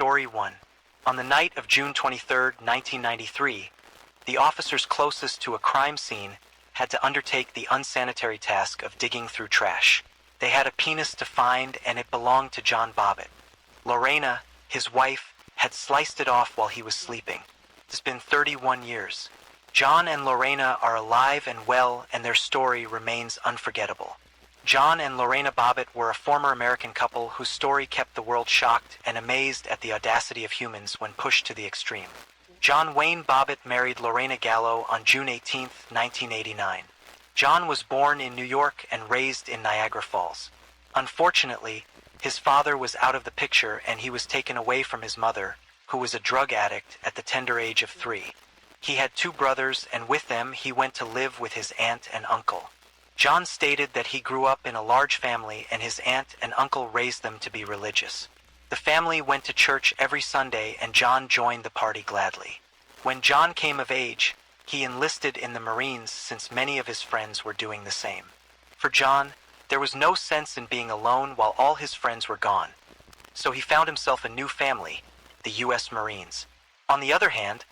Story 1. On the night of June 23, 1993, the officers closest to a crime scene had to undertake the unsanitary task of digging through trash. They had a penis to find, and it belonged to John Bobbitt. Lorena, his wife, had sliced it off while he was sleeping. It's been 31 years. John and Lorena are alive and well, and their story remains unforgettable. John and Lorena Bobbitt were a former American couple whose story kept the world shocked and amazed at the audacity of humans when pushed to the extreme. John Wayne Bobbitt married Lorena Gallo on June 18, 1989. John was born in New York and raised in Niagara Falls. Unfortunately, his father was out of the picture and he was taken away from his mother, who was a drug addict at the tender age of 3. He had 2 brothers, and with them he went to live with his aunt and uncle. John stated that he grew up in a large family and his aunt and uncle raised them to be religious. The family went to church every Sunday and John joined the party gladly. When John came of age, he enlisted in the Marines since many of his friends were doing the same. For John, there was no sense in being alone while all his friends were gone. So he found himself a new family, the U.S. Marines. On the other hand,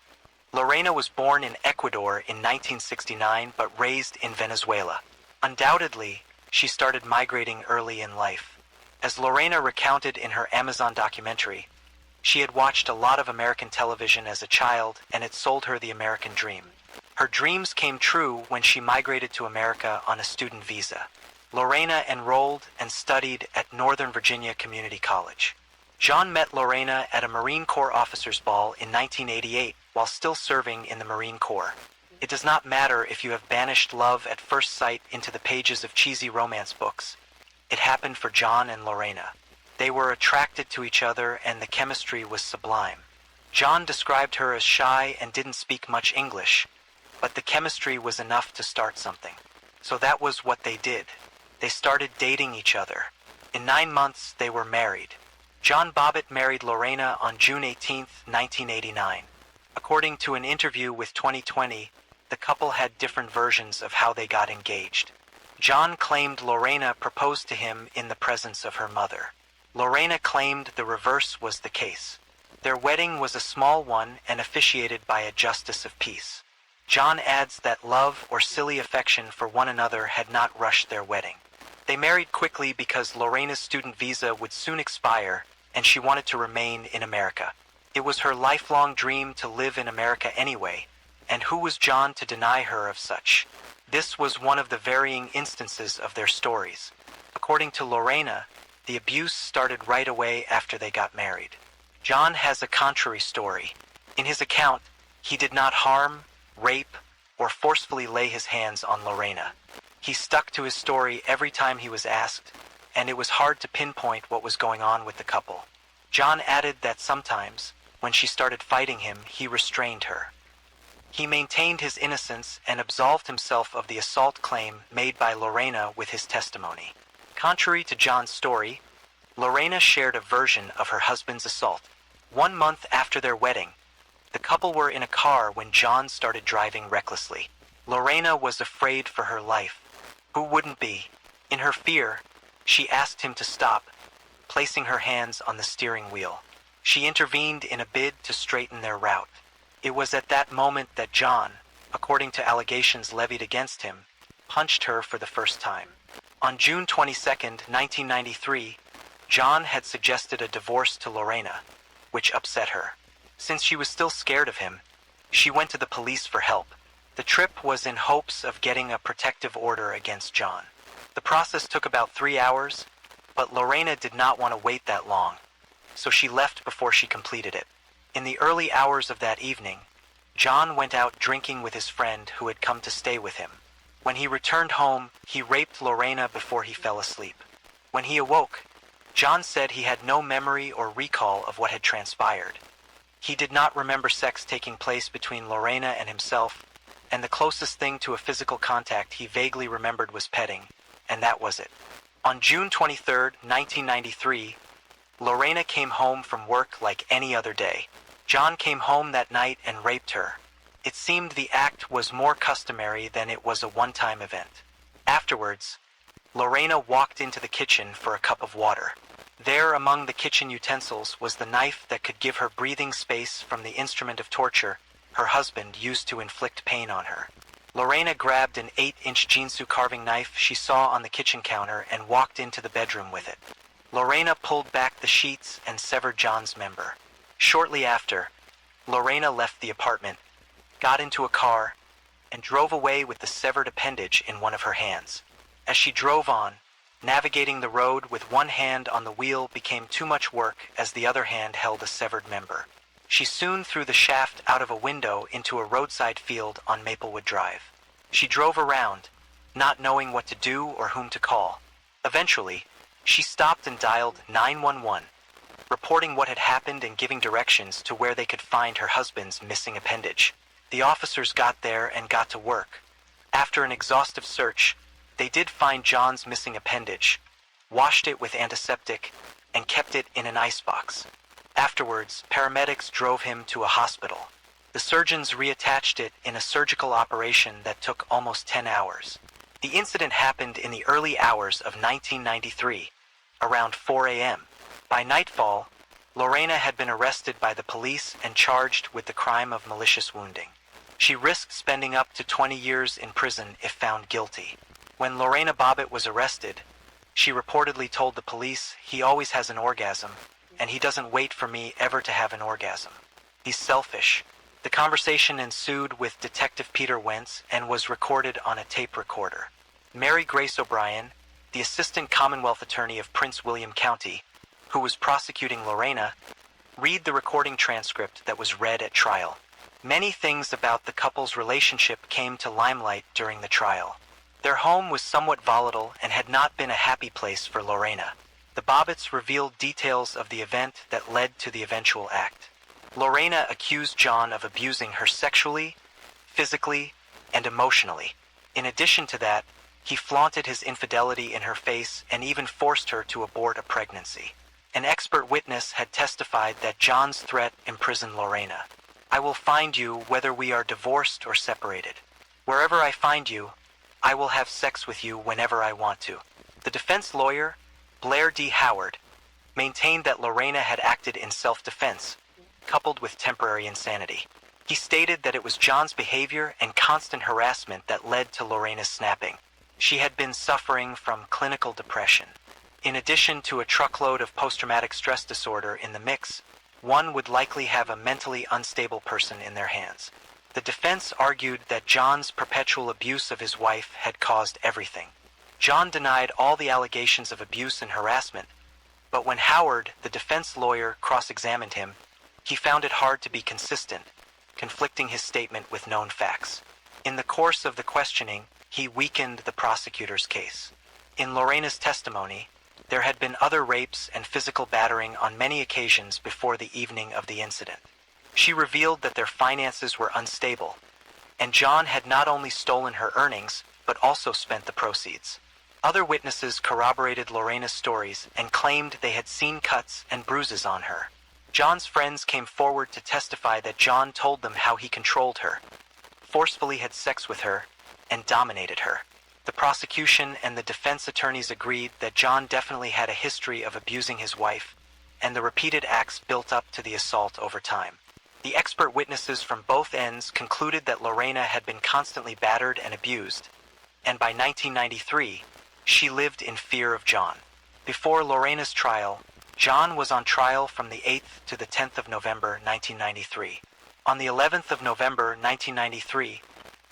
Lorena was born in Ecuador in 1969 but raised in Venezuela. Undoubtedly, she started migrating early in life. As Lorena recounted in her Amazon documentary, she had watched a lot of American television as a child and it sold her the American dream. Her dreams came true when she migrated to America on a student visa. Lorena enrolled and studied at Northern Virginia Community College. John met Lorena at a Marine Corps officers' ball in 1988 while still serving in the Marine Corps. It does not matter if you have banished love at first sight into the pages of cheesy romance books. It happened for John and Lorena. They were attracted to each other and the chemistry was sublime. John described her as shy and didn't speak much English, but the chemistry was enough to start something. So that was what they did. They started dating each other. In 9 months, they were married. John Bobbitt married Lorena on June 18, 1989. According to an interview with 2020, the couple had different versions of how they got engaged. John claimed Lorena proposed to him in the presence of her mother. Lorena claimed the reverse was the case. Their wedding was a small one and officiated by a justice of peace. John adds that love or silly affection for one another had not rushed their wedding. They married quickly because Lorena's student visa would soon expire and she wanted to remain in America. It was her lifelong dream to live in America anyway, and who was John to deny her of such? This was one of the varying instances of their stories. According to Lorena, the abuse started right away after they got married. John has a contrary story. In his account, he did not harm, rape, or forcefully lay his hands on Lorena. He stuck to his story every time he was asked, and it was hard to pinpoint what was going on with the couple. John added that sometimes, when she started fighting him, he restrained her. He maintained his innocence and absolved himself of the assault claim made by Lorena with his testimony. Contrary to John's story, Lorena shared a version of her husband's assault. 1 month after their wedding, the couple were in a car when John started driving recklessly. Lorena was afraid for her life. Who wouldn't be? In her fear, she asked him to stop, placing her hands on the steering wheel. She intervened in a bid to straighten their route. It was at that moment that John, according to allegations levied against him, punched her for the first time. On June 22, 1993, John had suggested a divorce to Lorena, which upset her. Since she was still scared of him, she went to the police for help. The trip was in hopes of getting a protective order against John. The process took about 3 hours, but Lorena did not want to wait that long, so she left before she completed it. In the early hours of that evening, John went out drinking with his friend who had come to stay with him. When he returned home, he raped Lorena before he fell asleep. When he awoke, John said he had no memory or recall of what had transpired. He did not remember sex taking place between Lorena and himself, and the closest thing to a physical contact he vaguely remembered was petting, and that was it. On June 23, 1993, Lorena came home from work like any other day. John came home that night and raped her. It seemed the act was more customary than it was a one-time event. Afterwards, Lorena walked into the kitchen for a cup of water. There, among the kitchen utensils, was the knife that could give her breathing space from the instrument of torture her husband used to inflict pain on her. Lorena grabbed an 8-inch Jinsu carving knife she saw on the kitchen counter and walked into the bedroom with it. Lorena pulled back the sheets and severed John's member. Shortly after, Lorena left the apartment, got into a car, and drove away with the severed appendage in one of her hands. As she drove on, navigating the road with one hand on the wheel became too much work as the other hand held a severed member. She soon threw the shaft out of a window into a roadside field on Maplewood Drive. She drove around, not knowing what to do or whom to call. Eventually, she stopped and dialed 911, reporting what had happened and giving directions to where they could find her husband's missing appendage. The officers got there and got to work. After an exhaustive search, they did find John's missing appendage, washed it with antiseptic, and kept it in an icebox. Afterwards, paramedics drove him to a hospital. The surgeons reattached it in a surgical operation that took almost 10 hours. The incident happened in the early hours of 1993, around 4 a.m. By nightfall, Lorena had been arrested by the police and charged with the crime of malicious wounding. She risked spending up to 20 years in prison if found guilty. When Lorena Bobbitt was arrested, she reportedly told the police, "He always has an orgasm, and he doesn't wait for me ever to have an orgasm. He's selfish." The conversation ensued with Detective Peter Wentz and was recorded on a tape recorder. Mary Grace O'Brien, the Assistant Commonwealth Attorney of Prince William County, who was prosecuting Lorena, read the recording transcript that was read at trial. Many things about the couple's relationship came to limelight during the trial. Their home was somewhat volatile and had not been a happy place for Lorena. The Bobbitts revealed details of the event that led to the eventual act. Lorena accused John of abusing her sexually, physically, and emotionally. In addition to that, he flaunted his infidelity in her face and even forced her to abort a pregnancy. An expert witness had testified that John's threat imprisoned Lorena. "I will find you whether we are divorced or separated. Wherever I find you, I will have sex with you whenever I want to." The defense lawyer, Blair D. Howard, maintained that Lorena had acted in self-defense, coupled with temporary insanity. He stated that it was John's behavior and constant harassment that led to Lorena's snapping. She had been suffering from clinical depression. In addition to a truckload of post-traumatic stress disorder in the mix, one would likely have a mentally unstable person in their hands. The defense argued that John's perpetual abuse of his wife had caused everything. John denied all the allegations of abuse and harassment, but when Howard, the defense lawyer, cross-examined him, he found it hard to be consistent, conflicting his statement with known facts. In the course of the questioning, he weakened the prosecutor's case. In Lorena's testimony, there had been other rapes and physical battering on many occasions before the evening of the incident. She revealed that their finances were unstable, and John had not only stolen her earnings, but also spent the proceeds. Other witnesses corroborated Lorena's stories and claimed they had seen cuts and bruises on her. John's friends came forward to testify that John told them how he controlled her, forcefully had sex with her, and dominated her. The prosecution and the defense attorneys agreed that John definitely had a history of abusing his wife, and the repeated acts built up to the assault over time. The expert witnesses from both ends concluded that Lorena had been constantly battered and abused, and by 1993, she lived in fear of John. Before Lorena's trial, John was on trial from the 8th to the 10th of November 1993. On the 11th of November 1993,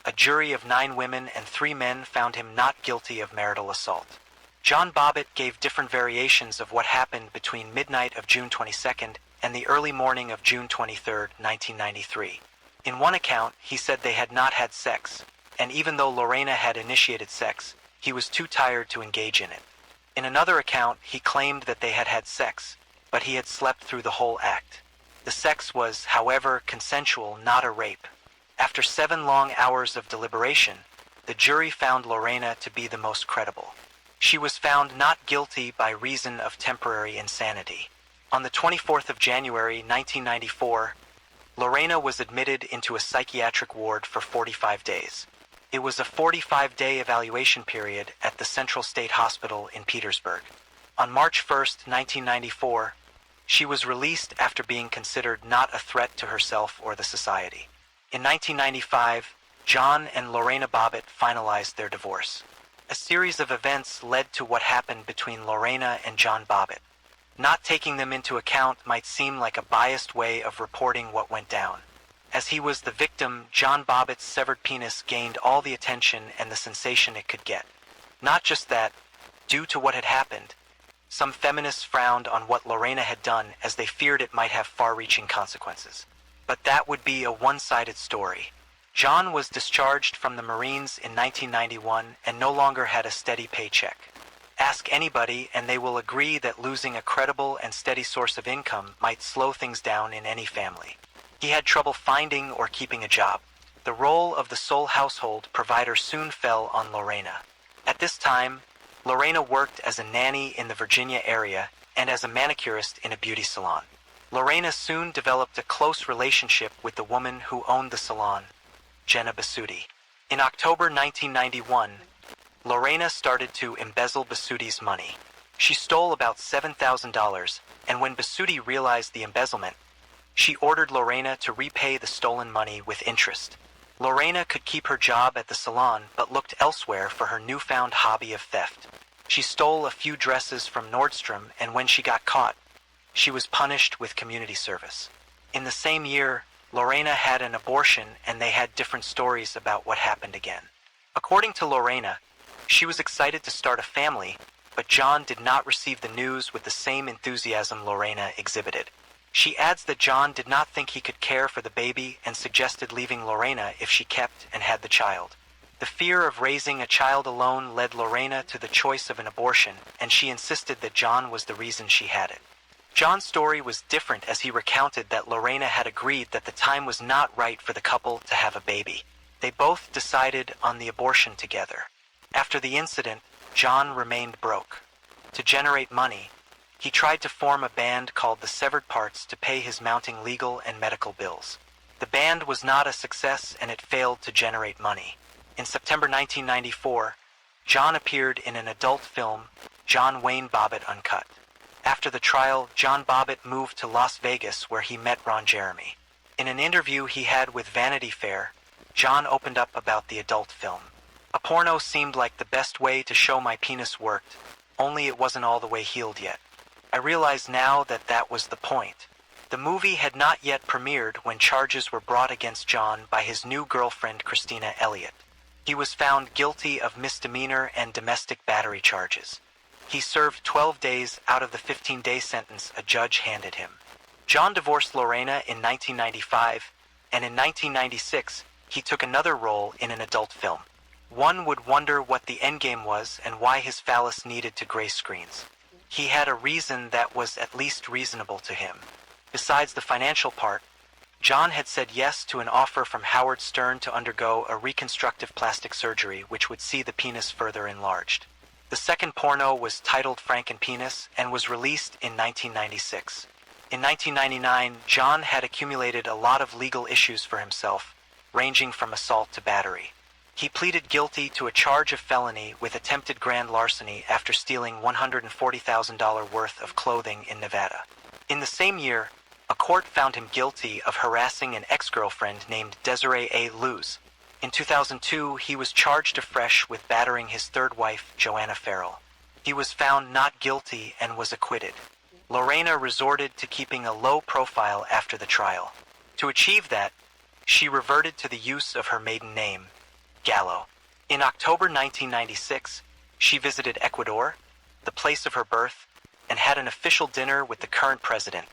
a jury of 9 women and 3 men found him not guilty of marital assault. John Bobbitt gave different variations of what happened between midnight of June 22nd and the early morning of June 23, 1993. In one account, he said they had not had sex, and even though Lorena had initiated sex, he was too tired to engage in it. In another account, he claimed that they had had sex, but he had slept through the whole act. The sex was, however, consensual, not a rape. After 7 long hours of deliberation, the jury found Lorena to be the most credible. She was found not guilty by reason of temporary insanity. On the 24th of January 1994, Lorena was admitted into a psychiatric ward for 45 days. It was a 45-day evaluation period at the Central State Hospital in Petersburg. On March 1st, 1994, she was released after being considered not a threat to herself or the society. In 1995, John and Lorena Bobbitt finalized their divorce. A series of events led to what happened between Lorena and John Bobbitt. Not taking them into account might seem like a biased way of reporting what went down. As he was the victim, John Bobbitt's severed penis gained all the attention and the sensation it could get. Not just that, due to what had happened, some feminists frowned on what Lorena had done as they feared it might have far-reaching consequences. But that would be a one-sided story. John was discharged from the Marines in 1991 and no longer had a steady paycheck. Ask anybody and they will agree that losing a credible and steady source of income might slow things down in any family. He had trouble finding or keeping a job. The role of the sole household provider soon fell on Lorena. At this time, Lorena worked as a nanny in the Virginia area and as a manicurist in a beauty salon. Lorena soon developed a close relationship with the woman who owned the salon, Jenna Basutti. In October 1991, Lorena started to embezzle Basutti's money. She stole about $7,000, and when Basutti realized the embezzlement, she ordered Lorena to repay the stolen money with interest. Lorena could keep her job at the salon but looked elsewhere for her newfound hobby of theft. She stole a few dresses from Nordstrom, and when she got caught, she was punished with community service. In the same year, Lorena had an abortion, and they had different stories about what happened again. According to Lorena, she was excited to start a family, but John did not receive the news with the same enthusiasm Lorena exhibited. She adds that John did not think he could care for the baby and suggested leaving Lorena if she kept and had the child. The fear of raising a child alone led Lorena to the choice of an abortion, and she insisted that John was the reason she had it. John's story was different as he recounted that Lorena had agreed that the time was not right for the couple to have a baby. They both decided on the abortion together. After the incident, John remained broke. To generate money, he tried to form a band called the Severed Parts to pay his mounting legal and medical bills. The band was not a success and it failed to generate money. In September 1994, John appeared in an adult film, John Wayne Bobbitt Uncut. After the trial, John Bobbitt moved to Las Vegas where he met Ron Jeremy. In an interview he had with Vanity Fair, John opened up about the adult film. A porno seemed like the best way to show my penis worked, only it wasn't all the way healed yet. I realize now that that was the point. The movie had not yet premiered when charges were brought against John by his new girlfriend Christina Elliott. He was found guilty of misdemeanor and domestic battery charges. He served 12 days out of the 15-day sentence a judge handed him. John divorced Lorena in 1995, and in 1996 he took another role in an adult film. One would wonder what the endgame was and why his phallus needed to grace screens. He had a reason that was at least reasonable to him. Besides the financial part, John had said yes to an offer from Howard Stern to undergo a reconstructive plastic surgery which would see the penis further enlarged. The second porno was titled Frankenpenis and was released in 1996. In 1999, John had accumulated a lot of legal issues for himself, ranging from assault to battery. He pleaded guilty to a charge of felony with attempted grand larceny after stealing $140,000 worth of clothing in Nevada. In the same year, a court found him guilty of harassing an ex-girlfriend named Desiree A. Luz. In 2002, he was charged afresh with battering his third wife, Joanna Farrell. He was found not guilty and was acquitted. Lorena resorted to keeping a low profile after the trial. To achieve that, she reverted to the use of her maiden name, Gallo. In October 1996, she visited Ecuador, the place of her birth, and had an official dinner with the current president,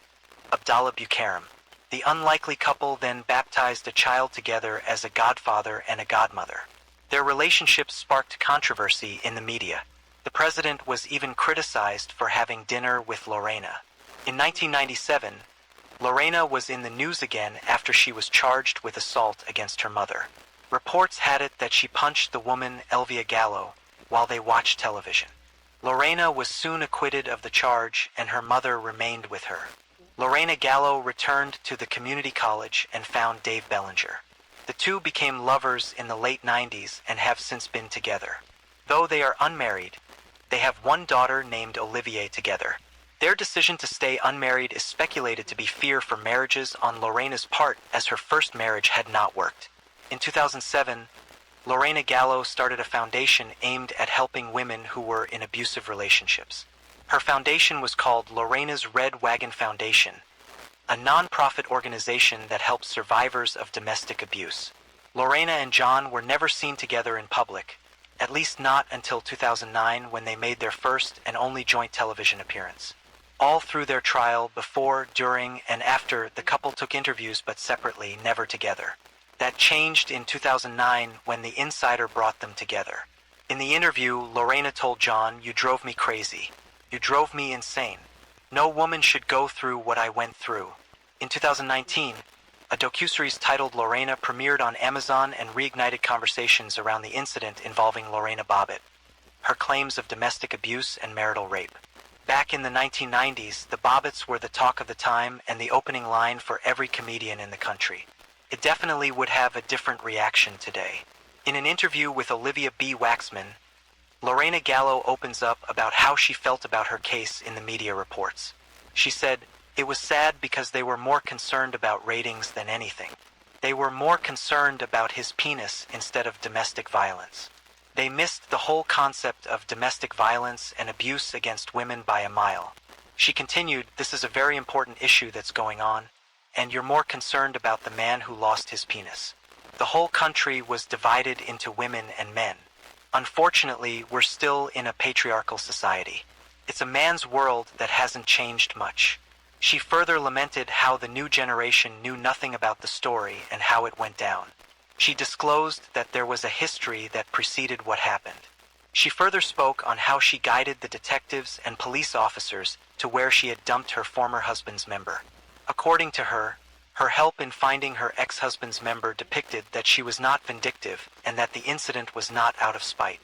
Abdallah Bucaram. The unlikely couple then baptized a child together as a godfather and a godmother. Their relationship sparked controversy in the media. The president was even criticized for having dinner with Lorena. In 1997, Lorena was in the news again after she was charged with assault against her mother. Reports had it that she punched the woman Elvia Gallo while they watched television. Lorena was soon acquitted of the charge and her mother remained with her. Lorena Gallo returned to the community college and found Dave Bellinger. The two became lovers in the late 90s and have since been together. Though they are unmarried, They have one daughter named Olivier together. Their decision to stay unmarried is speculated to be fear for marriages on Lorena's part, as her first marriage had not worked. In 2007, Lorena Gallo started a foundation aimed at helping women who were in abusive relationships. Her foundation was called Lorena's Red Wagon Foundation, a non-profit organization that helps survivors of domestic abuse. Lorena and John were never seen together in public, at least not until 2009, when they made their first and only joint television appearance. All through their trial, before, during, and after, the couple took interviews but separately, never together. That changed in 2009 when The Insider brought them together. In the interview, Lorena told John, "You drove me crazy. You drove me insane. No woman should go through what I went through." In 2019, a docuseries titled Lorena premiered on Amazon and reignited conversations around the incident involving Lorena Bobbitt, her claims of domestic abuse and marital rape. Back in the 1990s, the Bobbitts were the talk of the time and the opening line for every comedian in the country. It definitely would have a different reaction today. In an interview with Olivia B. Waxman, Lorena Gallo opens up about how she felt about her case in the media reports. She said, "It was sad because they were more concerned about ratings than anything. They were more concerned about his penis instead of domestic violence. They missed the whole concept of domestic violence and abuse against women by a mile." She continued, "This is a very important issue that's going on, and you're more concerned about the man who lost his penis. The whole country was divided into women and men. Unfortunately, we're still in a patriarchal society. It's a man's world that hasn't changed much." She further lamented how the new generation knew nothing about the story and how it went down. She disclosed that there was a history that preceded what happened. She further spoke on how she guided the detectives and police officers to where she had dumped her former husband's member. According to her, her help in finding her ex-husband's member depicted that she was not vindictive and that the incident was not out of spite.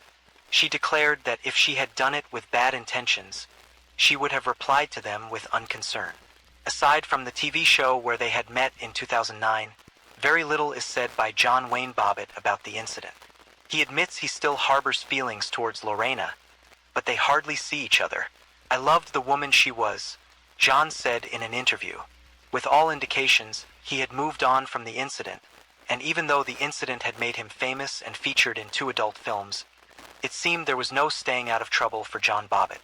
She declared that if she had done it with bad intentions, she would have replied to them with unconcern. Aside from the TV show where they had met in 2009, very little is said by John Wayne Bobbitt about the incident. He admits he still harbors feelings towards Lorena, but they hardly see each other. "I loved the woman she was," John said in an interview. With all indications, he had moved on from the incident, and even though the incident had made him famous and featured in 2 adult films, it seemed there was no staying out of trouble for John Bobbitt.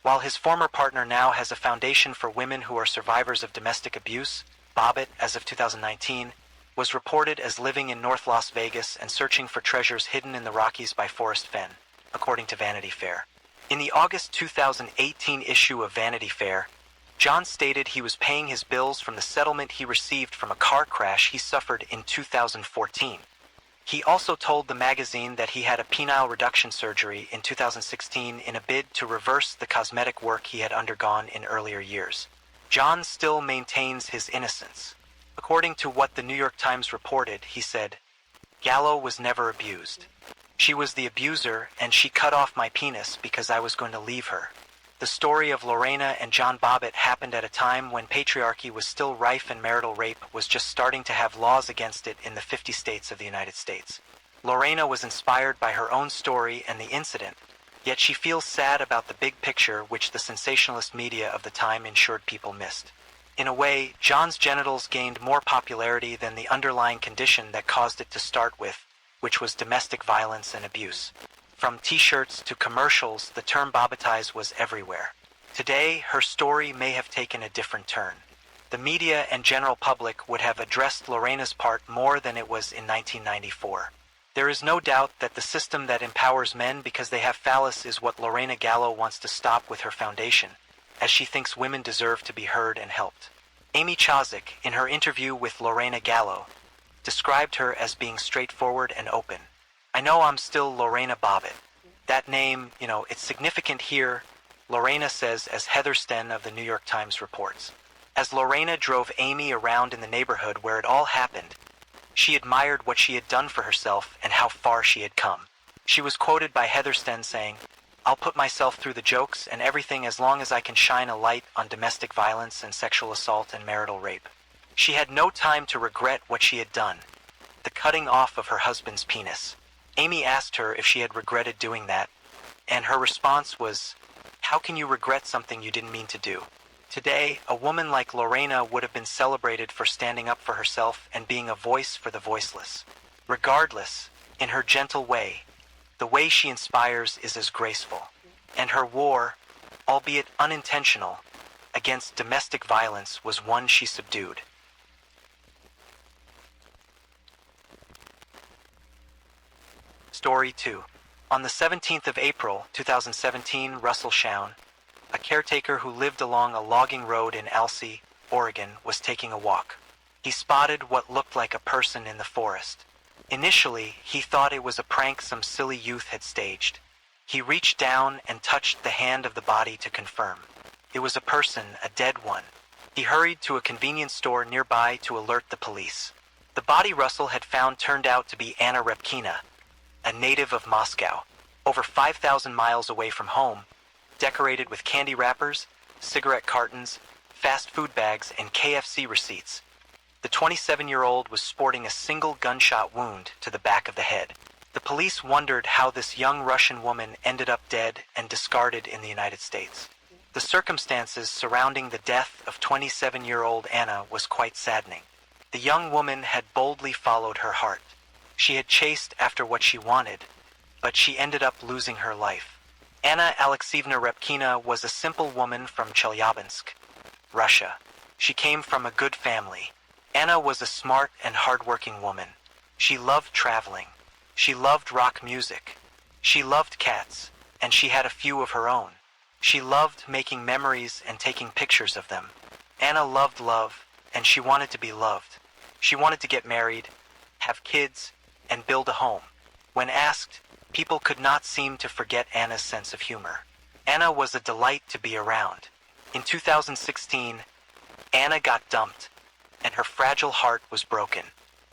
While his former partner now has a foundation for women who are survivors of domestic abuse, Bobbitt, as of 2019, was reported as living in North Las Vegas and searching for treasures hidden in the Rockies by Forrest Fenn, according to Vanity Fair. In the August 2018 issue of Vanity Fair, John stated he was paying his bills from the settlement he received from a car crash he suffered in 2014. He also told the magazine that he had a penile reduction surgery in 2016 in a bid to reverse the cosmetic work he had undergone in earlier years. John still maintains his innocence. According to what the New York Times reported, he said, "Gallo was never abused. She was the abuser, and she cut off my penis because I was going to leave her." The story of Lorena and John Bobbitt happened at a time when patriarchy was still rife and marital rape was just starting to have laws against it in the 50 states of the United States. Lorena was inspired by her own story and the incident, yet she feels sad about the big picture which the sensationalist media of the time ensured people missed. In a way, John's genitals gained more popularity than the underlying condition that caused it to start with, which was domestic violence and abuse. From t-shirts to commercials, the term Bobbittize was everywhere. Today, her story may have taken a different turn. The media and general public would have addressed Lorena's part more than it was in 1994. There is no doubt that the system that empowers men because they have phallus is what Lorena Gallo wants to stop with her foundation, as she thinks women deserve to be heard and helped. Amy Chozick, in her interview with Lorena Gallo, described her as being straightforward and open. "I know I'm still Lorena Bobbitt. That name, it's significant here," Lorena says as Heather Sten of the New York Times reports. As Lorena drove Amy around in the neighborhood where it all happened, she admired what she had done for herself and how far she had come. She was quoted by Heather Sten saying, "I'll put myself through the jokes and everything as long as I can shine a light on domestic violence and sexual assault and marital rape." She had no time to regret what she had done, the cutting off of her husband's penis. Amy asked her if she had regretted doing that, And her response was, "How can you regret something you didn't mean to do?" Today, a woman like Lorena would have been celebrated for standing up for herself and being a voice for the voiceless. Regardless, in her gentle way, the way she inspires is as graceful. And her war, albeit unintentional, against domestic violence was one she subdued. Story 2. On the 17th of April, 2017, Russell Shown, a caretaker who lived along a logging road in Alsea, Oregon, was taking a walk. He spotted what looked like a person in the forest. Initially, he thought it was a prank some silly youth had staged. He reached down and touched the hand of the body to confirm. It was a person, a dead one. He hurried to a convenience store nearby to alert the police. The body Russell had found turned out to be Anna Repkina, a native of Moscow, over 5,000 miles away from home, decorated with candy wrappers, cigarette cartons, fast food bags, and KFC receipts. The 27-year-old was sporting a single gunshot wound to the back of the head. The police wondered how this young Russian woman ended up dead and discarded in the United States. The circumstances surrounding the death of 27-year-old Anna was quite saddening. The young woman had boldly followed her heart. She had chased after what she wanted, but she ended up losing her life. Anna Alexeyevna Repkina was a simple woman from Chelyabinsk, Russia. She came from a good family. Anna was a smart and hardworking woman. She loved traveling. She loved rock music. She loved cats, and she had a few of her own. She loved making memories and taking pictures of them. Anna loved love, and she wanted to be loved. She wanted to get married, have kids, and build a home. When asked, people could not seem to forget Anna's sense of humor. Anna was a delight to be around. In 2016, Anna got dumped, and her fragile heart was broken.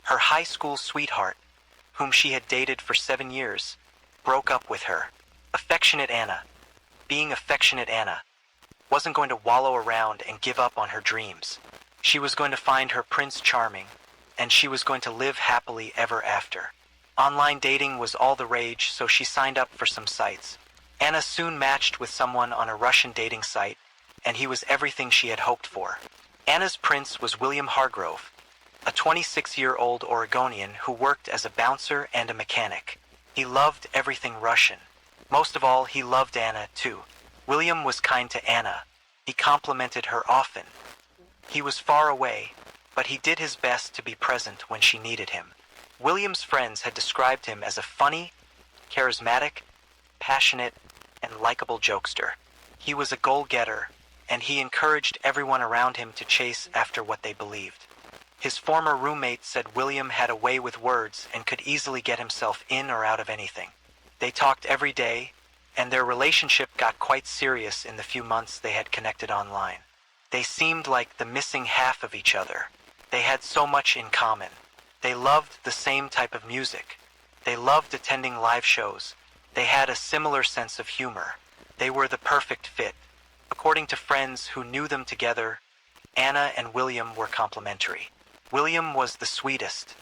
Her high school sweetheart, whom she had dated for 7 years, broke up with her. Affectionate Anna, being affectionate Anna, wasn't going to wallow around and give up on her dreams. She was going to find her Prince Charming, and she was going to live happily ever after. Online dating was all the rage, so she signed up for some sites. Anna soon matched with someone on a Russian dating site, and he was everything she had hoped for. Anna's prince was William Hargrove, a 26-year-old Oregonian who worked as a bouncer and a mechanic. He loved everything Russian. Most of all, he loved Anna, too. William was kind to Anna. He complimented her often. He was far away, but he did his best to be present when she needed him. William's friends had described him as a funny, charismatic, passionate, and likable jokester. He was a goal-getter, and he encouraged everyone around him to chase after what they believed. His former roommate said William had a way with words and could easily get himself in or out of anything. They talked every day, and their relationship got quite serious in the few months they had connected online. They seemed like the missing half of each other. They had so much in common. They loved the same type of music. They loved attending live shows. They had a similar sense of humor. They were the perfect fit. According to friends who knew them together, Anna and William were complementary. William was the sweetest.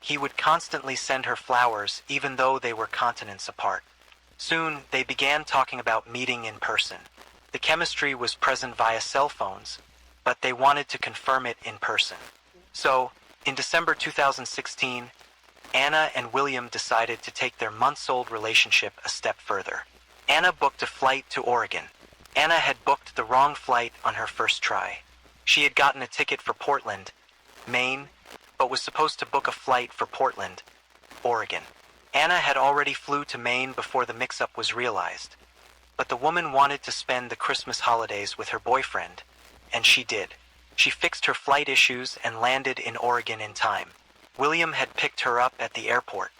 He would constantly send her flowers even though they were continents apart. Soon, they began talking about meeting in person. The chemistry was present via cell phones, but they wanted to confirm it in person. So, in December 2016, Anna and William decided to take their months-old relationship a step further. Anna booked a flight to Oregon. Anna had booked the wrong flight on her first try. She had gotten a ticket for Portland, Maine, but was supposed to book a flight for Portland, Oregon. Anna had already flew to Maine before the mix-up was realized. But the woman wanted to spend the Christmas holidays with her boyfriend, and she did. She fixed her flight issues and landed in Oregon in time. William had picked her up at the airport.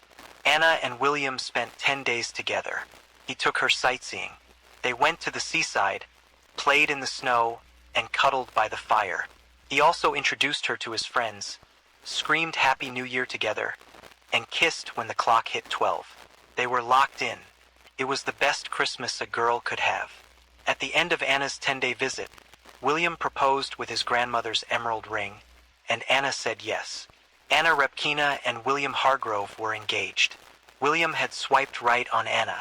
Anna and William spent 10 days together. He took her sightseeing. They went to the seaside, played in the snow, and cuddled by the fire. He also introduced her to his friends, screamed Happy New Year together, and kissed when the clock hit 12. They were locked in. It was the best Christmas a girl could have. At the end of Anna's 10-day visit, William proposed with his grandmother's emerald ring, and Anna said yes. Anna Repkina and William Hargrove were engaged. William had swiped right on Anna.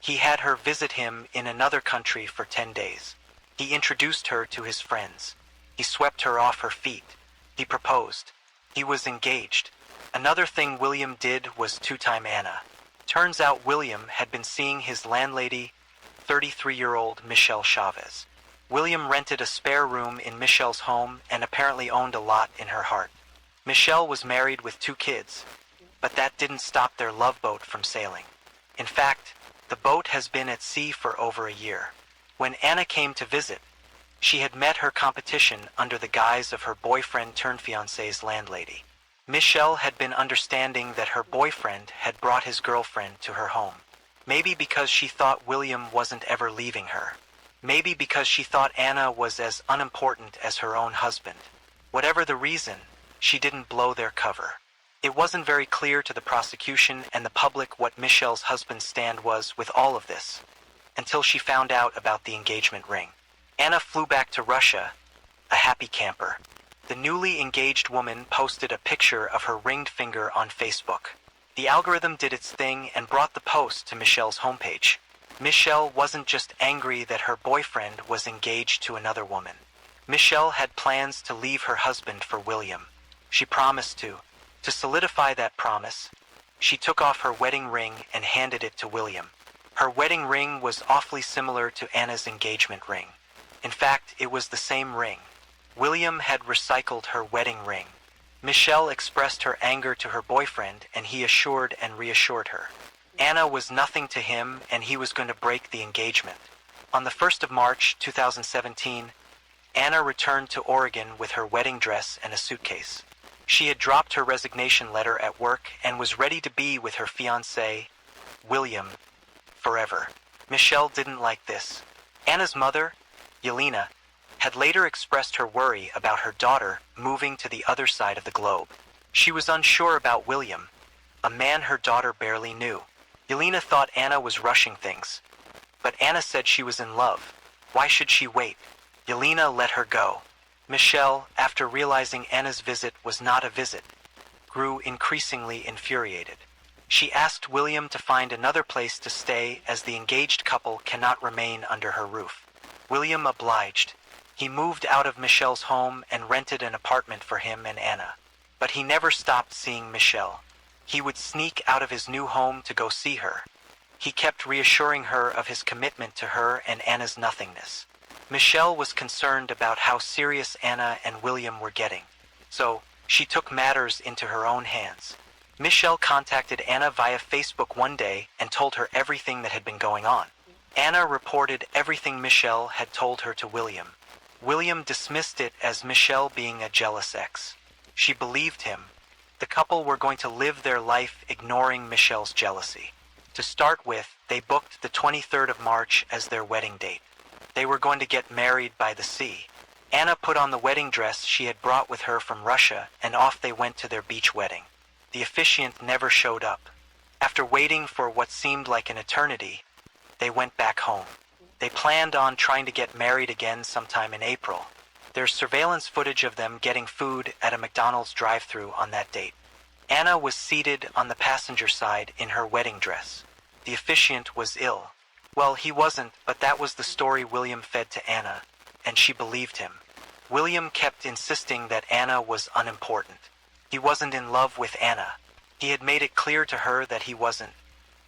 He had her visit him in another country for 10 days. He introduced her to his friends. He swept her off her feet. He proposed. He was engaged. Another thing William did was two-time Anna. Turns out William had been seeing his landlady, 33-year-old Michelle Chavez. William rented a spare room in Michelle's home and apparently owned a lot in her heart. Michelle was married with 2 kids, but that didn't stop their love boat from sailing. In fact, the boat has been at sea for over a year. When Anna came to visit, she had met her competition under the guise of her boyfriend-turned-fiancé's landlady. Michelle had been understanding that her boyfriend had brought his girlfriend to her home. Maybe because she thought William wasn't ever leaving her. Maybe because she thought Anna was as unimportant as her own husband. Whatever the reason, she didn't blow their cover. It wasn't very clear to the prosecution and the public what Michelle's husband's stand was with all of this, until she found out about the engagement ring. Anna flew back to Russia, a happy camper. The newly engaged woman posted a picture of her ringed finger on Facebook. The algorithm did its thing and brought the post to Michelle's homepage. Michelle wasn't just angry that her boyfriend was engaged to another woman. Michelle had plans to leave her husband for William. She promised to. To solidify that promise, she took off her wedding ring and handed it to William. Her wedding ring was awfully similar to Anna's engagement ring. In fact, it was the same ring. William had recycled her wedding ring. Michelle expressed her anger to her boyfriend, and he assured and reassured her. Anna was nothing to him, and he was going to break the engagement. On the 1st of March, 2017, Anna returned to Oregon with her wedding dress and a suitcase. She had dropped her resignation letter at work and was ready to be with her fiancé, William, forever. Michelle didn't like this. Anna's mother, Yelena, had later expressed her worry about her daughter moving to the other side of the globe. She was unsure about William, a man her daughter barely knew. Yelena thought Anna was rushing things, but Anna said she was in love. Why should she wait? Yelena let her go. Michelle, after realizing Anna's visit was not a visit, grew increasingly infuriated. She asked William to find another place to stay as the engaged couple cannot remain under her roof. William obliged. He moved out of Michelle's home and rented an apartment for him and Anna. But he never stopped seeing Michelle. He would sneak out of his new home to go see her. He kept reassuring her of his commitment to her and Anna's nothingness. Michelle was concerned about how serious Anna and William were getting, so she took matters into her own hands. Michelle contacted Anna via Facebook one day and told her everything that had been going on. Anna reported everything Michelle had told her to William. William dismissed it as Michelle being a jealous ex. She believed him. The couple were going to live their life ignoring Michelle's jealousy. To start with, they booked the 23rd of March as their wedding date. They were going to get married by the sea. Anna put on the wedding dress she had brought with her from Russia, and off they went to their beach wedding. The officiant never showed up. After waiting for what seemed like an eternity, they went back home. They planned on trying to get married again sometime in April. There's surveillance footage of them getting food at a McDonald's drive-thru on that date. Anna was seated on the passenger side in her wedding dress. The officiant was ill. Well, he wasn't, but that was the story William fed to Anna, and she believed him. William kept insisting that Anna was unimportant. He wasn't in love with Anna. He had made it clear to her that he wasn't,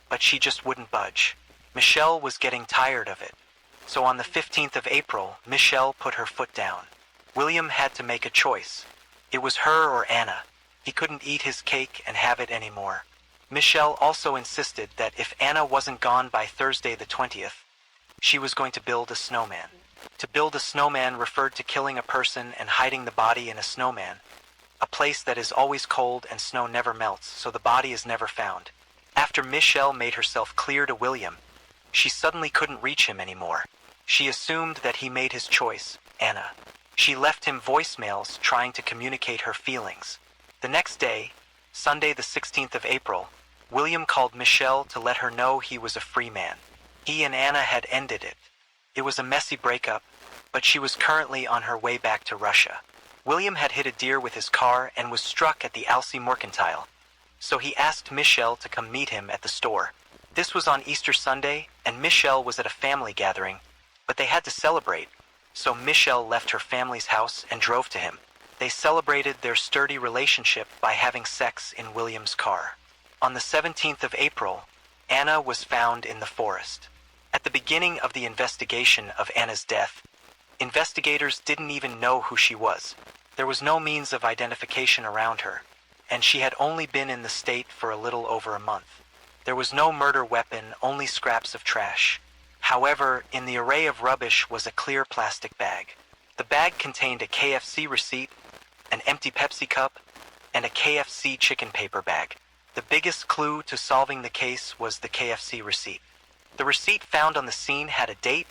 but she just wouldn't budge. Michelle was getting tired of it. So on the 15th of April, Michelle put her foot down. William had to make a choice. It was her or Anna. He couldn't eat his cake and have it anymore. Michelle also insisted that if Anna wasn't gone by Thursday the 20th, she was going to build a snowman. To build a snowman referred to killing a person and hiding the body in a snowman, a place that is always cold and snow never melts, so the body is never found. After Michelle made herself clear to William, she suddenly couldn't reach him anymore. She assumed that he made his choice, Anna. She left him voicemails trying to communicate her feelings. The next day, Sunday the 16th of April, William called Michelle to let her know he was a free man. He and Anna had ended it. It was a messy breakup, but she was currently on her way back to Russia. William had hit a deer with his car and was struck at the Alcee Mercantile, so he asked Michelle to come meet him at the store. This was on Easter Sunday, and Michelle was at a family gathering, but they had to celebrate, so Michelle left her family's house and drove to him. They celebrated their sturdy relationship by having sex in William's car. On the 17th of April, Anna was found in the forest. At the beginning of the investigation of Anna's death, investigators didn't even know who she was. There was no means of identification around her, and she had only been in the state for a little over a month. There was no murder weapon, only scraps of trash. However, in the array of rubbish was a clear plastic bag. The bag contained a KFC receipt, an empty Pepsi cup, and a KFC chicken paper bag. The biggest clue to solving the case was the KFC receipt. The receipt found on the scene had a date,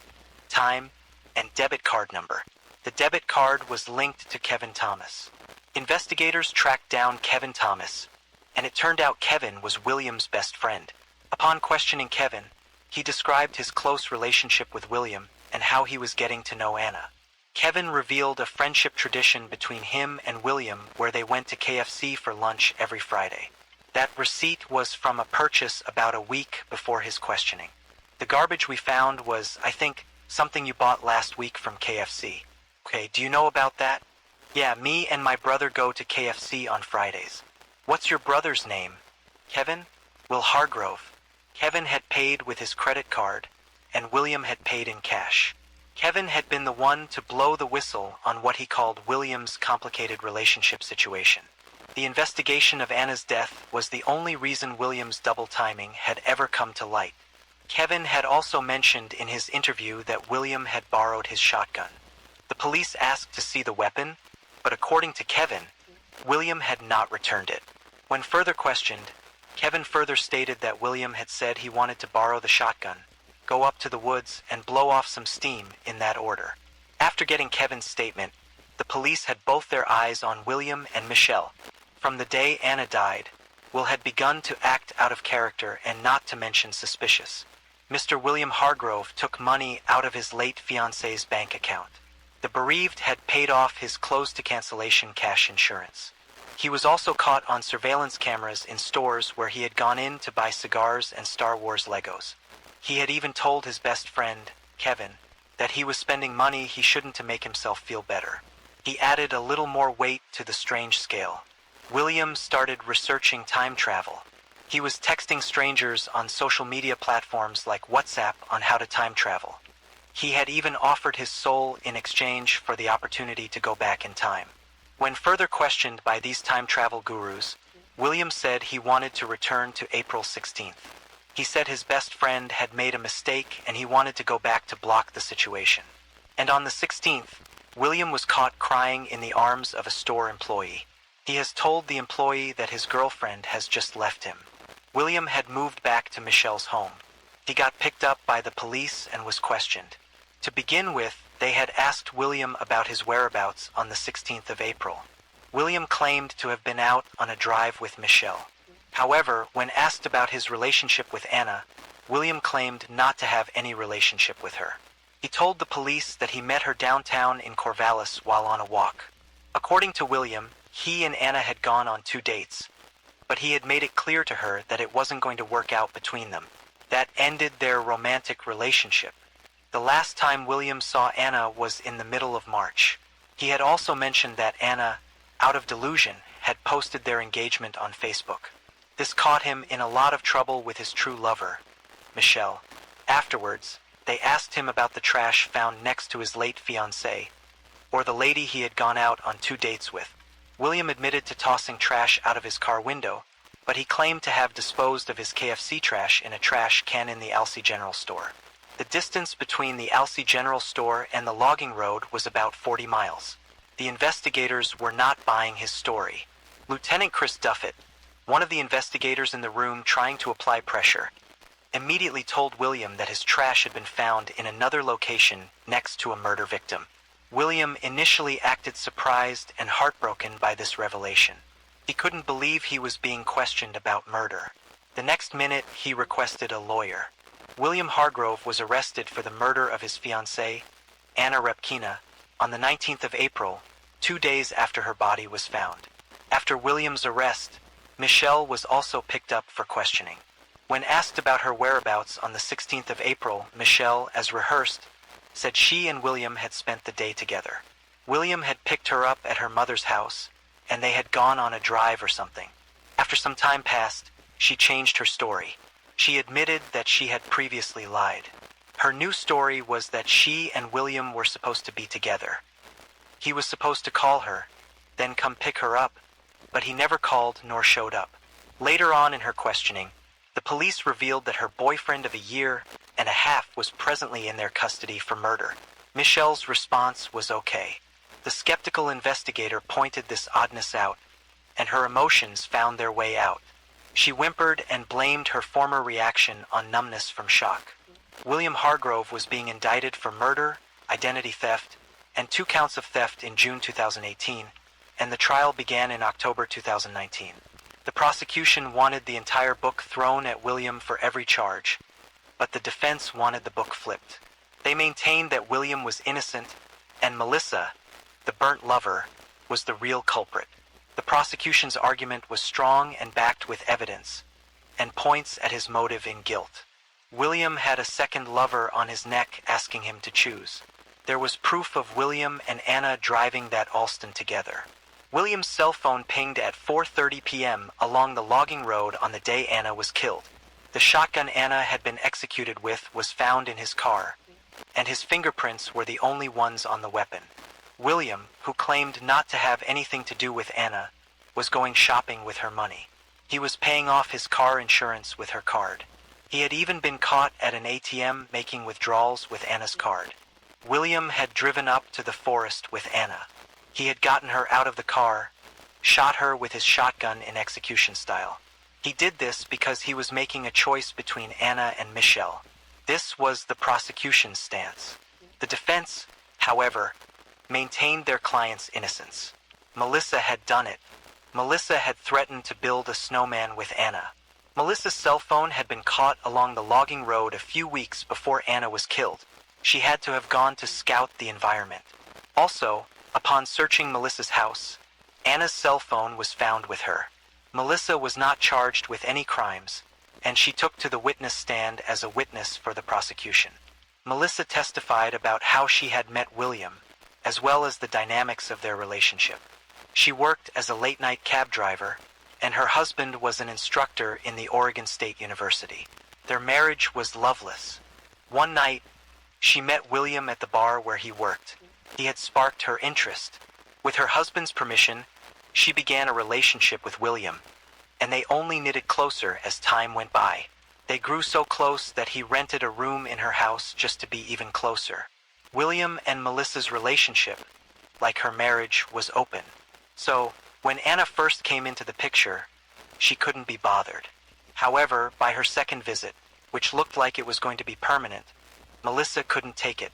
time, and debit card number. The debit card was linked to Kevin Thomas. Investigators tracked down Kevin Thomas, and it turned out Kevin was William's best friend. Upon questioning Kevin, he described his close relationship with William and how he was getting to know Anna. Kevin revealed a friendship tradition between him and William where they went to KFC for lunch every Friday. That receipt was from a purchase about a week before his questioning. The garbage we found was, I think, something you bought last week from KFC. Okay, do you know about that? Yeah, me and my brother go to KFC on Fridays. What's your brother's name? Kevin? Will Hargrove. Kevin had paid with his credit card, and William had paid in cash. Kevin had been the one to blow the whistle on what he called William's complicated relationship situation. The investigation of Anna's death was the only reason William's double timing had ever come to light. Kevin had also mentioned in his interview that William had borrowed his shotgun. The police asked to see the weapon, but according to Kevin, William had not returned it. When further questioned, Kevin further stated that William had said he wanted to borrow the shotgun, go up to the woods, and blow off some steam in that order. After getting Kevin's statement, the police had both their eyes on William and Michelle. From the day Anna died, Will had begun to act out of character and not to mention suspicious. Mr. William Hargrove took money out of his late fiancée's bank account. The bereaved had paid off his close-to-cancellation cash insurance. He was also caught on surveillance cameras in stores where he had gone in to buy cigars and Star Wars Legos. He had even told his best friend, Kevin, that he was spending money he shouldn't to make himself feel better. He added a little more weight to the strange scale. William started researching time travel. He was texting strangers on social media platforms like WhatsApp on how to time travel. He had even offered his soul in exchange for the opportunity to go back in time. When further questioned by these time travel gurus, William said he wanted to return to April 16th. He said his best friend had made a mistake and he wanted to go back to block the situation. And on the 16th, William was caught crying in the arms of a store employee. He has told the employee that his girlfriend has just left him. William had moved back to Michelle's home. He got picked up by the police and was questioned. To begin with, they had asked William about his whereabouts on the 16th of April. William claimed to have been out on a drive with Michelle. However, when asked about his relationship with Anna, William claimed not to have any relationship with her. He told the police that he met her downtown in Corvallis while on a walk. According to William, he and Anna had gone on 2 dates, but he had made it clear to her that it wasn't going to work out between them. That ended their romantic relationship. The last time William saw Anna was in the middle of March. He had also mentioned that Anna, out of delusion, had posted their engagement on Facebook. This caught him in a lot of trouble with his true lover, Michelle. Afterwards, they asked him about the trash found next to his late fiancée, or the lady he had gone out on 2 dates with. William admitted to tossing trash out of his car window, but he claimed to have disposed of his KFC trash in a trash can in the Alsea General Store. The distance between the Alsea General Store and the logging road was about 40 miles. The investigators were not buying his story. Lieutenant Chris Duffett, one of the investigators in the room trying to apply pressure, immediately told William that his trash had been found in another location next to a murder victim. William initially acted surprised and heartbroken by this revelation. He couldn't believe he was being questioned about murder. The next minute, he requested a lawyer. William Hargrove was arrested for the murder of his fiancée, Anna Repkina, on the 19th of April, 2 days after her body was found. After William's arrest, Michelle was also picked up for questioning. When asked about her whereabouts on the 16th of April, Michelle, as rehearsed, said she and William had spent the day together. William had picked her up at her mother's house, and they had gone on a drive or something. After some time passed, she changed her story. She admitted that she had previously lied. Her new story was that she and William were supposed to be together. He was supposed to call her, then come pick her up, but he never called nor showed up. Later on in her questioning, the police revealed that her boyfriend of a year and a half was presently in their custody for murder. Michelle's response was okay. The skeptical investigator pointed this oddness out, and her emotions found their way out. She whimpered and blamed her former reaction on numbness from shock. William Hargrove was being indicted for murder, identity theft, and 2 counts of theft in June 2018, and the trial began in October 2019. The prosecution wanted the entire book thrown at William for every charge, but the defense wanted the book flipped. They maintained that William was innocent, and Melissa, the burnt lover, was the real culprit. The prosecution's argument was strong and backed with evidence, and points at his motive in guilt. William had a second lover on his neck asking him to choose. There was proof of William and Anna driving that Alston together. William's cell phone pinged at 4:30 p.m. along the logging road on the day Anna was killed. The shotgun Anna had been executed with was found in his car, and his fingerprints were the only ones on the weapon. William, who claimed not to have anything to do with Anna, was going shopping with her money. He was paying off his car insurance with her card. He had even been caught at an ATM making withdrawals with Anna's card. William had driven up to the forest with Anna. He had gotten her out of the car, shot her with his shotgun in execution style. He did this because he was making a choice between Anna and Michelle. This was the prosecution's stance. The defense, however, maintained their client's innocence. Melissa had done it. Melissa had threatened to build a snowman with Anna. Melissa's cell phone had been caught along the logging road a few weeks before Anna was killed. She had to have gone to scout the environment. Also, upon searching Melissa's house, Anna's cell phone was found with her. Melissa was not charged with any crimes, and she took to the witness stand as a witness for the prosecution. Melissa testified about how she had met William, as well as the dynamics of their relationship. She worked as a late-night cab driver, and her husband was an instructor in the Oregon State University. Their marriage was loveless. One night, she met William at the bar where he worked. He had sparked her interest. With her husband's permission, she began a relationship with William, and they only knitted closer as time went by. They grew so close that he rented a room in her house just to be even closer. William and Melissa's relationship, like her marriage, was open. So, when Anna first came into the picture, she couldn't be bothered. However, by her second visit, which looked like it was going to be permanent, Melissa couldn't take it,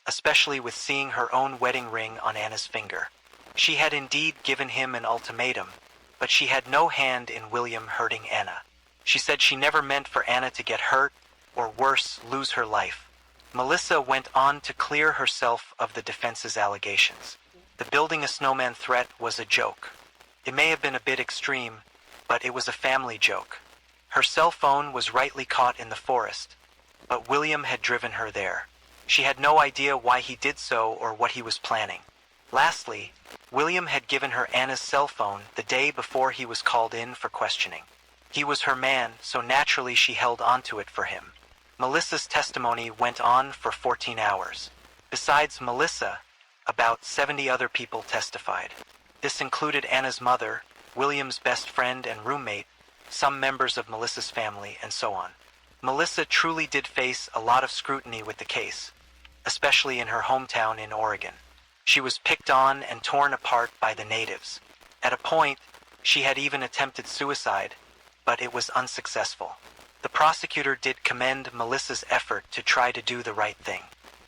especially with seeing her own wedding ring on Anna's finger. She had indeed given him an ultimatum, but she had no hand in William hurting Anna. She said she never meant for Anna to get hurt, or worse, lose her life. Melissa went on to clear herself of the defense's allegations. The building a snowman threat was a joke. It may have been a bit extreme, but it was a family joke. Her cell phone was rightly caught in the forest, but William had driven her there. She had no idea why he did so or what he was planning. Lastly, William had given her Anna's cell phone the day before he was called in for questioning. He was her man, so naturally she held onto it for him. Melissa's testimony went on for 14 hours. Besides Melissa, about 70 other people testified. This included Anna's mother, William's best friend and roommate, some members of Melissa's family, and so on. Melissa truly did face a lot of scrutiny with the case, especially in her hometown in Oregon. She was picked on and torn apart by the natives. At a point, she had even attempted suicide, but it was unsuccessful. The prosecutor did commend Melissa's effort to try to do the right thing.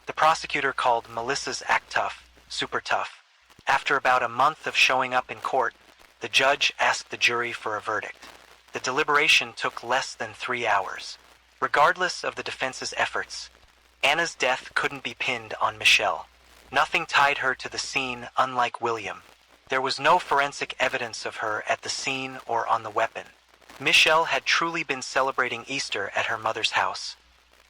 The prosecutor called Melissa's act tough, super tough. After about a month of showing up in court, the judge asked the jury for a verdict. The deliberation took less than 3 hours. Regardless of the defense's efforts, Anna's death couldn't be pinned on Michelle. Nothing tied her to the scene, unlike William. There was no forensic evidence of her at the scene or on the weapon. Michelle had truly been celebrating Easter at her mother's house,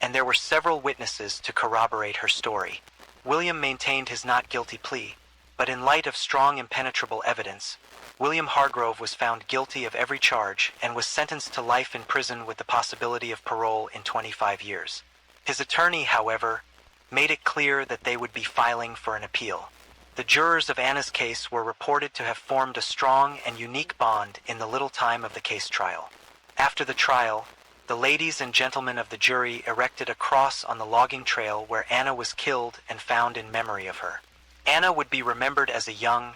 and there were several witnesses to corroborate her story. William maintained his not guilty plea, but in light of strong impenetrable evidence, William Hargrove was found guilty of every charge and was sentenced to life in prison with the possibility of parole in 25 years. His attorney, however, made it clear that they would be filing for an appeal. The jurors of Anna's case were reported to have formed a strong and unique bond in the little time of the case trial. After the trial, the ladies and gentlemen of the jury erected a cross on the logging trail where Anna was killed and found in memory of her. Anna would be remembered as a young,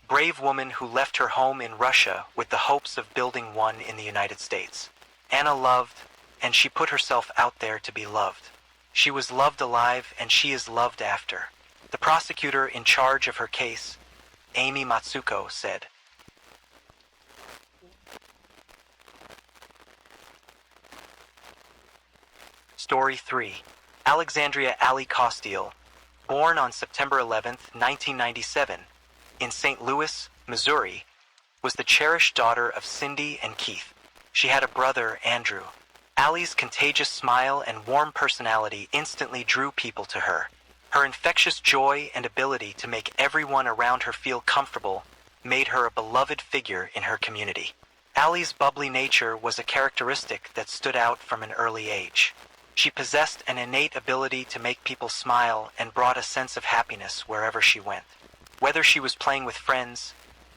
brave woman who left her home in Russia with the hopes of building one in the United States. Anna loved, and she put herself out there to be loved. She was loved alive, and she is loved after. The prosecutor in charge of her case, Amy Matsuko, said, Story 3. Alexandria Allie Costiel, born on September 11, 1997, in St. Louis, Missouri, was the cherished daughter of Cindy and Keith. She had a brother, Andrew. Allie's contagious smile and warm personality instantly drew people to her. Her infectious joy and ability to make everyone around her feel comfortable made her a beloved figure in her community. Allie's bubbly nature was a characteristic that stood out from an early age. She possessed an innate ability to make people smile and brought a sense of happiness wherever she went. Whether she was playing with friends,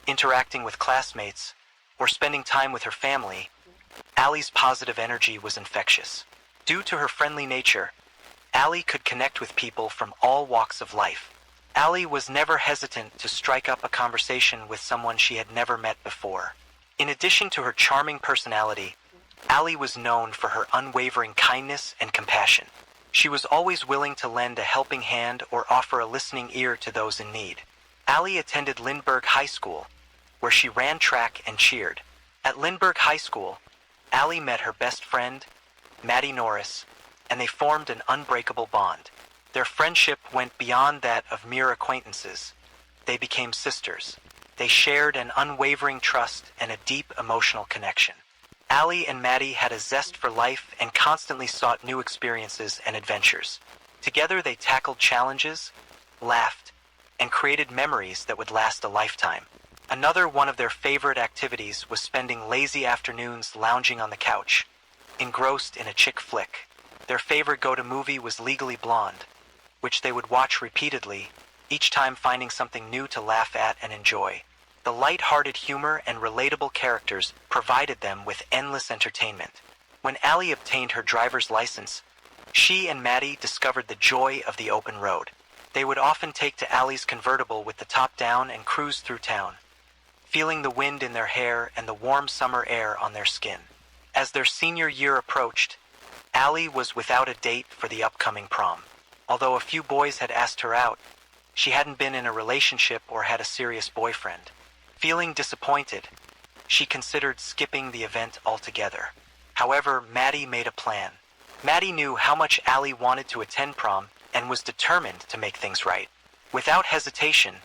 interacting with classmates, or spending time with her family, Allie's positive energy was infectious. Due to her friendly nature, Allie could connect with people from all walks of life. Allie was never hesitant to strike up a conversation with someone she had never met before. In addition to her charming personality, Allie was known for her unwavering kindness and compassion. She was always willing to lend a helping hand or offer a listening ear to those in need. Allie attended Lindbergh High School, where she ran track and cheered. At Lindbergh High School, Allie met her best friend, Maddie Norris, and they formed an unbreakable bond. Their friendship went beyond that of mere acquaintances. They became sisters. They shared an unwavering trust and a deep emotional connection. Allie and Maddie had a zest for life and constantly sought new experiences and adventures. Together they tackled challenges, laughed, and created memories that would last a lifetime. Another one of their favorite activities was spending lazy afternoons lounging on the couch, engrossed in a chick flick. Their favorite go-to movie was Legally Blonde, which they would watch repeatedly, each time finding something new to laugh at and enjoy. The light-hearted humor and relatable characters provided them with endless entertainment. When Allie obtained her driver's license, she and Maddie discovered the joy of the open road. They would often take to Allie's convertible with the top down and cruise through town, feeling the wind in their hair and the warm summer air on their skin. As their senior year approached, Allie was without a date for the upcoming prom. Although a few boys had asked her out, she hadn't been in a relationship or had a serious boyfriend. Feeling disappointed, she considered skipping the event altogether. However, Maddie made a plan. Maddie knew how much Allie wanted to attend prom and was determined to make things right. Without hesitation,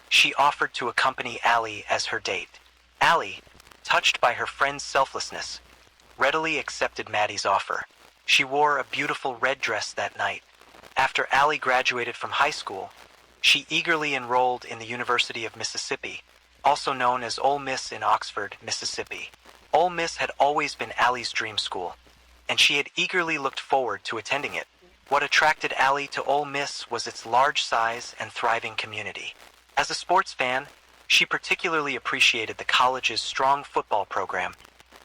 she offered to accompany Allie as her date. Allie, touched by her friend's selflessness, readily accepted Maddie's offer. She wore a beautiful red dress that night. After Allie graduated from high school, she eagerly enrolled in the University of Mississippi, also known as Ole Miss in Oxford, Mississippi. Ole Miss had always been Allie's dream school, and she had eagerly looked forward to attending it. What attracted Allie to Ole Miss was its large size and thriving community. As a sports fan, she particularly appreciated the college's strong football program,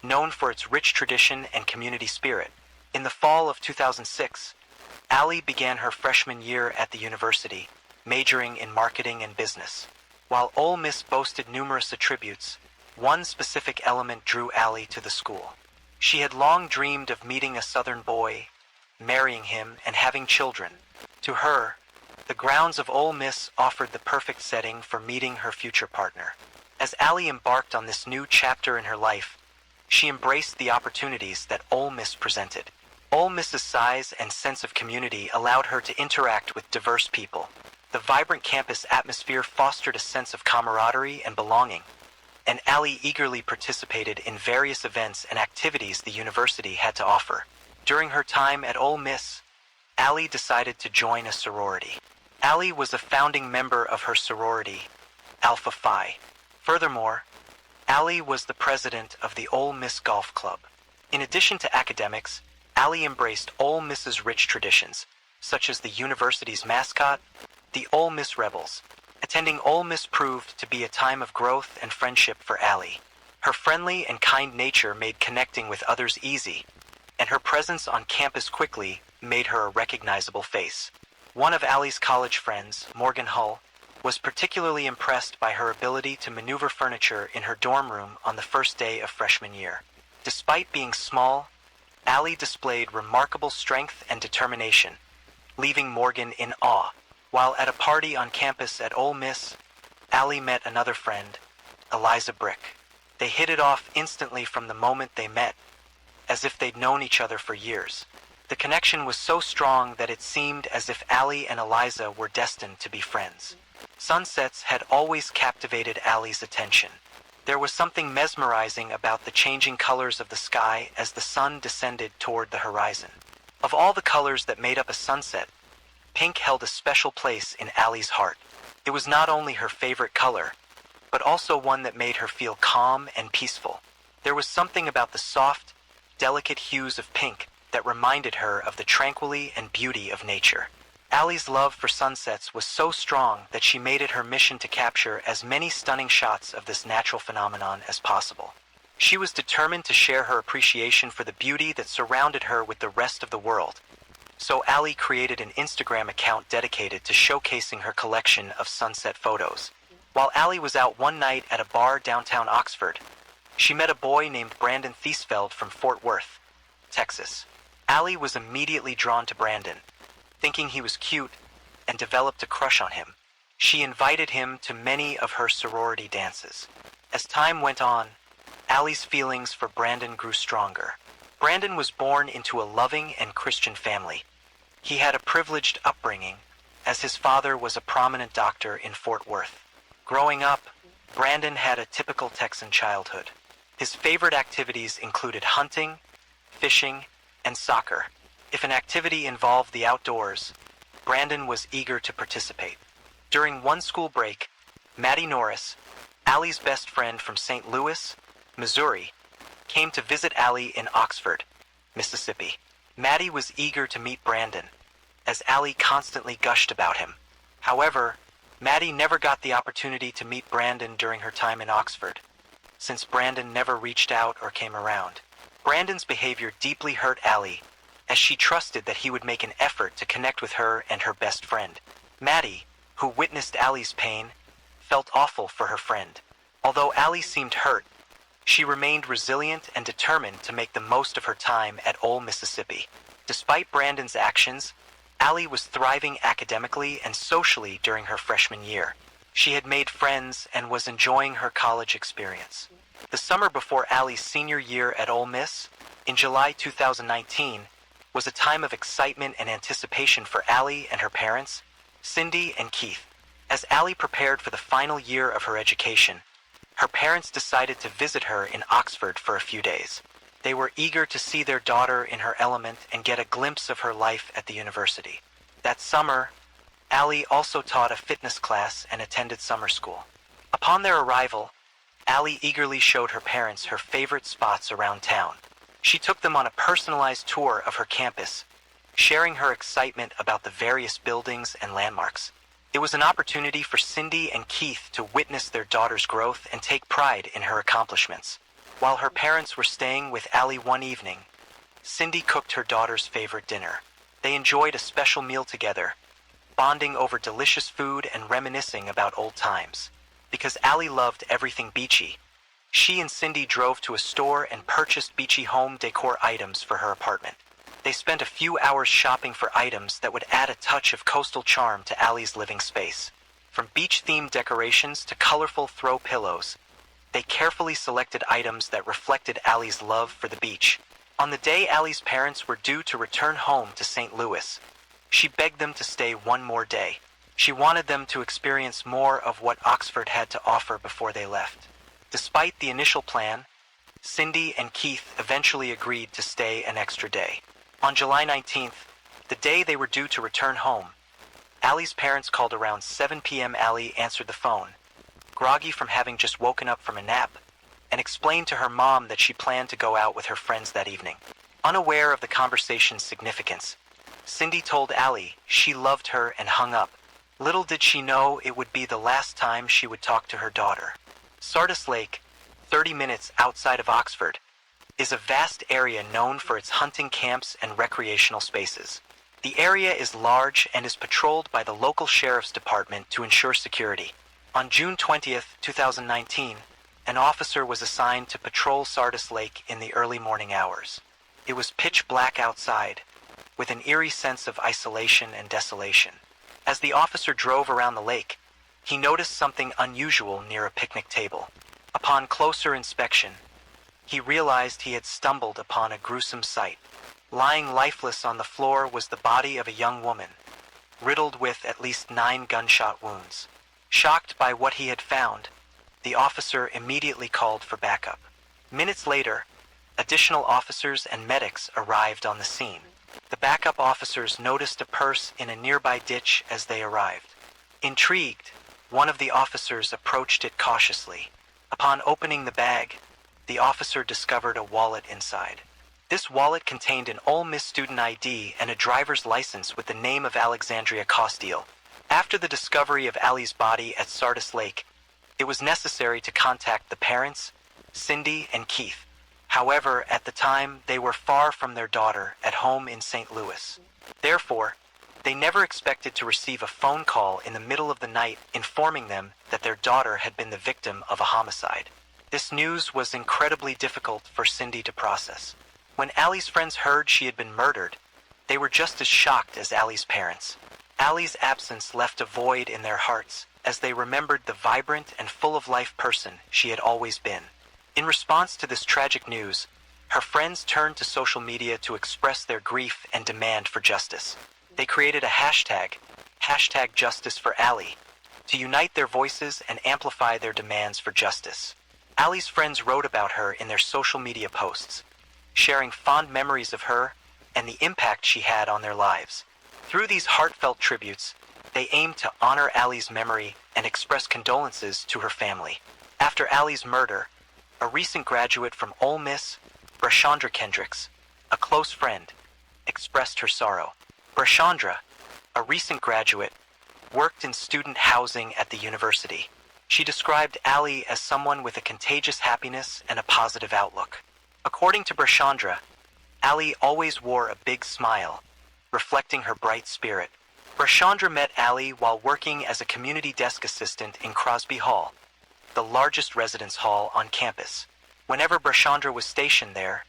known for its rich tradition and community spirit. In the fall of 2006, Allie began her freshman year at the university, majoring in marketing and business. While Ole Miss boasted numerous attributes, one specific element drew Allie to the school. She had long dreamed of meeting a Southern boy, marrying him, and having children. To her, the grounds of Ole Miss offered the perfect setting for meeting her future partner. As Allie embarked on this new chapter in her life, she embraced the opportunities that Ole Miss presented. Ole Miss's size and sense of community allowed her to interact with diverse people. The vibrant campus atmosphere fostered a sense of camaraderie and belonging, and Allie eagerly participated in various events and activities the university had to offer. During her time at Ole Miss, Allie decided to join a sorority. Allie was a founding member of her sorority, Alpha Phi. Furthermore, Allie was the president of the Ole Miss Golf Club. In addition to academics, Allie embraced Ole Miss's rich traditions, such as the university's mascot, the Ole Miss Rebels. Attending Ole Miss proved to be a time of growth and friendship for Allie. Her friendly and kind nature made connecting with others easy, and her presence on campus quickly made her a recognizable face. One of Allie's college friends, Morgan Hull, was particularly impressed by her ability to maneuver furniture in her dorm room on the first day of freshman year. Despite being small, Allie displayed remarkable strength and determination, leaving Morgan in awe. While at a party on campus at Ole Miss, Allie met another friend, Eliza Brick. They hit it off instantly from the moment they met, as if they'd known each other for years. The connection was so strong that it seemed as if Allie and Eliza were destined to be friends. Sunsets had always captivated Allie's attention. There was something mesmerizing about the changing colors of the sky as the sun descended toward the horizon. Of all the colors that made up a sunset, pink held a special place in Allie's heart. It was not only her favorite color, but also one that made her feel calm and peaceful. There was something about the soft, delicate hues of pink that reminded her of the tranquility and beauty of nature. Allie's love for sunsets was so strong that she made it her mission to capture as many stunning shots of this natural phenomenon as possible. She was determined to share her appreciation for the beauty that surrounded her with the rest of the world. So Allie created an Instagram account dedicated to showcasing her collection of sunset photos. While Allie was out one night at a bar downtown Oxford, she met a boy named Brandon Thiesfeld from Fort Worth, Texas. Allie was immediately drawn to Brandon, thinking he was cute, and developed a crush on him. She invited him to many of her sorority dances. As time went on, Allie's feelings for Brandon grew stronger. Brandon was born into a loving and Christian family. He had a privileged upbringing, as his father was a prominent doctor in Fort Worth. Growing up, Brandon had a typical Texan childhood. His favorite activities included hunting, fishing, and soccer. If an activity involved the outdoors, Brandon was eager to participate. During one school break, Maddie Norris, Allie's best friend from St. Louis, Missouri, came to visit Allie in Oxford, Mississippi. Maddie was eager to meet Brandon, as Allie constantly gushed about him. However, Maddie never got the opportunity to meet Brandon during her time in Oxford, since Brandon never reached out or came around. Brandon's behavior deeply hurt Allie, as she trusted that he would make an effort to connect with her and her best friend. Maddie, who witnessed Allie's pain, felt awful for her friend. Although Allie seemed hurt, she remained resilient and determined to make the most of her time at Ole Mississippi. Despite Brandon's actions, Allie was thriving academically and socially during her freshman year. She had made friends and was enjoying her college experience. The summer before Allie's senior year at Ole Miss, in July 2019, was a time of excitement and anticipation for Allie and her parents, Cindy and Keith. As Allie prepared for the final year of her education, her parents decided to visit her in Oxford for a few days. They were eager to see their daughter in her element and get a glimpse of her life at the university. That summer, Allie also taught a fitness class and attended summer school. Upon their arrival, Allie eagerly showed her parents her favorite spots around town. She took them on a personalized tour of her campus, sharing her excitement about the various buildings and landmarks. It was an opportunity for Cindy and Keith to witness their daughter's growth and take pride in her accomplishments. While her parents were staying with Allie one evening, Cindy cooked her daughter's favorite dinner. They enjoyed a special meal together, bonding over delicious food and reminiscing about old times. Because Allie loved everything beachy, she and Cindy drove to a store and purchased beachy home decor items for her apartment. They spent a few hours shopping for items that would add a touch of coastal charm to Allie's living space. From beach-themed decorations to colorful throw pillows, they carefully selected items that reflected Allie's love for the beach. On the day Allie's parents were due to return home to St. Louis, she begged them to stay one more day. She wanted them to experience more of what Oxford had to offer before they left. Despite the initial plan, Cindy and Keith eventually agreed to stay an extra day. On July 19th, the day they were due to return home, Allie's parents called around 7 p.m. Allie answered the phone, groggy from having just woken up from a nap, and explained to her mom that she planned to go out with her friends that evening. Unaware of the conversation's significance, Cindy told Allie she loved her and hung up. Little did she know it would be the last time she would talk to her daughter. Sardis Lake, 30 minutes outside of Oxford, is a vast area known for its hunting camps and recreational spaces. The area is large and is patrolled by the local sheriff's department to ensure security. On June 20th, 2019, an officer was assigned to patrol Sardis Lake in the early morning hours. It was pitch black outside, with an eerie sense of isolation and desolation. As the officer drove around the lake, he noticed something unusual near a picnic table. Upon closer inspection, he realized he had stumbled upon a gruesome sight. Lying lifeless on the floor was the body of a young woman, riddled with at least 9 gunshot wounds. Shocked by what he had found, the officer immediately called for backup. Minutes later, additional officers and medics arrived on the scene. The backup officers noticed a purse in a nearby ditch as they arrived. Intrigued, one of the officers approached it cautiously. Upon opening the bag, the officer discovered a wallet inside. This wallet contained an Ole Miss student ID and a driver's license with the name of Alexandria Costile. After the discovery of Allie's body at Sardis Lake, it was necessary to contact the parents, Cindy and Keith. However, at the time, they were far from their daughter at home in St. Louis. Therefore, they never expected to receive a phone call in the middle of the night informing them that their daughter had been the victim of a homicide. This news was incredibly difficult for Cindy to process. When Allie's friends heard she had been murdered, they were just as shocked as Allie's parents. Allie's absence left a void in their hearts as they remembered the vibrant and full-of-life person she had always been. In response to this tragic news, her friends turned to social media to express their grief and demand for justice. They created a hashtag Justice for Allie, to unite their voices and amplify their demands for justice. Allie's friends wrote about her in their social media posts, sharing fond memories of her and the impact she had on their lives. Through these heartfelt tributes, they aimed to honor Allie's memory and express condolences to her family. After Allie's murder, a recent graduate from Ole Miss, Brashandra Kendricks, a close friend, expressed her sorrow. Brashandra, a recent graduate, worked in student housing at the university. She described Allie as someone with a contagious happiness and a positive outlook. According to Brashandra, Allie always wore a big smile, reflecting her bright spirit. Brashandra met Allie while working as a community desk assistant in Crosby Hall, the largest residence hall on campus. Whenever Brashandra was stationed there,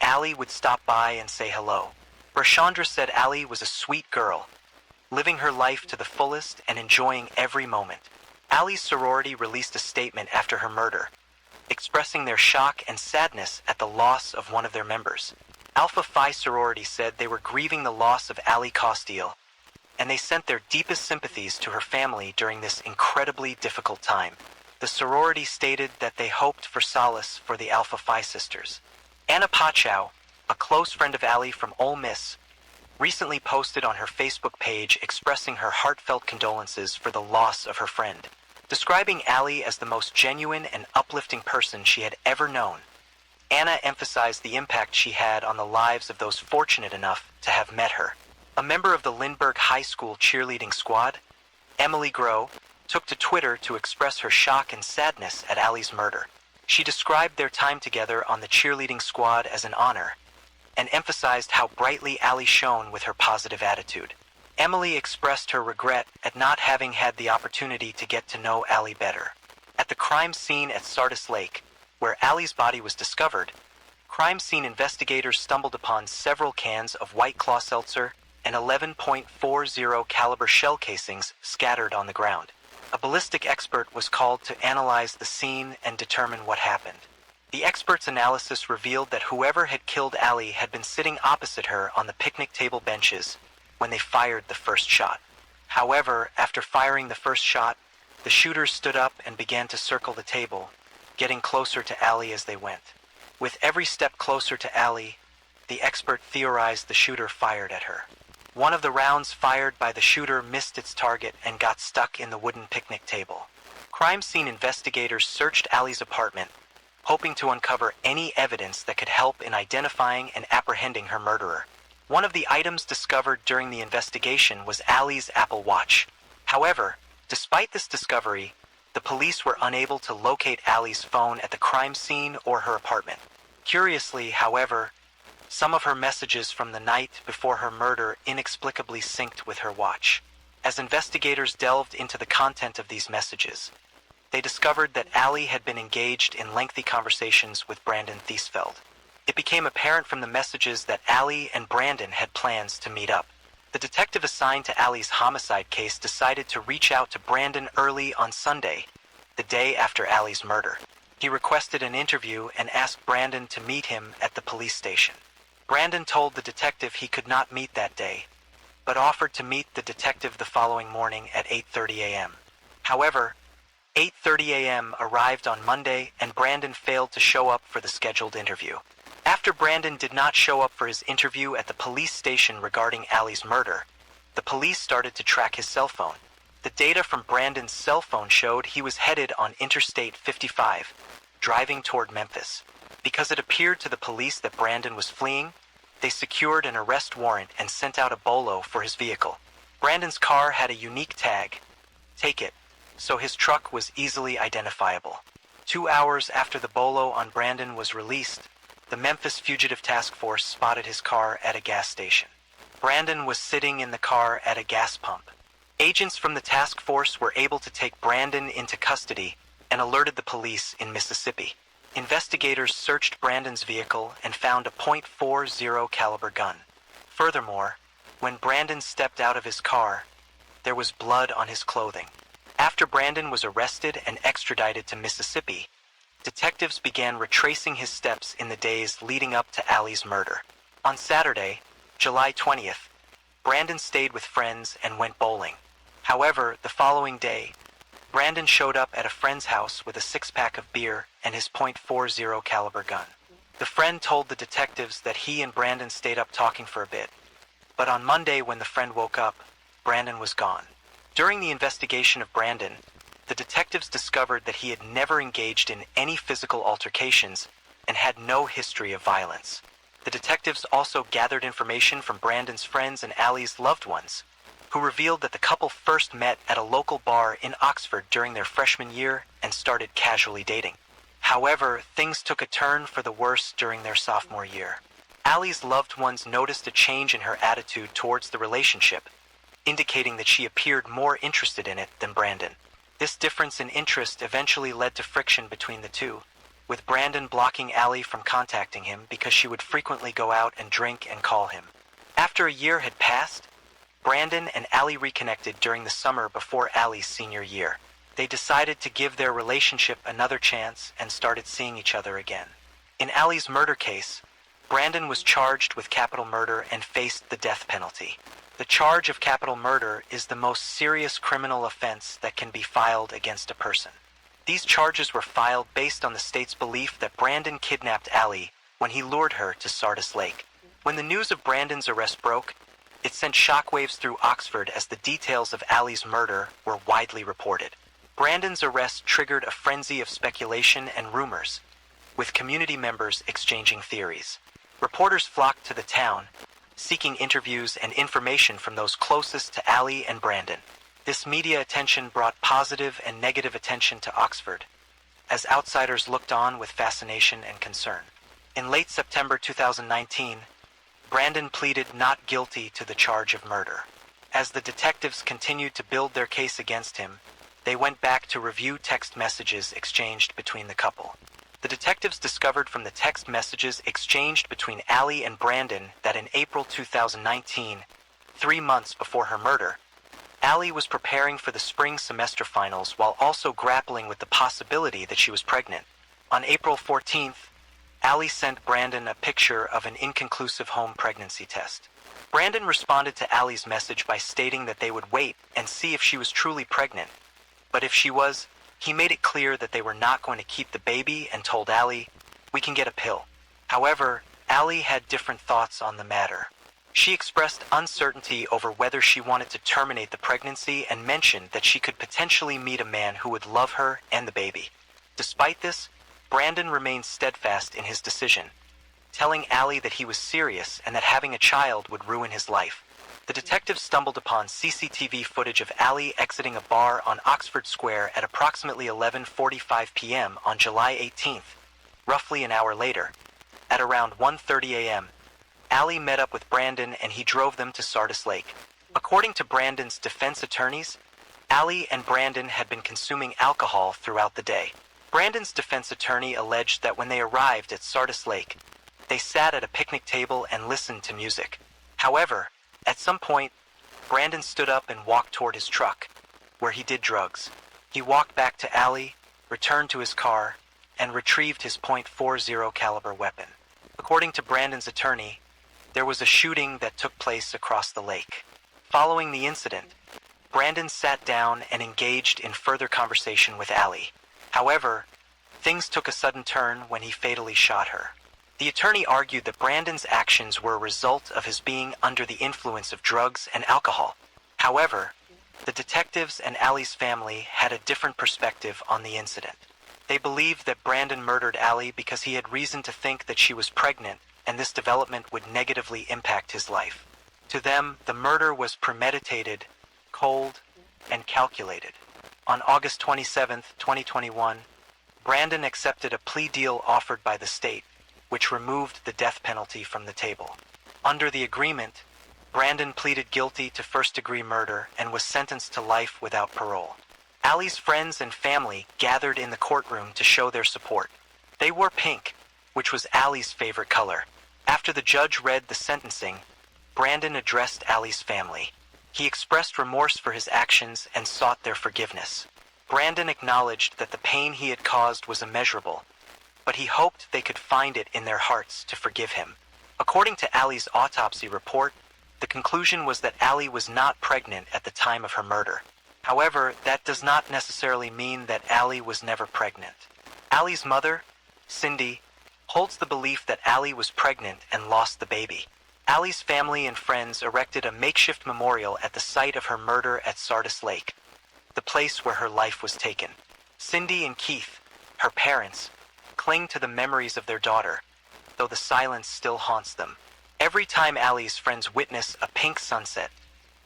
Allie would stop by and say hello. Brashandra said Allie was a sweet girl, living her life to the fullest and enjoying every moment. Allie's sorority released a statement after her murder, expressing their shock and sadness at the loss of one of their members. Alpha Phi sorority said they were grieving the loss of Allie Costile, and they sent their deepest sympathies to her family during this incredibly difficult time. The sorority stated that they hoped for solace for the Alpha Phi sisters. Anna Pachow, a close friend of Allie from Ole Miss, recently posted on her Facebook page expressing her heartfelt condolences for the loss of her friend. Describing Allie as the most genuine and uplifting person she had ever known, Anna emphasized the impact she had on the lives of those fortunate enough to have met her. A member of the Lindbergh High School cheerleading squad, Emily Groh, took to Twitter to express her shock and sadness at Allie's murder. She described their time together on the cheerleading squad as an honor, and emphasized how brightly Allie shone with her positive attitude. Emily expressed her regret at not having had the opportunity to get to know Allie better. At the crime scene at Sardis Lake, where Allie's body was discovered, crime scene investigators stumbled upon several cans of White Claw seltzer and 11.40 caliber shell casings scattered on the ground. A ballistic expert was called to analyze the scene and determine what happened. The expert's analysis revealed that whoever had killed Allie had been sitting opposite her on the picnic table benches when they fired the first shot. However, after firing the first shot, the shooters stood up and began to circle the table, getting closer to Allie as they went. With every step closer to Allie, the expert theorized the shooter fired at her. One of the rounds fired by the shooter missed its target and got stuck in the wooden picnic table. Crime scene investigators searched Allie's apartment, hoping to uncover any evidence that could help in identifying and apprehending her murderer. One of the items discovered during the investigation was Allie's Apple Watch. However, despite this discovery, the police were unable to locate Allie's phone at the crime scene or her apartment. Curiously, however, some of her messages from the night before her murder inexplicably synced with her watch. As investigators delved into the content of these messages, they discovered that Allie had been engaged in lengthy conversations with Brandon Thiesfeld. It became apparent from the messages that Allie and Brandon had plans to meet up. The detective assigned to Allie's homicide case decided to reach out to Brandon early on Sunday, the day after Allie's murder. He requested an interview and asked Brandon to meet him at the police station. Brandon told the detective he could not meet that day, but offered to meet the detective the following morning at 8:30 a.m. However, 8:30 a.m. arrived on Monday and Brandon failed to show up for the scheduled interview. After Brandon did not show up for his interview at the police station regarding Allie's murder, the police started to track his cell phone. The data from Brandon's cell phone showed he was headed on Interstate 55, driving toward Memphis. Because it appeared to the police that Brandon was fleeing, they secured an arrest warrant and sent out a bolo for his vehicle. Brandon's car had a unique tag, "Take It," so his truck was easily identifiable. 2 hours after the bolo on Brandon was released, the Memphis Fugitive Task Force spotted his car at a gas station. Brandon was sitting in the car at a gas pump. Agents from the task force were able to take Brandon into custody and alerted the police in Mississippi. Investigators searched Brandon's vehicle and found a .40 caliber gun. Furthermore, when Brandon stepped out of his car, there was blood on his clothing. After Brandon was arrested and extradited to Mississippi, detectives began retracing his steps in the days leading up to Allie's murder. On Saturday, July 20th, Brandon stayed with friends and went bowling. However, the following day, Brandon showed up at a friend's house with a six-pack of beer and his .40 caliber gun. The friend told the detectives that he and Brandon stayed up talking for a bit, but on Monday when the friend woke up, Brandon was gone. During the investigation of Brandon, the detectives discovered that he had never engaged in any physical altercations and had no history of violence. The detectives also gathered information from Brandon's friends and Allie's loved ones, who revealed that the couple first met at a local bar in Oxford during their freshman year and started casually dating. However, things took a turn for the worse during their sophomore year. Allie's loved ones noticed a change in her attitude towards the relationship, indicating that she appeared more interested in it than Brandon. This difference in interest eventually led to friction between the two, with Brandon blocking Allie from contacting him because she would frequently go out and drink and call him. After a year had passed, Brandon and Allie reconnected during the summer before Allie's senior year. They decided to give their relationship another chance and started seeing each other again. In Allie's murder case, Brandon was charged with capital murder and faced the death penalty. The charge of capital murder is the most serious criminal offense that can be filed against a person. These charges were filed based on the state's belief that Brandon kidnapped Allie when he lured her to Sardis Lake. When the news of Brandon's arrest broke, it sent shockwaves through Oxford as the details of Allie's murder were widely reported. Brandon's arrest triggered a frenzy of speculation and rumors, with community members exchanging theories. Reporters flocked to the town, seeking interviews and information from those closest to Allie and Brandon. This media attention brought positive and negative attention to Oxford, as outsiders looked on with fascination and concern. In late September 2019, Brandon pleaded not guilty to the charge of murder. As the detectives continued to build their case against him, they went back to review text messages exchanged between the couple. The detectives discovered from the text messages exchanged between Allie and Brandon that in April 2019, 3 months before her murder, Allie was preparing for the spring semester finals while also grappling with the possibility that she was pregnant. On April 14th, Allie sent Brandon a picture of an inconclusive home pregnancy test. Brandon responded to Allie's message by stating that they would wait and see if she was truly pregnant, but if she was, He made it clear that they were not going to keep the baby and told Allie, "We can get a pill." However, Allie had different thoughts on the matter. She expressed uncertainty over whether she wanted to terminate the pregnancy and mentioned that she could potentially meet a man who would love her and the baby. Despite this, Brandon remained steadfast in his decision, telling Allie that he was serious and that having a child would ruin his life. The detectives stumbled upon CCTV footage of Allie exiting a bar on Oxford Square at approximately 11:45 p.m. on July 18th, roughly an hour later. At around 1:30 a.m., Allie met up with Brandon and he drove them to Sardis Lake. According to Brandon's defense attorneys, Allie and Brandon had been consuming alcohol throughout the day. Brandon's defense attorney alleged that when they arrived at Sardis Lake, they sat at a picnic table and listened to music. However, at some point, Brandon stood up and walked toward his truck, where he did drugs. He walked back to Allie, returned to his car, and retrieved his .40 caliber weapon. According to Brandon's attorney, there was a shooting that took place across the lake. Following the incident, Brandon sat down and engaged in further conversation with Allie. However, things took a sudden turn when he fatally shot her. The attorney argued that Brandon's actions were a result of his being under the influence of drugs and alcohol. However, the detectives and Allie's family had a different perspective on the incident. They believed that Brandon murdered Allie because he had reason to think that she was pregnant and this development would negatively impact his life. To them, the murder was premeditated, cold, and calculated. On August 27, 2021, Brandon accepted a plea deal offered by the state, which removed the death penalty from the table. Under the agreement, Brandon pleaded guilty to first-degree murder and was sentenced to life without parole. Allie's friends and family gathered in the courtroom to show their support. They wore pink, which was Allie's favorite color. After the judge read the sentencing, Brandon addressed Allie's family. He expressed remorse for his actions and sought their forgiveness. Brandon acknowledged that the pain he had caused was immeasurable, but he hoped they could find it in their hearts to forgive him. According to Allie's autopsy report, the conclusion was that Allie was not pregnant at the time of her murder. However, that does not necessarily mean that Allie was never pregnant. Allie's mother, Cindy, holds the belief that Allie was pregnant and lost the baby. Allie's family and friends erected a makeshift memorial at the site of her murder at Sardis Lake, the place where her life was taken. Cindy and Keith, her parents, cling to the memories of their daughter, though the silence still haunts them. Every time Allie's friends witness a pink sunset,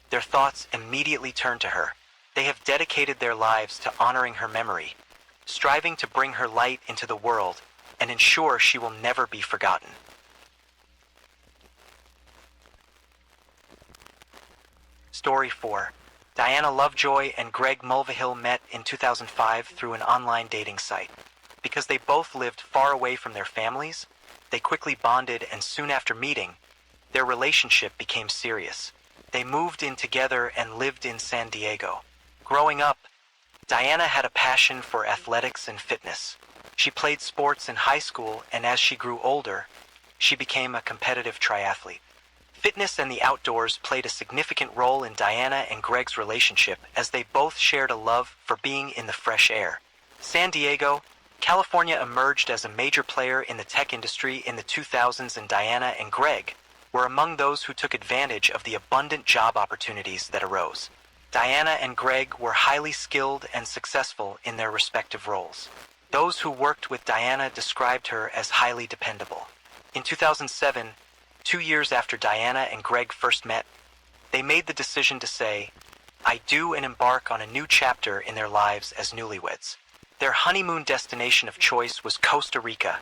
their thoughts immediately turn to her. They have dedicated their lives to honoring her memory, striving to bring her light into the world and ensure she will never be forgotten. Story 4. Diana Lovejoy and Greg Mulvihill met in 2005 through an online dating site. Because they both lived far away from their families, they quickly bonded, and soon after meeting, their relationship became serious. They moved in together and lived in San Diego. Growing up, Diana had a passion for athletics and fitness. She played sports in high school, and as she grew older, she became a competitive triathlete. Fitness and the outdoors played a significant role in Diana and Greg's relationship, as they both shared a love for being in the fresh air. San Diego, California emerged as a major player in the tech industry in the 2000s, and Diana and Greg were among those who took advantage of the abundant job opportunities that arose. Diana and Greg were highly skilled and successful in their respective roles. Those who worked with Diana described her as highly dependable. In 2007, 2 years after Diana and Greg first met, they made the decision to say, "I do," and embark on a new chapter in their lives as newlyweds. Their honeymoon destination of choice was Costa Rica,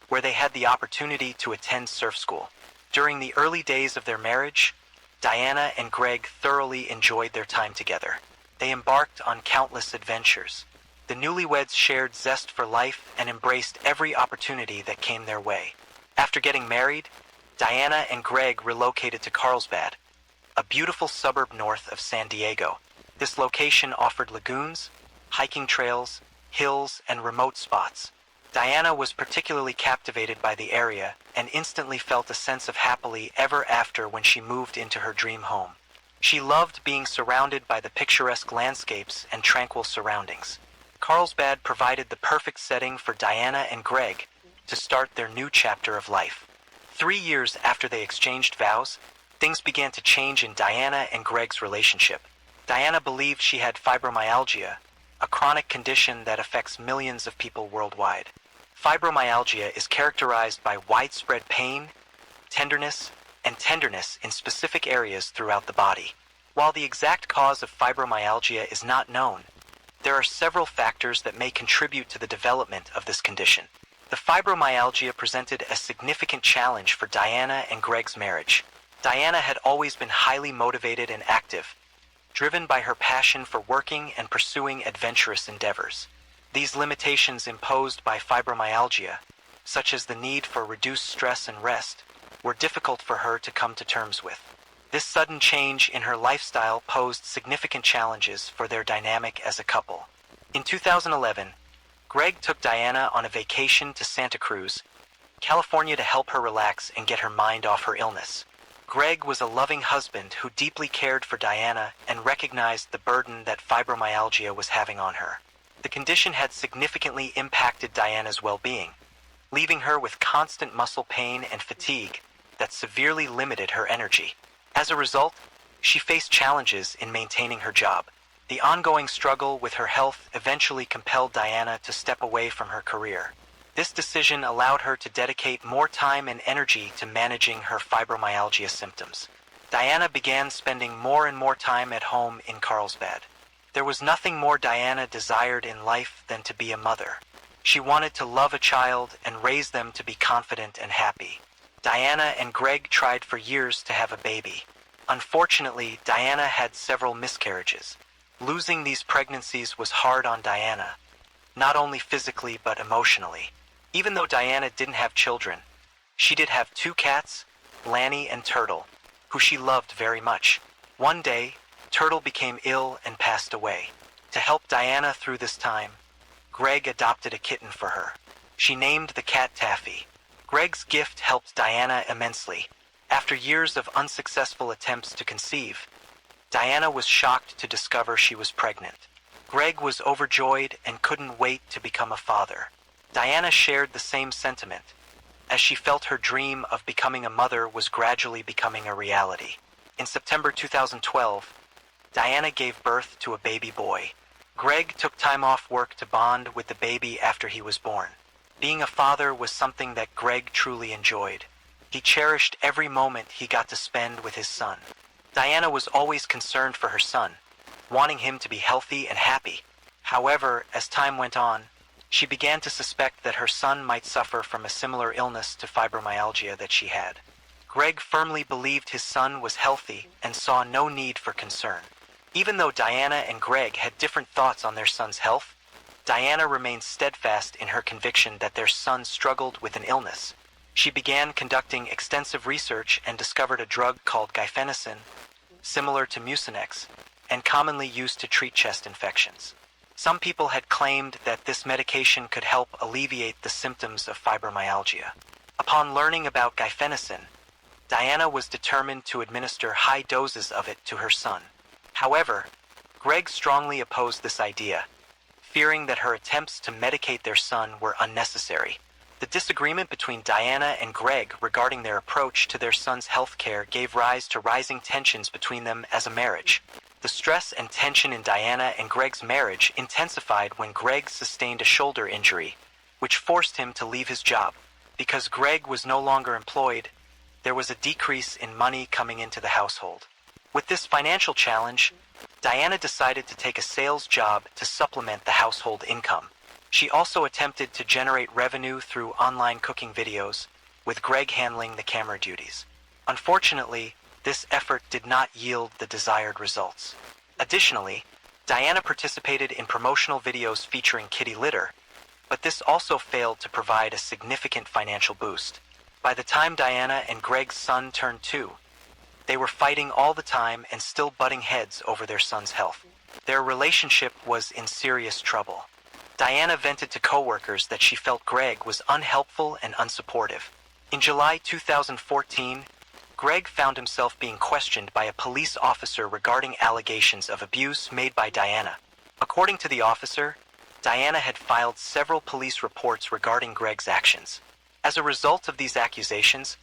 where they had the opportunity to attend surf school. During the early days of their marriage, Diana and Greg thoroughly enjoyed their time together. They embarked on countless adventures. The newlyweds shared zest for life and embraced every opportunity that came their way. After getting married, Diana and Greg relocated to Carlsbad, a beautiful suburb north of San Diego. This location offered lagoons, hiking trails, hills, and remote spots. Diana was particularly captivated by the area and instantly felt a sense of happily ever after when she moved into her dream home. She loved being surrounded by the picturesque landscapes and tranquil surroundings. Carlsbad provided the perfect setting for Diana and Greg to start their new chapter of life. 3 years after they exchanged vows, things began to change in Diana and Greg's relationship. Diana believed she had fibromyalgia, a chronic condition that affects millions of people worldwide. Fibromyalgia is characterized by widespread pain, tenderness in specific areas throughout the body. While the exact cause of fibromyalgia is not known, there are several factors that may contribute to the development of this condition. The fibromyalgia presented a significant challenge for Diana and Greg's marriage. Diana had always been highly motivated and active, driven by her passion for working and pursuing adventurous endeavors. These limitations imposed by fibromyalgia, such as the need for reduced stress and rest, were difficult for her to come to terms with. This sudden change in her lifestyle posed significant challenges for their dynamic as a couple. In 2011, Greg took Diana on a vacation to Santa Cruz, California to help her relax and get her mind off her illness. Greg was a loving husband who deeply cared for Diana and recognized the burden that fibromyalgia was having on her. The condition had significantly impacted Diana's well-being, leaving her with constant muscle pain and fatigue that severely limited her energy. As a result, she faced challenges in maintaining her job. The ongoing struggle with her health eventually compelled Diana to step away from her career. This decision allowed her to dedicate more time and energy to managing her fibromyalgia symptoms. Diana began spending more and more time at home in Carlsbad. There was nothing more Diana desired in life than to be a mother. She wanted to love a child and raise them to be confident and happy. Diana and Greg tried for years to have a baby. Unfortunately, Diana had several miscarriages. Losing these pregnancies was hard on Diana, not only physically but emotionally. Even though Diana didn't have children, she did have 2 cats, Lanny and Turtle, who she loved very much. One day, Turtle became ill and passed away. To help Diana through this time, Greg adopted a kitten for her. She named the cat Taffy. Greg's gift helped Diana immensely. After years of unsuccessful attempts to conceive, Diana was shocked to discover she was pregnant. Greg was overjoyed and couldn't wait to become a father. Diana shared the same sentiment, as she felt her dream of becoming a mother was gradually becoming a reality. In September 2012, Diana gave birth to a baby boy. Greg took time off work to bond with the baby after he was born. Being a father was something that Greg truly enjoyed. He cherished every moment he got to spend with his son. Diana was always concerned for her son, wanting him to be healthy and happy. However, as time went on, she began to suspect that her son might suffer from a similar illness to fibromyalgia that she had. Greg firmly believed his son was healthy and saw no need for concern. Even though Diana and Greg had different thoughts on their son's health, Diana remained steadfast in her conviction that their son struggled with an illness. She began conducting extensive research and discovered a drug called guaifenesin, similar to Mucinex, and commonly used to treat chest infections. Some people had claimed that this medication could help alleviate the symptoms of fibromyalgia. Upon learning about guaifenesin, Diana was determined to administer high doses of it to her son. However, Greg strongly opposed this idea, fearing that her attempts to medicate their son were unnecessary. The disagreement between Diana and Greg regarding their approach to their son's health care gave rise to rising tensions between them as a marriage. The stress and tension in Diana and Greg's marriage intensified when Greg sustained a shoulder injury, which forced him to leave his job. Because Greg was no longer employed, there was a decrease in money coming into the household. With this financial challenge, Diana decided to take a sales job to supplement the household income. She also attempted to generate revenue through online cooking videos, with Greg handling the camera duties. Unfortunately, this effort did not yield the desired results. Additionally, Diana participated in promotional videos featuring kitty litter, but this also failed to provide a significant financial boost. By the time Diana and Greg's son turned 2, they were fighting all the time and still butting heads over their son's health. Their relationship was in serious trouble. Diana vented to coworkers that she felt Greg was unhelpful and unsupportive. In July 2014, Greg found himself being questioned by a police officer regarding allegations of abuse made by Diana. According to the officer, Diana had filed several police reports regarding Greg's actions. As a result of these accusations,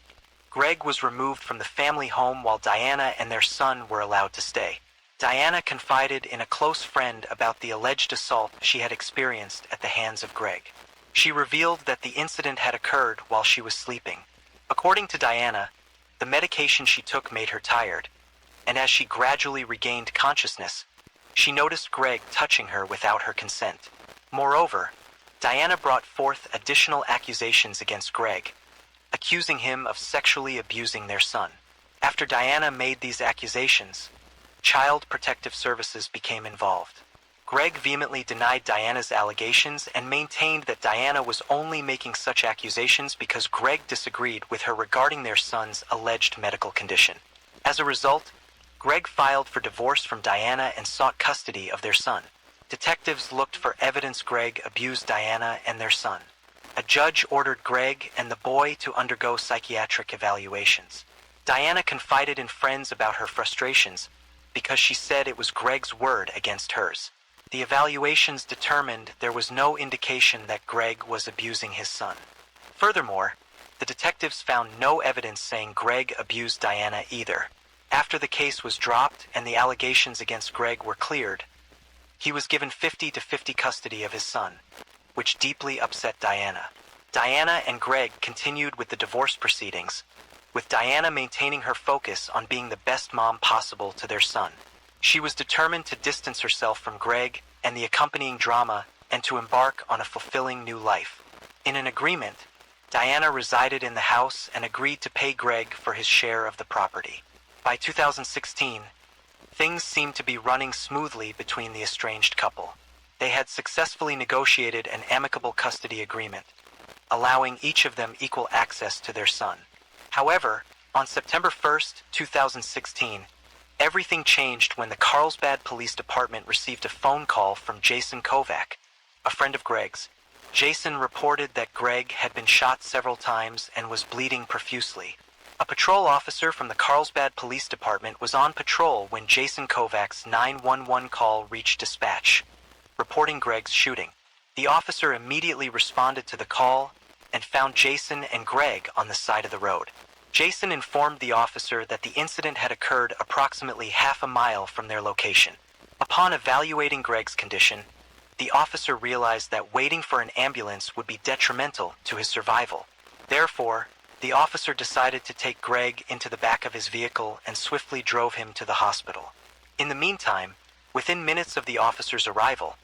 Greg was removed from the family home while Diana and their son were allowed to stay. Diana confided in a close friend about the alleged assault she had experienced at the hands of Greg. She revealed that the incident had occurred while she was sleeping. According to Diana, the medication she took made her tired, and as she gradually regained consciousness, she noticed Greg touching her without her consent. Moreover, Diana brought forth additional accusations against Greg, accusing him of sexually abusing their son. After Diana made these accusations, Child Protective Services became involved. Greg vehemently denied Diana's allegations and maintained that Diana was only making such accusations because Greg disagreed with her regarding their son's alleged medical condition. As a result, Greg filed for divorce from Diana and sought custody of their son. Detectives looked for evidence Greg abused Diana and their son. A judge ordered Greg and the boy to undergo psychiatric evaluations. Diana confided in friends about her frustrations because she said it was Greg's word against hers. The evaluations determined there was no indication that Greg was abusing his son. Furthermore, the detectives found no evidence saying Greg abused Diana either. After the case was dropped and the allegations against Greg were cleared, he was given 50-50 custody of his son, which deeply upset Diana. Diana and Greg continued with the divorce proceedings, with Diana maintaining her focus on being the best mom possible to their son. She was determined to distance herself from Greg and the accompanying drama and to embark on a fulfilling new life. In an agreement, Diana resided in the house and agreed to pay Greg for his share of the property. By 2016, things seemed to be running smoothly between the estranged couple. They had successfully negotiated an amicable custody agreement, allowing each of them equal access to their son. However, on September 1, 2016, everything changed when the Carlsbad Police Department received a phone call from Jason Kovac, a friend of Greg's. Jason reported that Greg had been shot several times and was bleeding profusely. A patrol officer from the Carlsbad Police Department was on patrol when Jason Kovac's 911 call reached dispatch, reporting Greg's shooting. The officer immediately responded to the call and found Jason and Greg on the side of the road. Jason informed the officer that the incident had occurred approximately half a mile from their location. Upon evaluating Greg's condition, the officer realized that waiting for an ambulance would be detrimental to his survival. Therefore, the officer decided to take Greg into the back of his vehicle and swiftly drove him to the hospital. In the meantime, within minutes of the officer's arrival,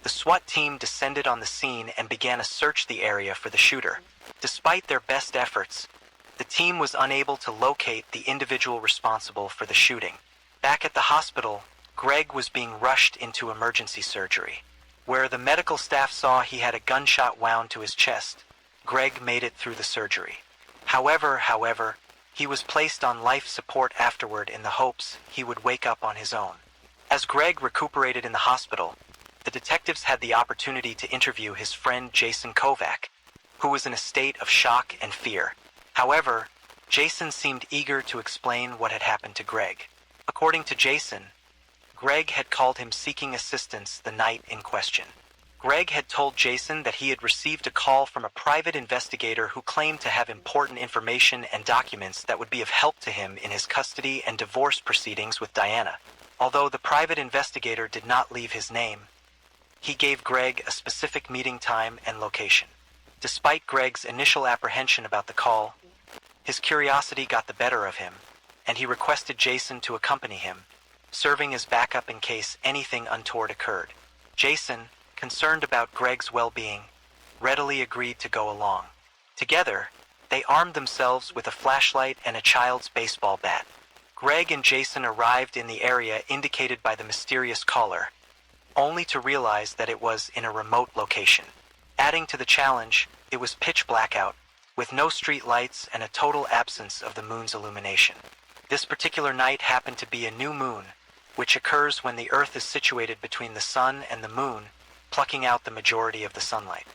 the SWAT team descended on the scene and began to search the area for the shooter. Despite their best efforts, the team was unable to locate the individual responsible for the shooting. Back at the hospital, Greg was being rushed into emergency surgery, where the medical staff saw he had a gunshot wound to his chest. Greg made it through the surgery. However, he was placed on life support afterward in the hopes he would wake up on his own. As Greg recuperated in the hospital, the detectives had the opportunity to interview his friend Jason Kovac, who was in a state of shock and fear. However, Jason seemed eager to explain what had happened to Greg. According to Jason, Greg had called him seeking assistance the night in question. Greg had told Jason that he had received a call from a private investigator who claimed to have important information and documents that would be of help to him in his custody and divorce proceedings with Diana. Although the private investigator did not leave his name, he gave Greg a specific meeting time and location. Despite Greg's initial apprehension about the call, his curiosity got the better of him, and he requested Jason to accompany him, serving as backup in case anything untoward occurred. Jason, concerned about Greg's well-being, readily agreed to go along. Together, they armed themselves with a flashlight and a child's baseball bat. Greg and Jason arrived in the area indicated by the mysterious caller, only to realize that it was in a remote location. Adding to the challenge, it was pitch blackout, with no street lights and a total absence of the moon's illumination. This particular night happened to be a new moon, which occurs when the Earth is situated between the sun and the moon, plucking out the majority of the sunlight.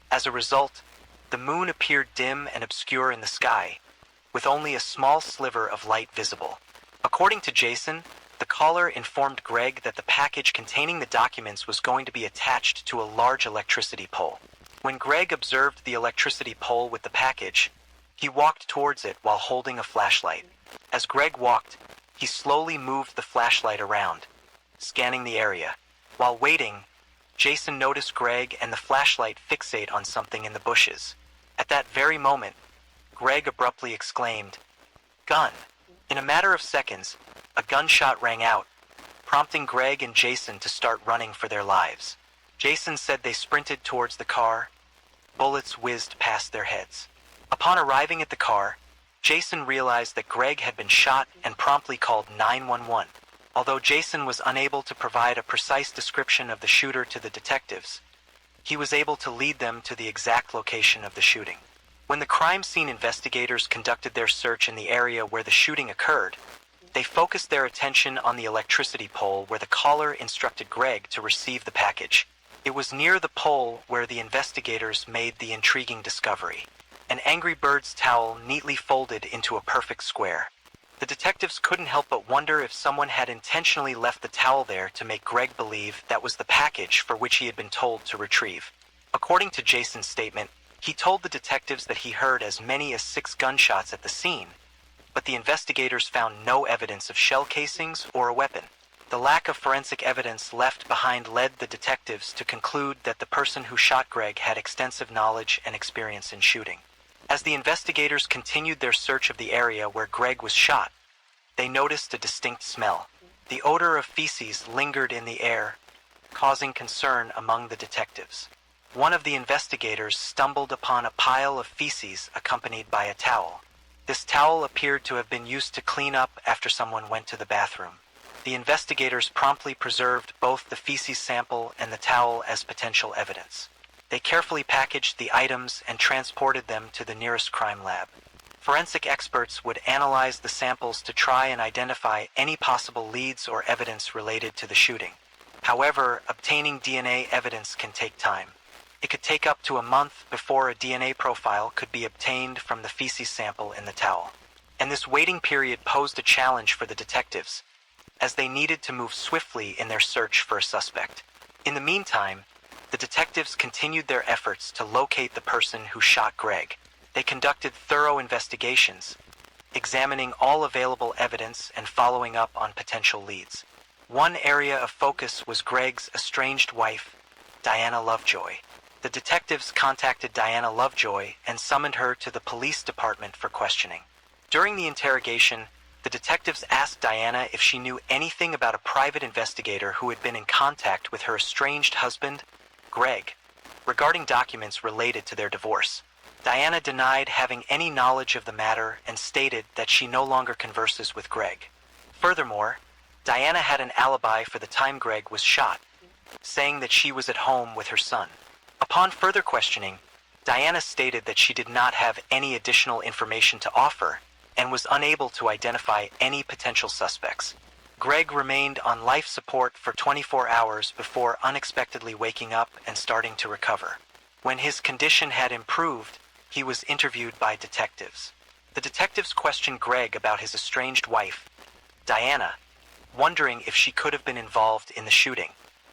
As a result, the moon appeared dim and obscure in the sky, with only a small sliver of light visible. According to Jason, The caller informed Greg that the package containing the documents was going to be attached to a large electricity pole. When Greg observed the electricity pole with the package, he walked towards it while holding a flashlight. As Greg walked, he slowly moved the flashlight around, scanning the area. While waiting, Jason noticed Greg and the flashlight fixate on something in the bushes. At that very moment, Greg abruptly exclaimed, "Gun!" In a matter of seconds, a gunshot rang out, prompting Greg and Jason to start running for their lives. Jason said they sprinted towards the car. Bullets whizzed past their heads. Upon arriving at the car, Jason realized that Greg had been shot and promptly called 911. Although Jason was unable to provide a precise description of the shooter to the detectives, he was able to lead them to the exact location of the shooting. When the crime scene investigators conducted their search in the area where the shooting occurred, they focused their attention on the electricity pole where the caller instructed Greg to receive the package. It was near the pole where the investigators made the intriguing discovery: an Angry Birds towel neatly folded into a perfect square. The detectives couldn't help but wonder if someone had intentionally left the towel there to make Greg believe that was the package for which he had been told to retrieve. According to Jason's statement, he told the detectives that he heard as many as 6 gunshots at the scene, but the investigators found no evidence of shell casings or a weapon. The lack of forensic evidence left behind led the detectives to conclude that the person who shot Greg had extensive knowledge and experience in shooting. As the investigators continued their search of the area where Greg was shot, they noticed a distinct smell. The odor of feces lingered in the air, causing concern among the detectives. One of the investigators stumbled upon a pile of feces accompanied by a towel. This towel appeared to have been used to clean up after someone went to the bathroom. The investigators promptly preserved both the feces sample and the towel as potential evidence. They carefully packaged the items and transported them to the nearest crime lab. Forensic experts would analyze the samples to try and identify any possible leads or evidence related to the shooting. However, obtaining DNA evidence can take time. It could take up to a month before a DNA profile could be obtained from the feces sample in the towel. And this waiting period posed a challenge for the detectives, as they needed to move swiftly in their search for a suspect. In the meantime, the detectives continued their efforts to locate the person who shot Greg. They conducted thorough investigations, examining all available evidence and following up on potential leads. One area of focus was Greg's estranged wife, Diana Lovejoy. The detectives contacted Diana Lovejoy and summoned her to the police department for questioning. During the interrogation, the detectives asked Diana if she knew anything about a private investigator who had been in contact with her estranged husband, Greg, regarding documents related to their divorce. Diana denied having any knowledge of the matter and stated that she no longer converses with Greg. Furthermore, Diana had an alibi for the time Greg was shot, saying that she was at home with her son. Upon further questioning, Diana stated that she did not have any additional information to offer and was unable to identify any potential suspects. Greg remained on life support for 24 hours before unexpectedly waking up and starting to recover. When his condition had improved, he was interviewed by detectives. The detectives questioned Greg about his estranged wife, Diana, wondering if she could have been involved in the shooting.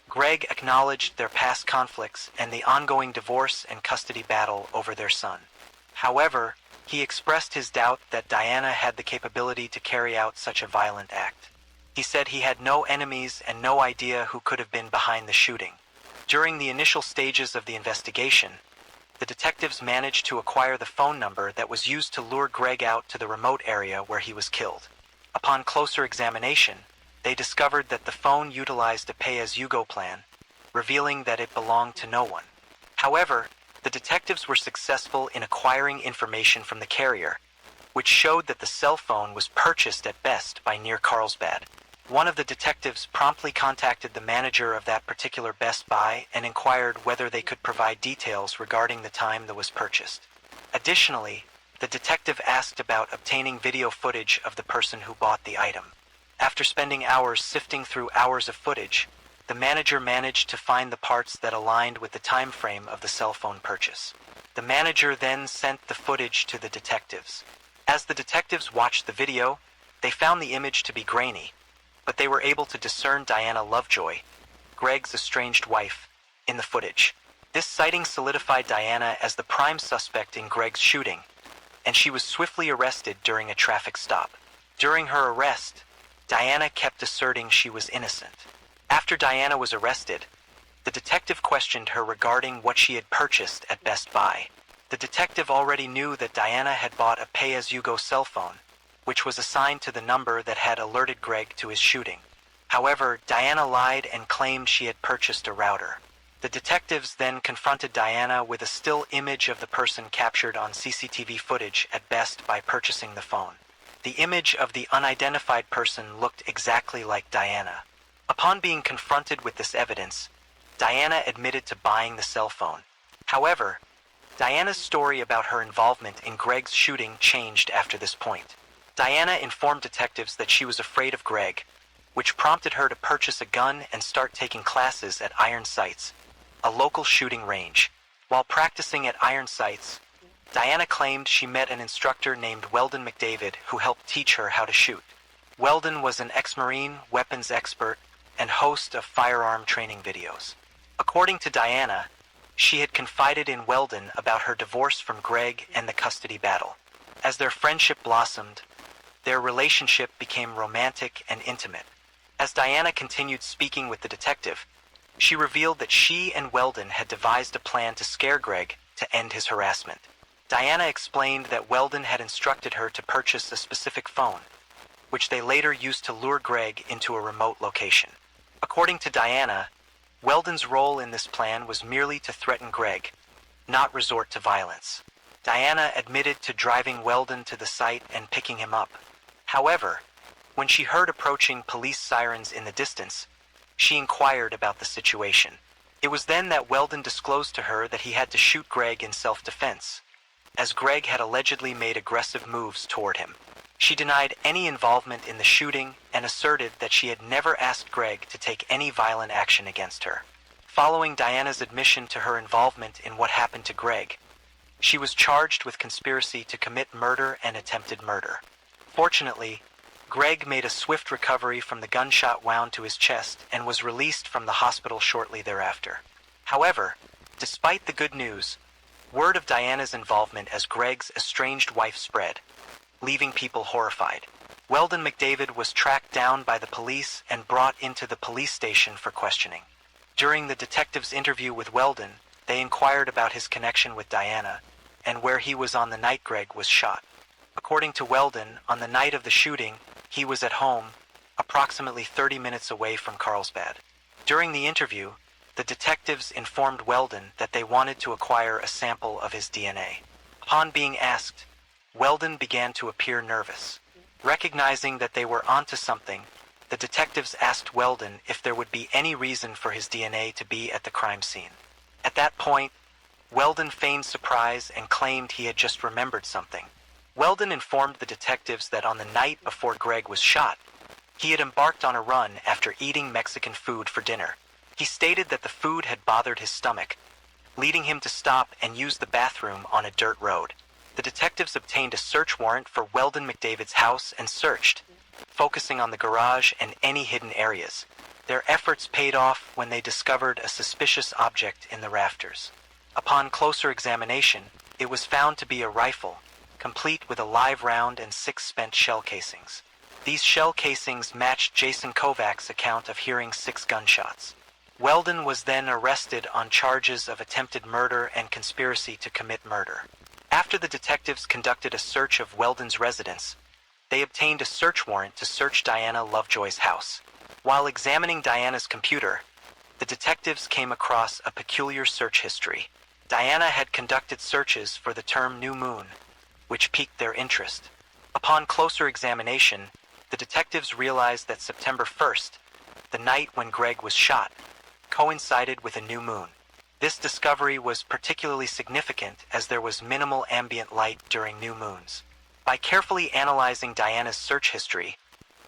Greg acknowledged their past conflicts and the ongoing divorce and custody battle over their son. However, he expressed his doubt that Diana had the capability to carry out such a violent act. He said he had no enemies and no idea who could have been behind the shooting. During the initial stages of the investigation, the detectives managed to acquire the phone number that was used to lure Greg out to the remote area where he was killed. Upon closer examination, they discovered that the phone utilized a pay-as-you-go plan, revealing that it belonged to no one. However, the detectives were successful in acquiring information from the carrier, which showed that the cell phone was purchased at best by near Carlsbad. One of the detectives promptly contacted the manager of that particular Best Buy and inquired whether they could provide details regarding the time that was purchased. Additionally, the detective asked about obtaining video footage of the person who bought the item. After spending hours sifting through hours of footage, the manager managed to find the parts that aligned with the time frame of the cell phone purchase. The manager then sent the footage to the detectives. As the detectives watched the video, they found the image to be grainy, but they were able to discern Diana Lovejoy, Greg's estranged wife, in the footage. This sighting solidified Diana as the prime suspect in Greg's shooting, and she was swiftly arrested during a traffic stop. During her arrest, Diana kept asserting she was innocent. After Diana was arrested, the detective questioned her regarding what she had purchased at Best Buy. The detective already knew that Diana had bought a pay-as-you-go cell phone, which was assigned to the number that had alerted Greg to his shooting. However, Diana lied and claimed she had purchased a router. The detectives then confronted Diana with a still image of the person captured on CCTV footage at Best by purchasing the phone. The image of the unidentified person looked exactly like Diana. Upon being confronted with this evidence, Diana admitted to buying the cell phone. However, Diana's story about her involvement in Greg's shooting changed after this point. Diana informed detectives that she was afraid of Greg, which prompted her to purchase a gun and start taking classes at Iron Sights, a local shooting range. While practicing at Iron Sights, Diana claimed she met an instructor named Weldon McDavid who helped teach her how to shoot. Weldon was an ex-Marine, weapons expert, and host of firearm training videos. According to Diana, she had confided in Weldon about her divorce from Greg and the custody battle. As their friendship blossomed, their relationship became romantic and intimate. As Diana continued speaking with the detective, she revealed that she and Weldon had devised a plan to scare Greg to end his harassment. Diana explained that Weldon had instructed her to purchase a specific phone, which they later used to lure Greg into a remote location. According to Diana, Weldon's role in this plan was merely to threaten Greg, not resort to violence. Diana admitted to driving Weldon to the site and picking him up. However, when she heard approaching police sirens in the distance, she inquired about the situation. It was then that Weldon disclosed to her that he had to shoot Greg in self-defense, as Greg had allegedly made aggressive moves toward him. She denied any involvement in the shooting and asserted that she had never asked Greg to take any violent action against her. Following Diana's admission to her involvement in what happened to Greg, she was charged with conspiracy to commit murder and attempted murder. Fortunately, Greg made a swift recovery from the gunshot wound to his chest and was released from the hospital shortly thereafter. However, despite the good news, word of Diana's involvement as Greg's estranged wife spread, leaving people horrified. Weldon McDavid was tracked down by the police and brought into the police station for questioning. During the detective's interview with Weldon, they inquired about his connection with Diana and where he was on the night Greg was shot. According to Weldon, on the night of the shooting, he was at home, approximately 30 minutes away from Carlsbad. During the interview, the detectives informed Weldon that they wanted to acquire a sample of his DNA. Upon being asked, Weldon began to appear nervous. Recognizing that they were onto something, the detectives asked Weldon if there would be any reason for his DNA to be at the crime scene. At that point, Weldon feigned surprise and claimed he had just remembered something. Weldon informed the detectives that on the night before Greg was shot, he had embarked on a run after eating Mexican food for dinner. He stated that the food had bothered his stomach, leading him to stop and use the bathroom on a dirt road. The detectives obtained a search warrant for Weldon McDavid's house and searched, focusing on the garage and any hidden areas. Their efforts paid off when they discovered a suspicious object in the rafters. Upon closer examination, it was found to be a rifle, complete with a live round and 6 spent shell casings. These shell casings matched Jason Kovac's account of hearing 6 gunshots. Weldon was then arrested on charges of attempted murder and conspiracy to commit murder. After the detectives conducted a search of Weldon's residence, they obtained a search warrant to search Diana Lovejoy's house. While examining Diana's computer, the detectives came across a peculiar search history. Diana had conducted searches for the term new moon, which piqued their interest. Upon closer examination, the detectives realized that September 1st, the night when Greg was shot, coincided with a new moon. This discovery was particularly significant as there was minimal ambient light during new moons. By carefully analyzing Diana's search history,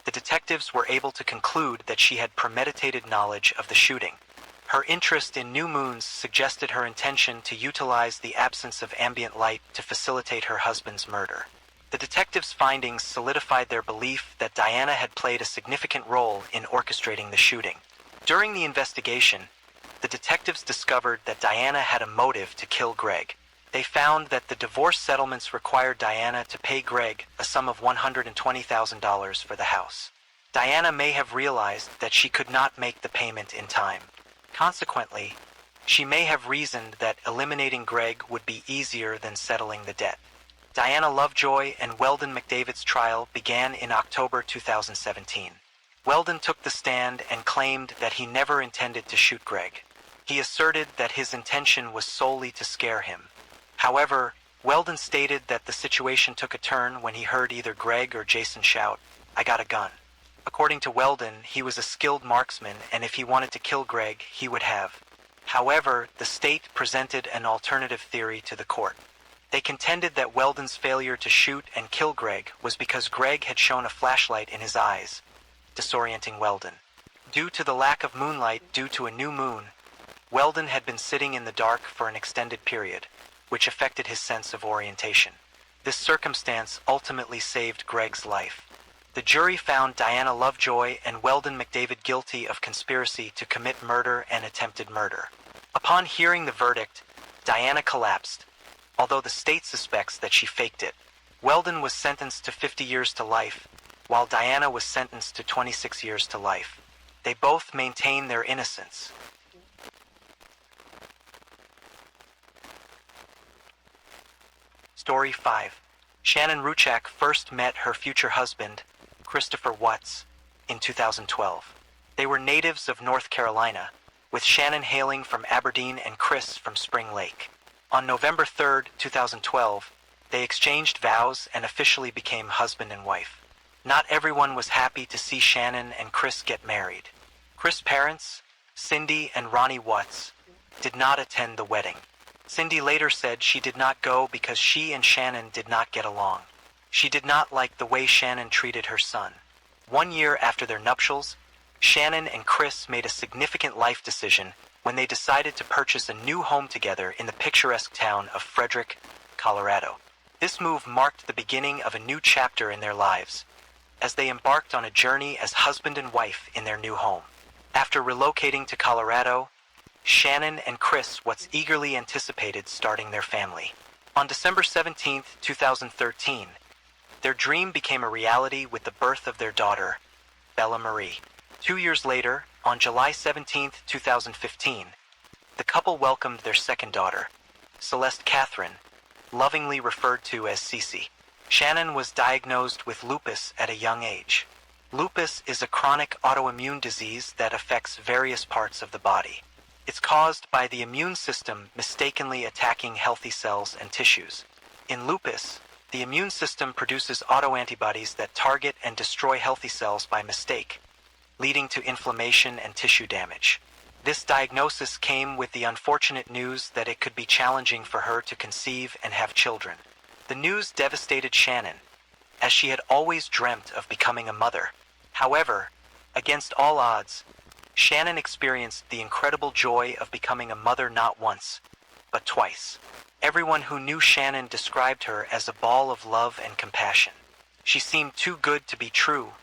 the detectives were able to conclude that she had premeditated knowledge of the shooting. Her interest in new moons suggested her intention to utilize the absence of ambient light to facilitate her husband's murder. The detectives' findings solidified their belief that Diana had played a significant role in orchestrating the shooting. During the investigation, the detectives discovered that Diana had a motive to kill Greg. They found that the divorce settlements required Diana to pay Greg a sum of $120,000 for the house. Diana may have realized that she could not make the payment in time. Consequently, she may have reasoned that eliminating Greg would be easier than settling the debt. Diana Lovejoy and Weldon McDavid's trial began in October 2017. Weldon took the stand and claimed that he never intended to shoot Greg. He asserted that his intention was solely to scare him. However, Weldon stated that the situation took a turn when he heard either Greg or Jason shout, "I got a gun." According to Weldon, he was a skilled marksman, and if he wanted to kill Greg, he would have. However, the state presented an alternative theory to the court. They contended that Weldon's failure to shoot and kill Greg was because Greg had shown a flashlight in his eyes, disorienting Weldon. Due to the lack of moonlight due to a new moon, Weldon had been sitting in the dark for an extended period, which affected his sense of orientation. This circumstance ultimately saved Greg's life. The jury found Diana Lovejoy and Weldon McDavid guilty of conspiracy to commit murder and attempted murder. Upon hearing the verdict, Diana collapsed, although the state suspects that she faked it. Weldon was sentenced to 50 years to life, while Diana was sentenced to 26 years to life. They both maintain their innocence. Story 5. Shannon Ruchak first met her future husband, Christopher Watts, in 2012. They were natives of North Carolina, with Shannon hailing from Aberdeen and Chris from Spring Lake. On November 3, 2012, they exchanged vows and officially became husband and wife. Not everyone was happy to see Shannon and Chris get married. Chris' parents, Cindy and Ronnie Watts, did not attend the wedding. Cindy later said she did not go because she and Shannon did not get along. She did not like the way Shannon treated her son. 1 year after their nuptials, Shannon and Chris made a significant life decision when they decided to purchase a new home together in the picturesque town of Frederick, Colorado. This move marked the beginning of a new chapter in their lives, as they embarked on a journey as husband and wife in their new home. After relocating to Colorado, Shannon and Chris Watts eagerly anticipated starting their family. On December 17, 2013, their dream became a reality with the birth of their daughter, Bella Marie. 2 years later, on July 17, 2015, the couple welcomed their second daughter, Celeste Catherine, lovingly referred to as Cece. Shannon was diagnosed with lupus at a young age. Lupus is a chronic autoimmune disease that affects various parts of the body. It's caused by the immune system mistakenly attacking healthy cells and tissues. In lupus, the immune system produces autoantibodies that target and destroy healthy cells by mistake, leading to inflammation and tissue damage. This diagnosis came with the unfortunate news that it could be challenging for her to conceive and have children. The news devastated Shannon, as she had always dreamt of becoming a mother. However, against all odds, Shannon experienced the incredible joy of becoming a mother not once, but twice. Everyone who knew Shannon described her as a ball of love and compassion. She seemed too good to be true,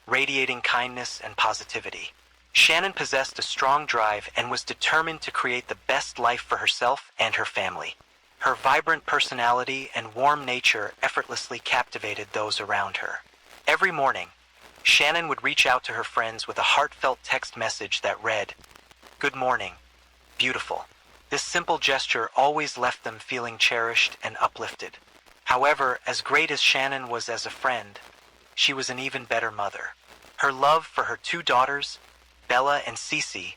radiating kindness and positivity. Shannon possessed a strong drive and was determined to create the best life for herself and her family. Her vibrant personality and warm nature effortlessly captivated those around her. Every morning, Shannon would reach out to her friends with a heartfelt text message that read, "Good morning, beautiful." This simple gesture always left them feeling cherished and uplifted. However, as great as Shannon was as a friend, she was an even better mother. Her love for her two daughters, Bella and Cece,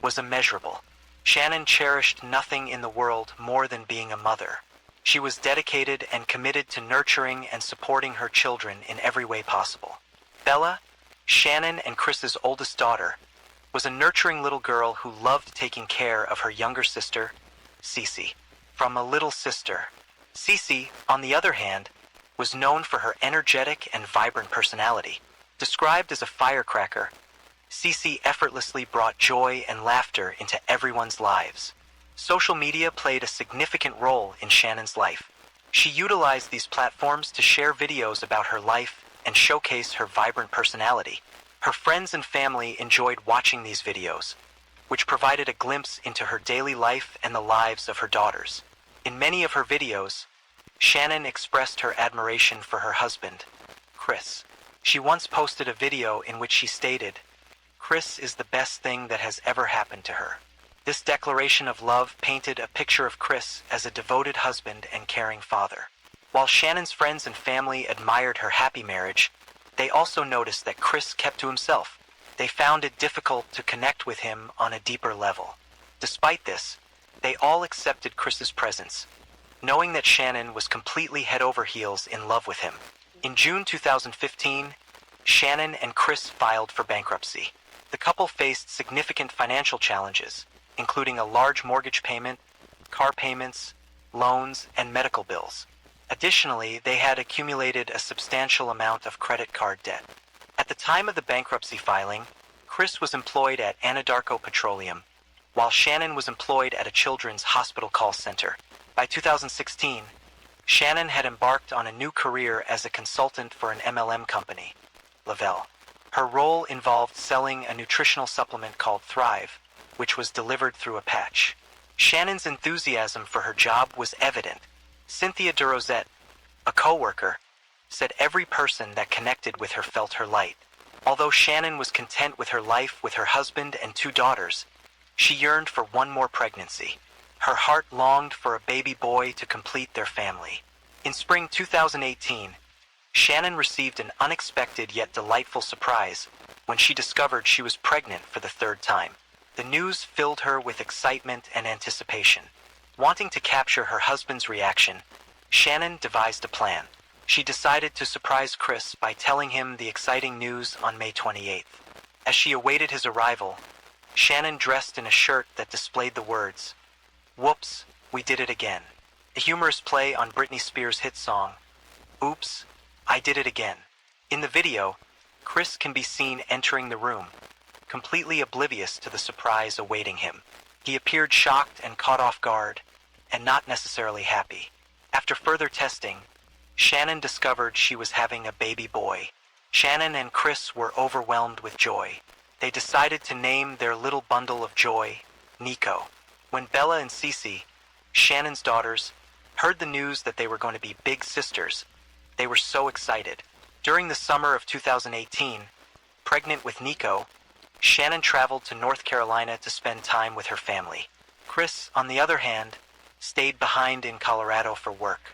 was immeasurable. Shannon cherished nothing in the world more than being a mother. She was dedicated and committed to nurturing and supporting her children in every way possible. Bella, Shannon and Chris's oldest daughter, was a nurturing little girl who loved taking care of her younger sister, Cece. From a little sister, Cece, on the other hand, was known for her energetic and vibrant personality. Described as a firecracker, Cece effortlessly brought joy and laughter into everyone's lives. Social media played a significant role in Shannon's life. She utilized these platforms to share videos about her life and showcase her vibrant personality. Her friends and family enjoyed watching these videos, which provided a glimpse into her daily life and the lives of her daughters. In many of her videos, Shannon expressed her admiration for her husband, Chris. She once posted a video in which she stated, "Chris is the best thing that has ever happened to her." This declaration of love painted a picture of Chris as a devoted husband and caring father. While Shannon's friends and family admired her happy marriage, they also noticed that Chris kept to himself. They found it difficult to connect with him on a deeper level. Despite this, they all accepted Chris's presence, knowing that Shannon was completely head over heels in love with him. In June 2015, Shannon and Chris filed for bankruptcy. The couple faced significant financial challenges, including a large mortgage payment, car payments, loans, and medical bills. Additionally, they had accumulated a substantial amount of credit card debt. At the time of the bankruptcy filing, Chris was employed at Anadarko Petroleum, while Shannon was employed at a children's hospital call center. By 2016, Shannon had embarked on a new career as a consultant for an MLM company, Lavelle. Her role involved selling a nutritional supplement called Thrive, which was delivered through a patch. Shannon's enthusiasm for her job was evident. Cynthia DeRosette, a co-worker, said every person that connected with her felt her light. Although Shannon was content with her life with her husband and 2 daughters, she yearned for one more pregnancy. Her heart longed for a baby boy to complete their family. In spring 2018, Shannon received an unexpected yet delightful surprise when she discovered she was pregnant for the 3rd time. The news filled her with excitement and anticipation. Wanting to capture her husband's reaction, Shannon devised a plan. She decided to surprise Chris by telling him the exciting news on May 28th. As she awaited his arrival, Shannon dressed in a shirt that displayed the words, "Whoops, we did it again," a humorous play on Britney Spears' hit song, "Oops, I Did It Again." In the video, Chris can be seen entering the room, completely oblivious to the surprise awaiting him. He appeared shocked and caught off guard, and not necessarily happy. After further testing, Shannon discovered she was having a baby boy. Shannon and Chris were overwhelmed with joy. They decided to name their little bundle of joy, Nico. When Bella and Cece, Shannon's daughters, heard the news that they were going to be big sisters, they were so excited. During the summer of 2018, pregnant with Nico, Shannon traveled to North Carolina to spend time with her family. Chris, on the other hand, stayed behind in Colorado for work.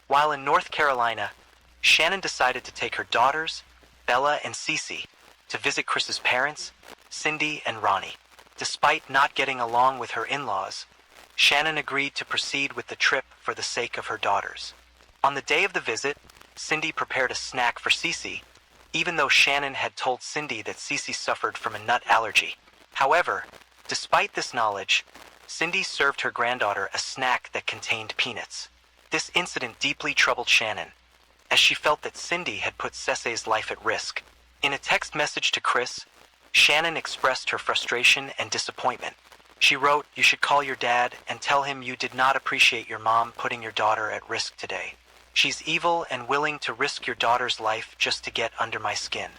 While in North Carolina, Shannon decided to take her daughters, Bella and Cece, to visit Chris's parents, Cindy and Ronnie. Despite not getting along with her in-laws, Shannon agreed to proceed with the trip for the sake of her daughters. On the day of the visit, Cindy prepared a snack for Cece, even though Shannon had told Cindy that Cece suffered from a nut allergy. However, despite this knowledge, Cindy served her granddaughter a snack that contained peanuts. This incident deeply troubled Shannon, as she felt that Cindy had put Cece's life at risk. In a text message to Chris, Shannon expressed her frustration and disappointment. She wrote, "You should call your dad and tell him you did not appreciate your mom putting your daughter at risk today. She's evil and willing to risk your daughter's life just to get under my skin.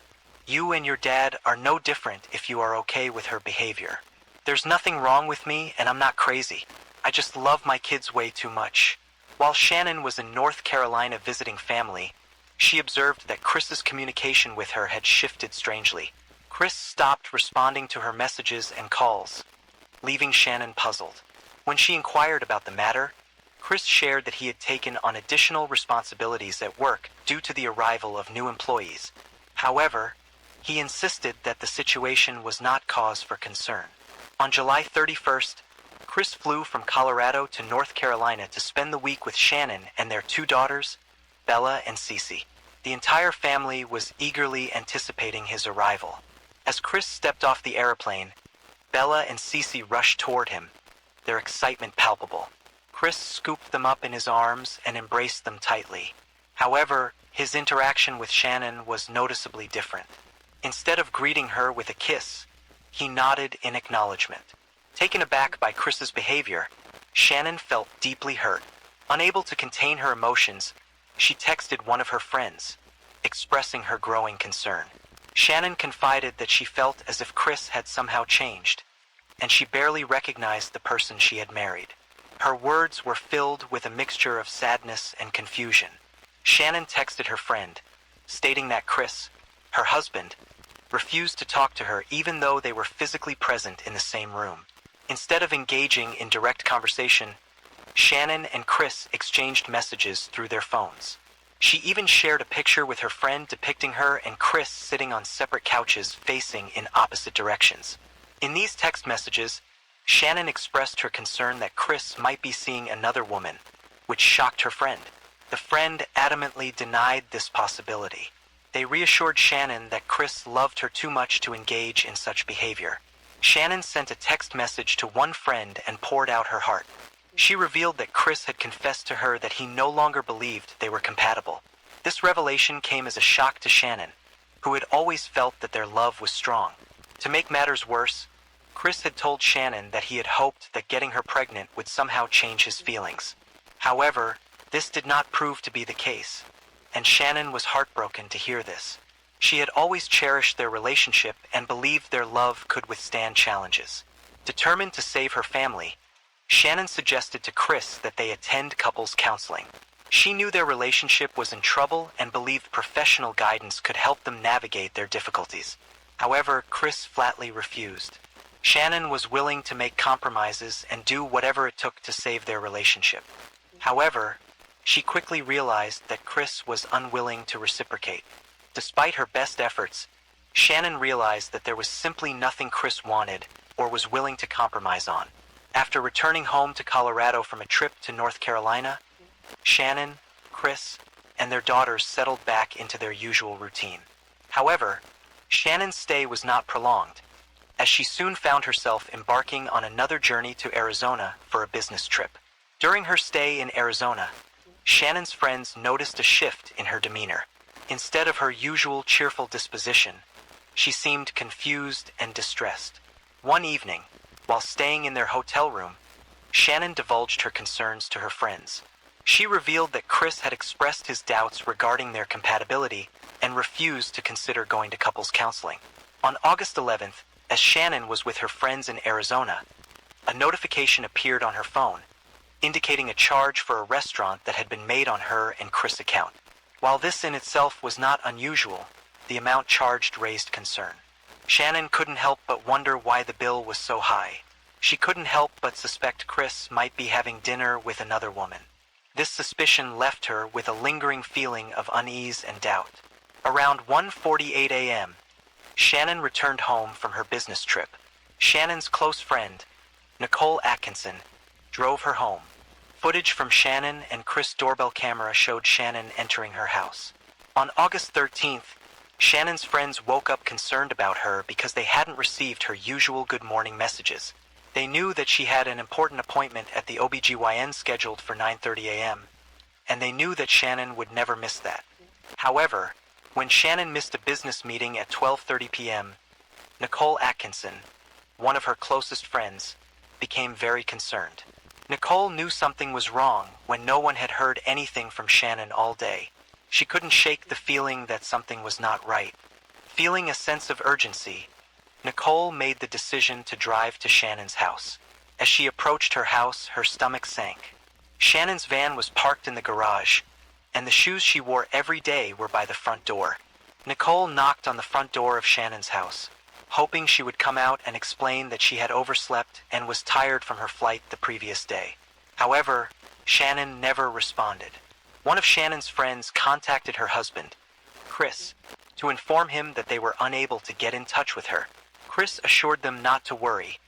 You and your dad are no different if you are okay with her behavior. There's nothing wrong with me and I'm not crazy. I just love my kids way too much." While Shannon was in North Carolina visiting family, she observed that Chris's communication with her had shifted strangely. Chris stopped responding to her messages and calls, leaving Shannon puzzled. When she inquired about the matter, Chris shared that he had taken on additional responsibilities at work due to the arrival of new employees. However, he insisted that the situation was not cause for concern. On July 31st, Chris flew from Colorado to North Carolina to spend the week with Shannon and their 2 daughters, Bella and Cece. The entire family was eagerly anticipating his arrival. As Chris stepped off the airplane, Bella and Cece rushed toward him, their excitement palpable. Chris scooped them up in his arms and embraced them tightly. However, his interaction with Shannon was noticeably different. Instead of greeting her with a kiss, he nodded in acknowledgement. Taken aback by Chris's behavior, Shannon felt deeply hurt. Unable to contain her emotions, she texted one of her friends, expressing her growing concern. Shannon confided that she felt as if Chris had somehow changed, and she barely recognized the person she had married. Her words were filled with a mixture of sadness and confusion. Shannon texted her friend, stating that Chris, her husband, refused to talk to her even though they were physically present in the same room. Instead of engaging in direct conversation, Shannon and Chris exchanged messages through their phones. She even shared a picture with her friend depicting her and Chris sitting on separate couches facing in opposite directions. In these text messages, Shannon expressed her concern that Chris might be seeing another woman, which shocked her friend. The friend adamantly denied this possibility. They reassured Shannon that Chris loved her too much to engage in such behavior. Shannon sent a text message to one friend and poured out her heart. She revealed that Chris had confessed to her that he no longer believed they were compatible. This revelation came as a shock to Shannon, who had always felt that their love was strong. To make matters worse, Chris had told Shannon that he had hoped that getting her pregnant would somehow change his feelings. However, this did not prove to be the case, and Shannon was heartbroken to hear this. She had always cherished their relationship and believed their love could withstand challenges. Determined to save her family, Shannon suggested to Chris that they attend couples counseling. She knew their relationship was in trouble and believed professional guidance could help them navigate their difficulties. However, Chris flatly refused. Shannon was willing to make compromises and do whatever it took to save their relationship. However, she quickly realized that Chris was unwilling to reciprocate. Despite her best efforts, Shannon realized that there was simply nothing Chris wanted or was willing to compromise on. After returning home to Colorado from a trip to North Carolina, Shannon, Chris, and their daughters settled back into their usual routine. However, Shannon's stay was not prolonged, as she soon found herself embarking on another journey to Arizona for a business trip. During her stay in Arizona, Shannon's friends noticed a shift in her demeanor. Instead of her usual cheerful disposition, she seemed confused and distressed. One evening, while staying in their hotel room, Shannon divulged her concerns to her friends. She revealed that Chris had expressed his doubts regarding their compatibility and refused to consider going to couples counseling. On August 11th, as Shannon was with her friends in Arizona, a notification appeared on her phone, indicating a charge for a restaurant that had been made on her and Chris' account. While this in itself was not unusual, the amount charged raised concern. Shannon couldn't help but wonder why the bill was so high. She couldn't help but suspect Chris might be having dinner with another woman. This suspicion left her with a lingering feeling of unease and doubt. Around 1:48 a.m., Shannon returned home from her business trip. Shannon's close friend, Nicole Atkinson, drove her home. Footage from Shannon and Chris' doorbell camera showed Shannon entering her house. On August 13th, Shannon's friends woke up concerned about her because they hadn't received her usual good morning messages. They knew that she had an important appointment at the OBGYN scheduled for 9:30 a.m., and they knew that Shannon would never miss that. However, when Shannon missed a business meeting at 12:30 p.m., Nicole Atkinson, one of her closest friends, became very concerned. Nicole knew something was wrong when no one had heard anything from Shannon all day. She couldn't shake the feeling that something was not right. Feeling a sense of urgency, Nicole made the decision to drive to Shannon's house. As she approached her house, her stomach sank. Shannon's van was parked in the garage, and the shoes she wore every day were by the front door. Nicole knocked on the front door of Shannon's house, hoping she would come out and explain that she had overslept and was tired from her flight the previous day. However, Shannon never responded. One of Shannon's friends contacted her husband, Chris, to inform him that they were unable to get in touch with her. Chris assured them not to worry,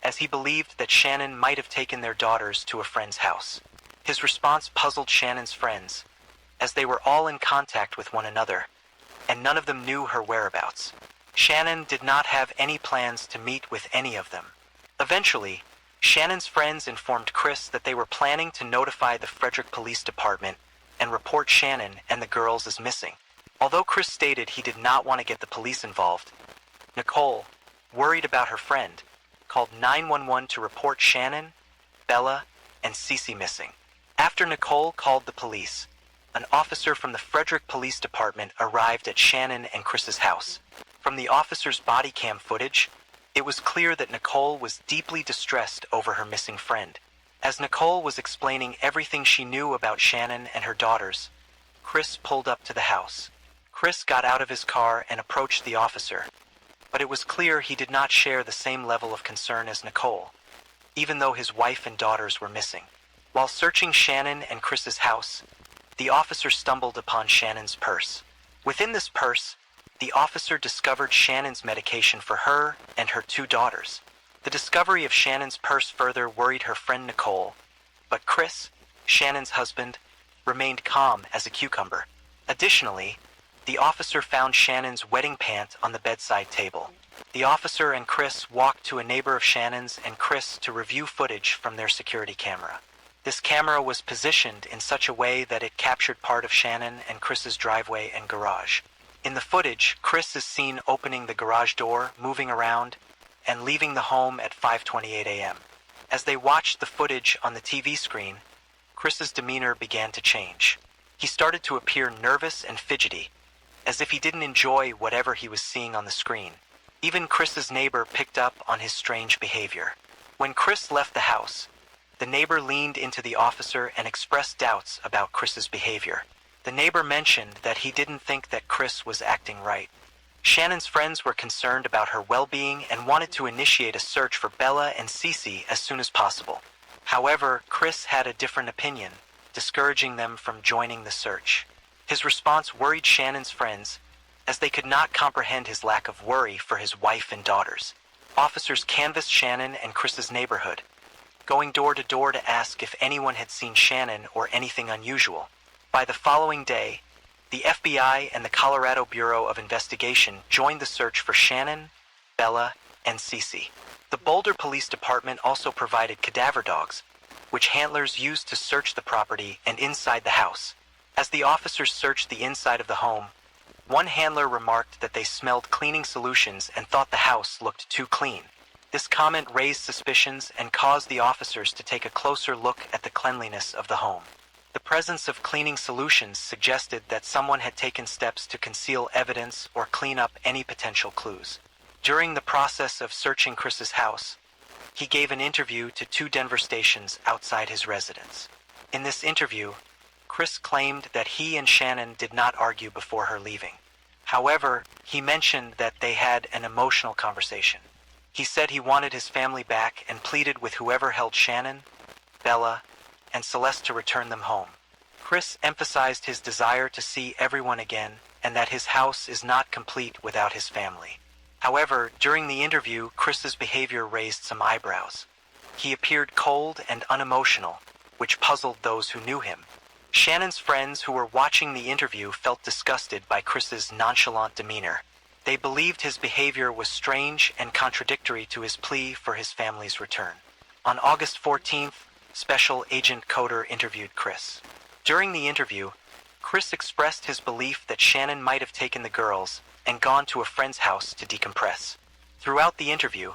as he believed that Shannon might have taken their daughters to a friend's house. His response puzzled Shannon's friends, as they were all in contact with one another, and none of them knew her whereabouts. Shannon did not have any plans to meet with any of them. Eventually, Shannon's friends informed Chris that they were planning to notify the Frederick Police Department and report Shannon and the girls as missing. Although Chris stated he did not want to get the police involved, Nicole, worried about her friend, called 911 to report Shannon, Bella, and Cece missing. After Nicole called the police, an officer from the Frederick Police Department arrived at Shannon and Chris's house. From the officer's body cam footage, it was clear that Nicole was deeply distressed over her missing friend. As Nicole was explaining everything she knew about Shannon and her daughters, Chris pulled up to the house. Chris got out of his car and approached the officer, but it was clear he did not share the same level of concern as Nicole, even though his wife and daughters were missing. While searching Shannon and Chris's house, the officer stumbled upon Shannon's purse. Within this purse, the officer discovered Shannon's medication for her and her 2 daughters. The discovery of Shannon's purse further worried her friend Nicole, but Chris, Shannon's husband, remained calm as a cucumber. Additionally, the officer found Shannon's wedding pant on the bedside table. The officer and Chris walked to a neighbor of Shannon's and Chris to review footage from their security camera. This camera was positioned in such a way that it captured part of Shannon and Chris's driveway and garage. In the footage, Chris is seen opening the garage door, moving around, and leaving the home at 5:28 a.m. As they watched the footage on the TV screen, Chris's demeanor began to change. He started to appear nervous and fidgety, as if he didn't enjoy whatever he was seeing on the screen. Even Chris's neighbor picked up on his strange behavior. When Chris left the house, the neighbor leaned into the officer and expressed doubts about Chris's behavior. The neighbor mentioned that he didn't think that Chris was acting right. Shannon's friends were concerned about her well-being and wanted to initiate a search for Bella and Cece as soon as possible. However, Chris had a different opinion, discouraging them from joining the search. His response worried Shannon's friends, as they could not comprehend his lack of worry for his wife and daughters. Officers canvassed Shannon and Chris's neighborhood, going door to door to ask if anyone had seen Shannon or anything unusual. By the following day, the FBI and the Colorado Bureau of Investigation joined the search for Shannon, Bella, and Cece. The Boulder Police Department also provided cadaver dogs, which handlers used to search the property and inside the house. As the officers searched the inside of the home, one handler remarked that they smelled cleaning solutions and thought the house looked too clean. This comment raised suspicions and caused the officers to take a closer look at the cleanliness of the home. The presence of cleaning solutions suggested that someone had taken steps to conceal evidence or clean up any potential clues. During the process of searching Chris's house, he gave an interview to 2 Denver stations outside his residence. In this interview, Chris claimed that he and Shannon did not argue before her leaving. However, he mentioned that they had an emotional conversation. He said he wanted his family back and pleaded with whoever held Shannon, Bella, and Celeste to return them home. Chris emphasized his desire to see everyone again and that his house is not complete without his family. However, during the interview, Chris's behavior raised some eyebrows. He appeared cold and unemotional, which puzzled those who knew him. Shannon's friends who were watching the interview felt disgusted by Chris's nonchalant demeanor. They believed his behavior was strange and contradictory to his plea for his family's return. On August 14th, Special Agent Coder interviewed Chris. During the interview, Chris expressed his belief that Shannon might have taken the girls and gone to a friend's house to decompress. Throughout the interview,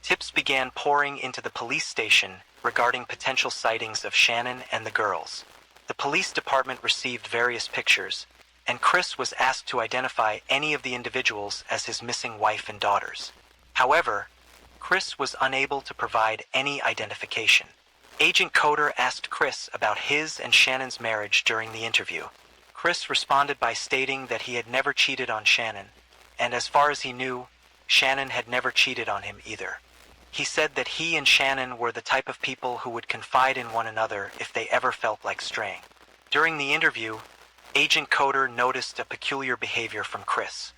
tips began pouring into the police station regarding potential sightings of Shannon and the girls. The police department received various pictures, and Chris was asked to identify any of the individuals as his missing wife and daughters. However, Chris was unable to provide any identification. Agent Coder asked Chris about his and Shannon's marriage during the interview. Chris responded by stating that he had never cheated on Shannon, and as far as he knew, Shannon had never cheated on him either. He said that he and Shannon were the type of people who would confide in one another if they ever felt like straying. During the interview, Agent Coder noticed a peculiar behavior from Chris.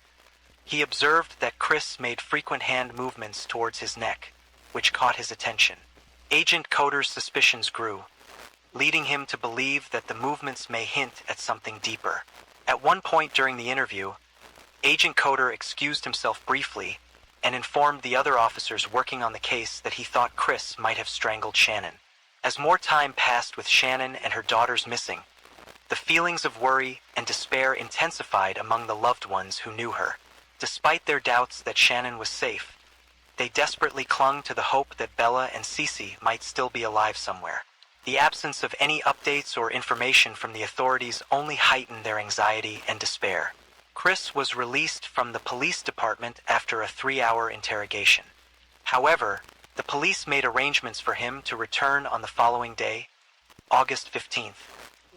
He observed that Chris made frequent hand movements towards his neck, which caught his attention. Agent Coder's suspicions grew, leading him to believe that the movements may hint at something deeper. At one point during the interview, Agent Coder excused himself briefly and informed the other officers working on the case that he thought Chris might have strangled Shannon. As more time passed with Shannon and her daughters missing, the feelings of worry and despair intensified among the loved ones who knew her. Despite their doubts that Shannon was safe, they desperately clung to the hope that Bella and Cece might still be alive somewhere. The absence of any updates or information from the authorities only heightened their anxiety and despair. Chris was released from the police department after a 3-hour interrogation. However, the police made arrangements for him to return on the following day, August 15th,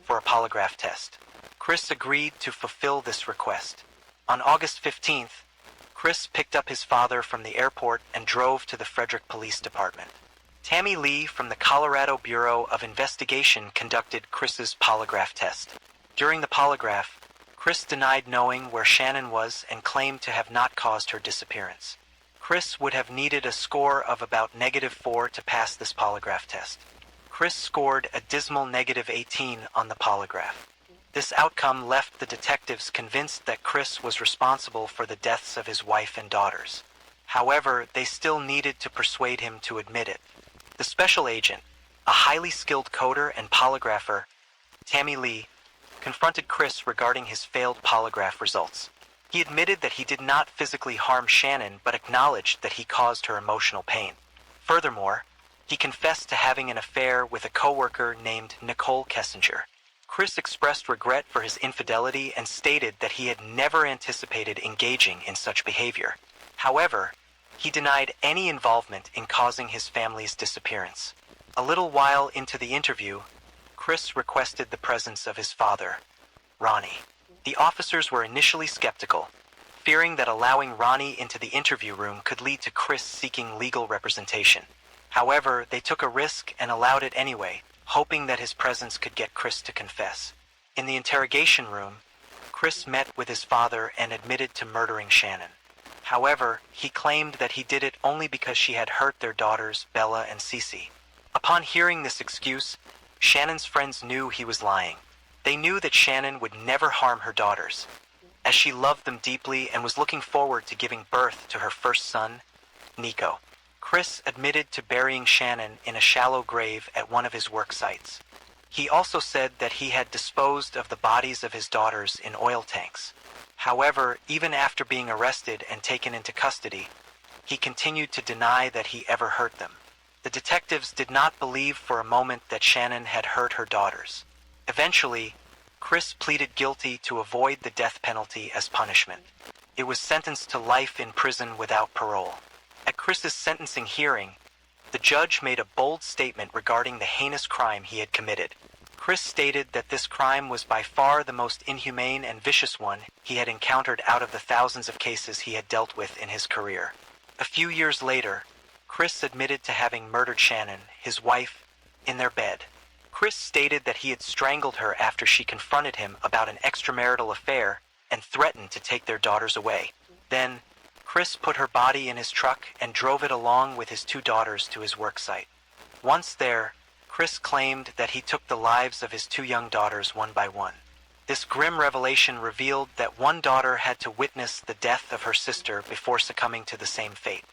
for a polygraph test. Chris agreed to fulfill this request. On August 15th, Chris picked up his father from the airport and drove to the Frederick Police Department. Tammy Lee from the Colorado Bureau of Investigation conducted Chris's polygraph test. During the polygraph, Chris denied knowing where Shannon was and claimed to have not caused her disappearance. Chris would have needed a score of about -4 to pass this polygraph test. Chris scored a dismal -18 on the polygraph. This outcome left the detectives convinced that Chris was responsible for the deaths of his wife and daughters. However, they still needed to persuade him to admit it. The special agent, a highly skilled coder and polygrapher, Tammy Lee, confronted Chris regarding his failed polygraph results. He admitted that he did not physically harm Shannon but acknowledged that he caused her emotional pain. Furthermore, he confessed to having an affair with a coworker named Nicole Kessinger. Chris expressed regret for his infidelity and stated that he had never anticipated engaging in such behavior. However, he denied any involvement in causing his family's disappearance. A little while into the interview, Chris requested the presence of his father, Ronnie. The officers were initially skeptical, fearing that allowing Ronnie into the interview room could lead to Chris seeking legal representation. However, they took a risk and allowed it anyway, hoping that his presence could get Chris to confess. In the interrogation room, Chris met with his father and admitted to murdering Shannon. However, he claimed that he did it only because she had hurt their daughters, Bella and Cece. Upon hearing this excuse, Shannon's friends knew he was lying. They knew that Shannon would never harm her daughters, as she loved them deeply and was looking forward to giving birth to her first son, Nico. Chris admitted to burying Shannon in a shallow grave at one of his work sites. He also said that he had disposed of the bodies of his daughters in oil tanks. However, even after being arrested and taken into custody, he continued to deny that he ever hurt them. The detectives did not believe for a moment that Shannon had hurt her daughters. Eventually, Chris pleaded guilty to avoid the death penalty as punishment. It was sentenced to life in prison without parole. At Chris's sentencing hearing, the judge made a bold statement regarding the heinous crime he had committed. Chris stated that this crime was by far the most inhumane and vicious one he had encountered out of the thousands of cases he had dealt with in his career. A few years later, Chris admitted to having murdered Shannon, his wife, in their bed. Chris stated that he had strangled her after she confronted him about an extramarital affair and threatened to take their daughters away. Then, Chris put her body in his truck and drove it along with his 2 daughters to his work site. Once there, Chris claimed that he took the lives of his 2 young daughters one by one. This grim revelation revealed that one daughter had to witness the death of her sister before succumbing to the same fate.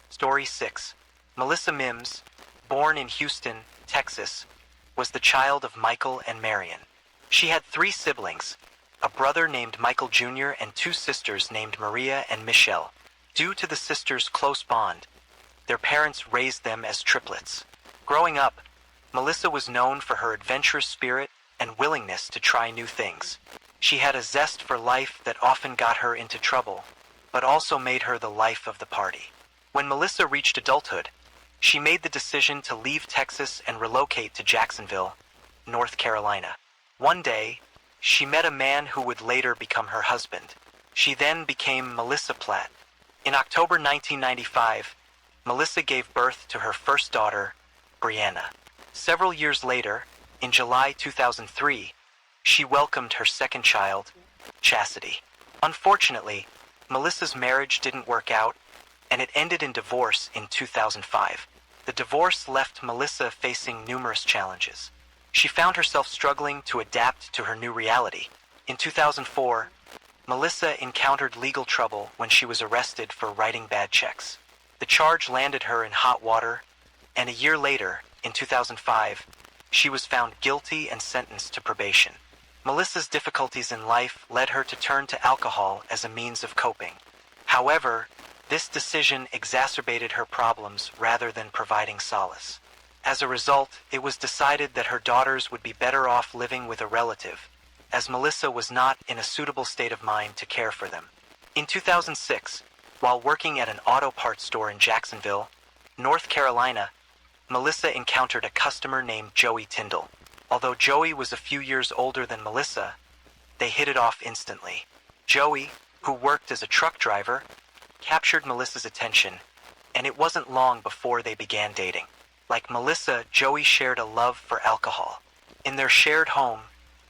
Story 6. Melissa Mims, born in Houston, Texas, was the child of Michael and Marion. She had 3 siblings, a brother named Michael Jr. and 2 sisters named Maria and Michelle. Due to the sisters' close bond, their parents raised them as triplets. Growing up, Melissa was known for her adventurous spirit and willingness to try new things. She had a zest for life that often got her into trouble, but also made her the life of the party. When Melissa reached adulthood, she made the decision to leave Texas and relocate to Jacksonville, North Carolina. One day, she met a man who would later become her husband. She then became Melissa Platt. In October 1995, Melissa gave birth to her first daughter, Brianna. Several years later, in July 2003, she welcomed her second child, Chastity. Unfortunately, Melissa's marriage didn't work out, and it ended in divorce in 2005. The divorce left Melissa facing numerous challenges. She found herself struggling to adapt to her new reality. In 2004, Melissa encountered legal trouble when she was arrested for writing bad checks. The charge landed her in hot water, and a year later, in 2005, she was found guilty and sentenced to probation. Melissa's difficulties in life led her to turn to alcohol as a means of coping. However, This decision exacerbated her problems rather than providing solace. As a result, it was decided that her daughters would be better off living with a relative, as Melissa was not in a suitable state of mind to care for them. In 2006, while working at an auto parts store in Jacksonville, North Carolina, Melissa encountered a customer named Joey Tyndall. Although Joey was a few years older than Melissa, they hit it off instantly. Joey, who worked as a truck driver, captured Melissa's attention, and it wasn't long before they began dating. Like Melissa, Joey shared a love for alcohol. In their shared home,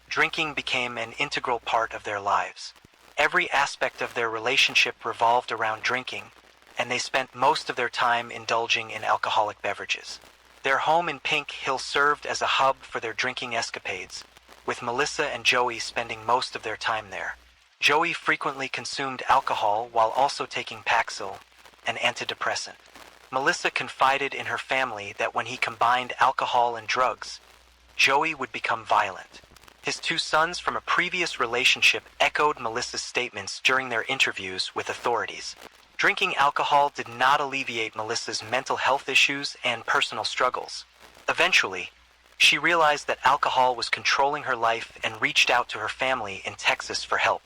drinking became an integral part of their lives. Every aspect of their relationship revolved around drinking, and they spent most of their time indulging in alcoholic beverages. Their home in Pink Hill served as a hub for their drinking escapades, with Melissa and Joey spending most of their time there. Joey frequently consumed alcohol while also taking Paxil, an antidepressant. Melissa confided in her family that when he combined alcohol and drugs, Joey would become violent. His two sons from a previous relationship echoed Melissa's statements during their interviews with authorities. Drinking alcohol did not alleviate Melissa's mental health issues and personal struggles. Eventually, she realized that alcohol was controlling her life and reached out to her family in Texas for help.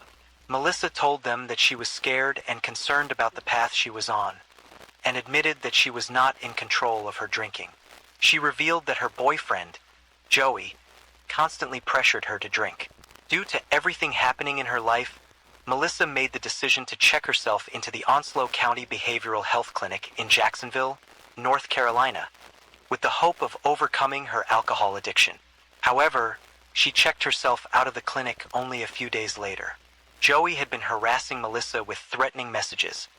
Melissa told them that she was scared and concerned about the path she was on, and admitted that she was not in control of her drinking. She revealed that her boyfriend, Joey, constantly pressured her to drink. Due to everything happening in her life, Melissa made the decision to check herself into the Onslow County Behavioral Health Clinic in Jacksonville, North Carolina, with the hope of overcoming her alcohol addiction. However, she checked herself out of the clinic only a few days later. Joey had been harassing Melissa with threatening messages,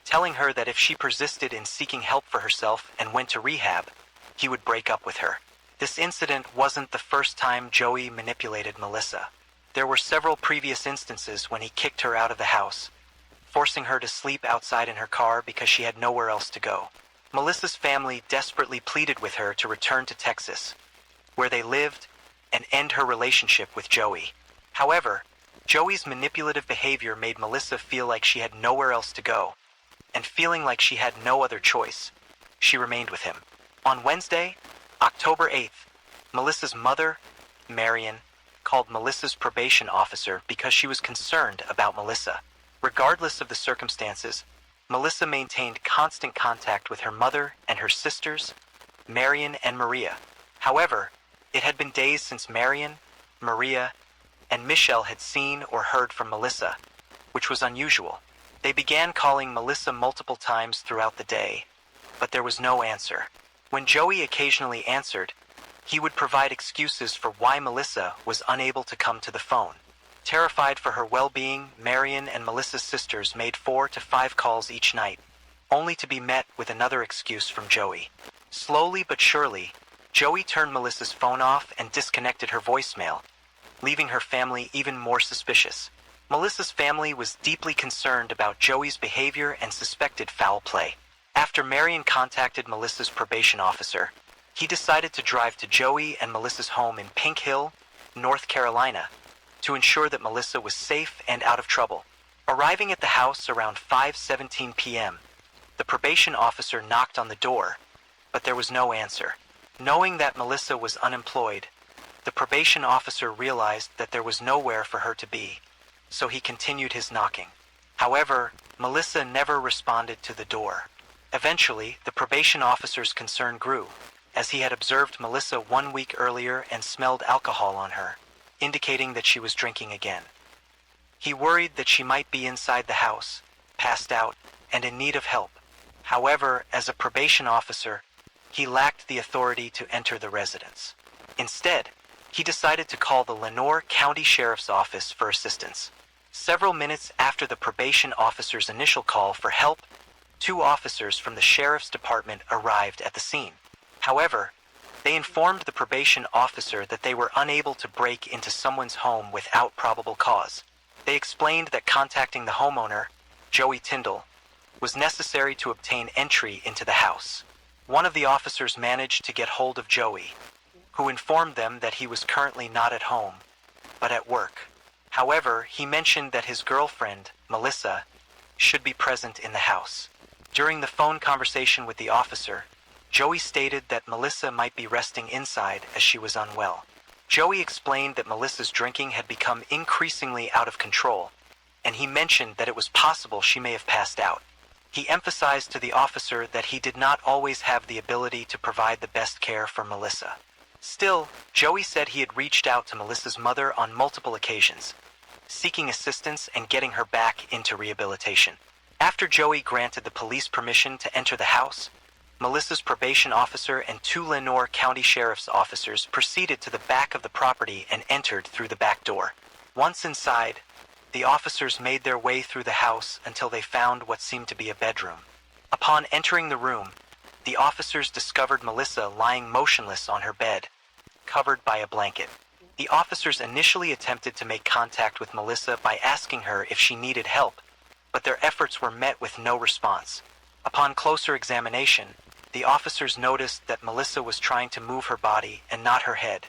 telling her that if she persisted in seeking help for herself and went to rehab, he would break up with her. This incident wasn't the first time Joey manipulated Melissa. There were several previous instances when he kicked her out of the house, forcing her to sleep outside in her car because she had nowhere else to go. Melissa's family desperately pleaded with her to return to Texas, where they lived, and end her relationship with Joey. However, Joey's manipulative behavior made Melissa feel like she had nowhere else to go, and feeling like she had no other choice, she remained with him. On Wednesday, October 8th, Melissa's mother, Marion, called Melissa's probation officer because she was concerned about Melissa. Regardless of the circumstances, Melissa maintained constant contact with her mother and her sisters, Marion and Maria. However, it had been days since Marion, Maria, and Michelle had seen or heard from Melissa, which was unusual. They began calling Melissa multiple times throughout the day, but there was no answer. When Joey occasionally answered, he would provide excuses for why Melissa was unable to come to the phone. Terrified for her well-being, Marion and Melissa's sisters made 4 to 5 calls each night, only to be met with another excuse from Joey. Slowly but surely, Joey turned Melissa's phone off and disconnected her voicemail, leaving her family even more suspicious. Melissa's family was deeply concerned about Joey's behavior and suspected foul play. After Marion contacted Melissa's probation officer, he decided to drive to Joey and Melissa's home in Pink Hill, North Carolina, to ensure that Melissa was safe and out of trouble. Arriving at the house around 5:17 p.m., the probation officer knocked on the door, but there was no answer. Knowing that Melissa was unemployed, the probation officer realized that there was nowhere for her to be, so he continued his knocking. However, Melissa never responded to the door. Eventually, the probation officer's concern grew, as he had observed Melissa 1 week earlier and smelled alcohol on her, indicating that she was drinking again. He worried that she might be inside the house, passed out, and in need of help. However, as a probation officer, he lacked the authority to enter the residence. Instead, he decided to call the Lenoir County Sheriff's Office for assistance. Several minutes after the probation officer's initial call for help, 2 officers from the sheriff's department arrived at the scene. However, they informed the probation officer that they were unable to break into someone's home without probable cause. They explained that contacting the homeowner, Joey Tyndall, was necessary to obtain entry into the house. One of the officers managed to get hold of Joey, who informed them that he was currently not at home, but at work. However, he mentioned that his girlfriend, Melissa, should be present in the house. During the phone conversation with the officer, Joey stated that Melissa might be resting inside as she was unwell. Joey explained that Melissa's drinking had become increasingly out of control, and he mentioned that it was possible she may have passed out. He emphasized to the officer that he did not always have the ability to provide the best care for Melissa. Still, Joey said he had reached out to Melissa's mother on multiple occasions, seeking assistance and getting her back into rehabilitation. After Joey granted the police permission to enter the house, Melissa's probation officer and 2 Lenoir County Sheriff's officers proceeded to the back of the property and entered through the back door. Once inside, the officers made their way through the house until they found what seemed to be a bedroom. Upon entering the room, the officers discovered Melissa lying motionless on her bed, covered by a blanket. The officers initially attempted to make contact with Melissa by asking her if she needed help, but their efforts were met with no response. Upon closer examination, the officers noticed that Melissa was trying to move her body and not her head,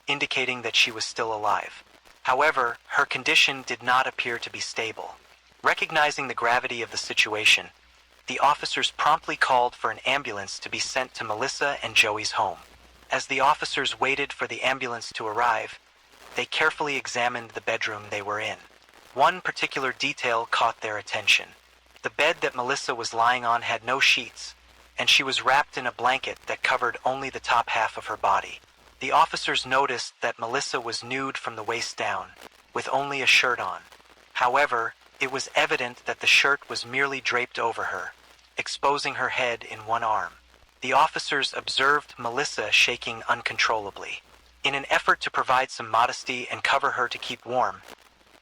indicating that she was still alive. However, her condition did not appear to be stable. Recognizing the gravity of the situation, the officers promptly called for an ambulance to be sent to Melissa and Joey's home. As the officers waited for the ambulance to arrive, they carefully examined the bedroom they were in. One particular detail caught their attention. The bed that Melissa was lying on had no sheets, and she was wrapped in a blanket that covered only the top half of her body. The officers noticed that Melissa was nude from the waist down, with only a shirt on. However, it was evident that the shirt was merely draped over her, exposing her head in one arm. The officers observed Melissa shaking uncontrollably. In an effort to provide some modesty and cover her to keep warm,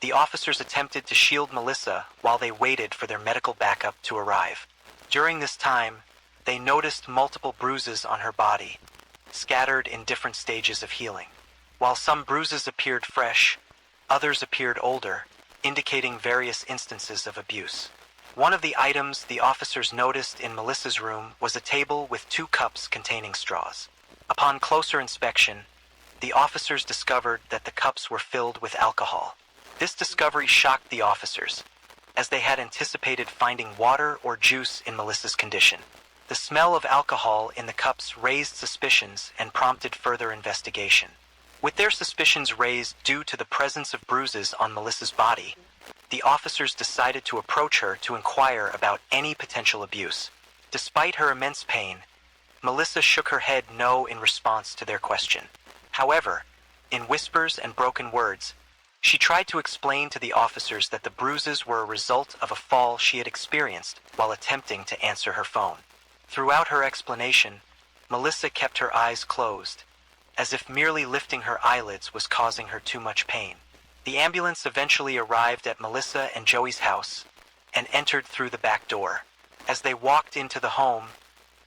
the officers attempted to shield Melissa while they waited for their medical backup to arrive. During this time, they noticed multiple bruises on her body, scattered in different stages of healing. While some bruises appeared fresh, others appeared older, indicating various instances of abuse. One of the items the officers noticed in Melissa's room was a table with 2 cups containing straws. Upon closer inspection, the officers discovered that the cups were filled with alcohol. This discovery shocked the officers, as they had anticipated finding water or juice in Melissa's condition. The smell of alcohol in the cups raised suspicions and prompted further investigation. With their suspicions raised due to the presence of bruises on Melissa's body, the officers decided to approach her to inquire about any potential abuse. Despite her immense pain, Melissa shook her head no in response to their question. However, in whispers and broken words, she tried to explain to the officers that the bruises were a result of a fall she had experienced while attempting to answer her phone. Throughout her explanation, Melissa kept her eyes closed, as if merely lifting her eyelids was causing her too much pain. The ambulance eventually arrived at Melissa and Joey's house and entered through the back door. As they walked into the home,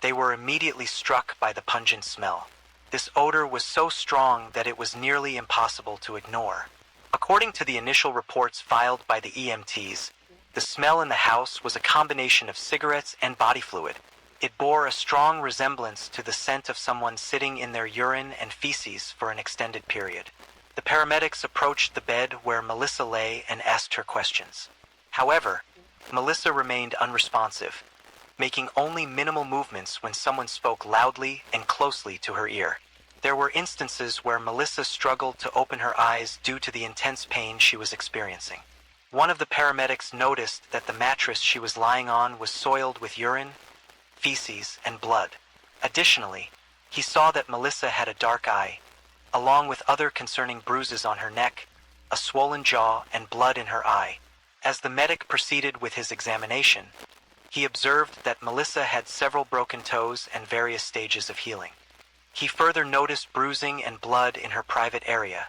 they were immediately struck by the pungent smell. This odor was so strong that it was nearly impossible to ignore. According to the initial reports filed by the EMTs, the smell in the house was a combination of cigarettes and body fluid. It bore a strong resemblance to the scent of someone sitting in their urine and feces for an extended period. The paramedics approached the bed where Melissa lay and asked her questions. However, Melissa remained unresponsive, making only minimal movements when someone spoke loudly and closely to her ear. There were instances where Melissa struggled to open her eyes due to the intense pain she was experiencing. One of the paramedics noticed that the mattress she was lying on was soiled with urine, feces, and blood. Additionally, he saw that Melissa had a dark eye, along with other concerning bruises on her neck, a swollen jaw, and blood in her eye. As the medic proceeded with his examination, he observed that Melissa had several broken toes and various stages of healing. He further noticed bruising and blood in her private area,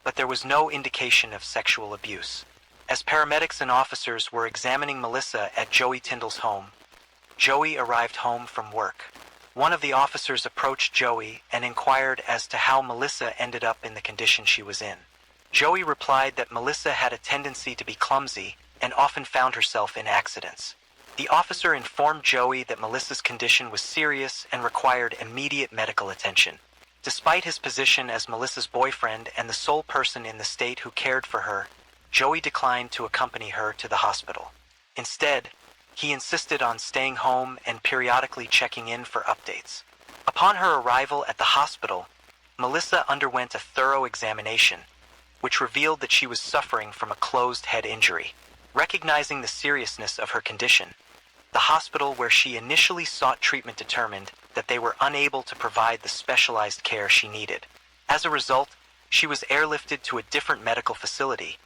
but there was no indication of sexual abuse. As paramedics and officers were examining Melissa at Joey Tyndall's home, Joey arrived home from work. One of the officers approached Joey and inquired as to how Melissa ended up in the condition she was in. Joey replied that Melissa had a tendency to be clumsy and often found herself in accidents. The officer informed Joey that Melissa's condition was serious and required immediate medical attention. Despite his position as Melissa's boyfriend and the sole person in the state who cared for her, Joey declined to accompany her to the hospital. Instead, He insisted on staying home and periodically checking in for updates. Upon her arrival at the hospital, Melissa underwent a thorough examination, which revealed that she was suffering from a closed head injury. Recognizing the seriousness of her condition, the hospital where she initially sought treatment determined that they were unable to provide the specialized care she needed. As a result, she was airlifted to a different medical facility,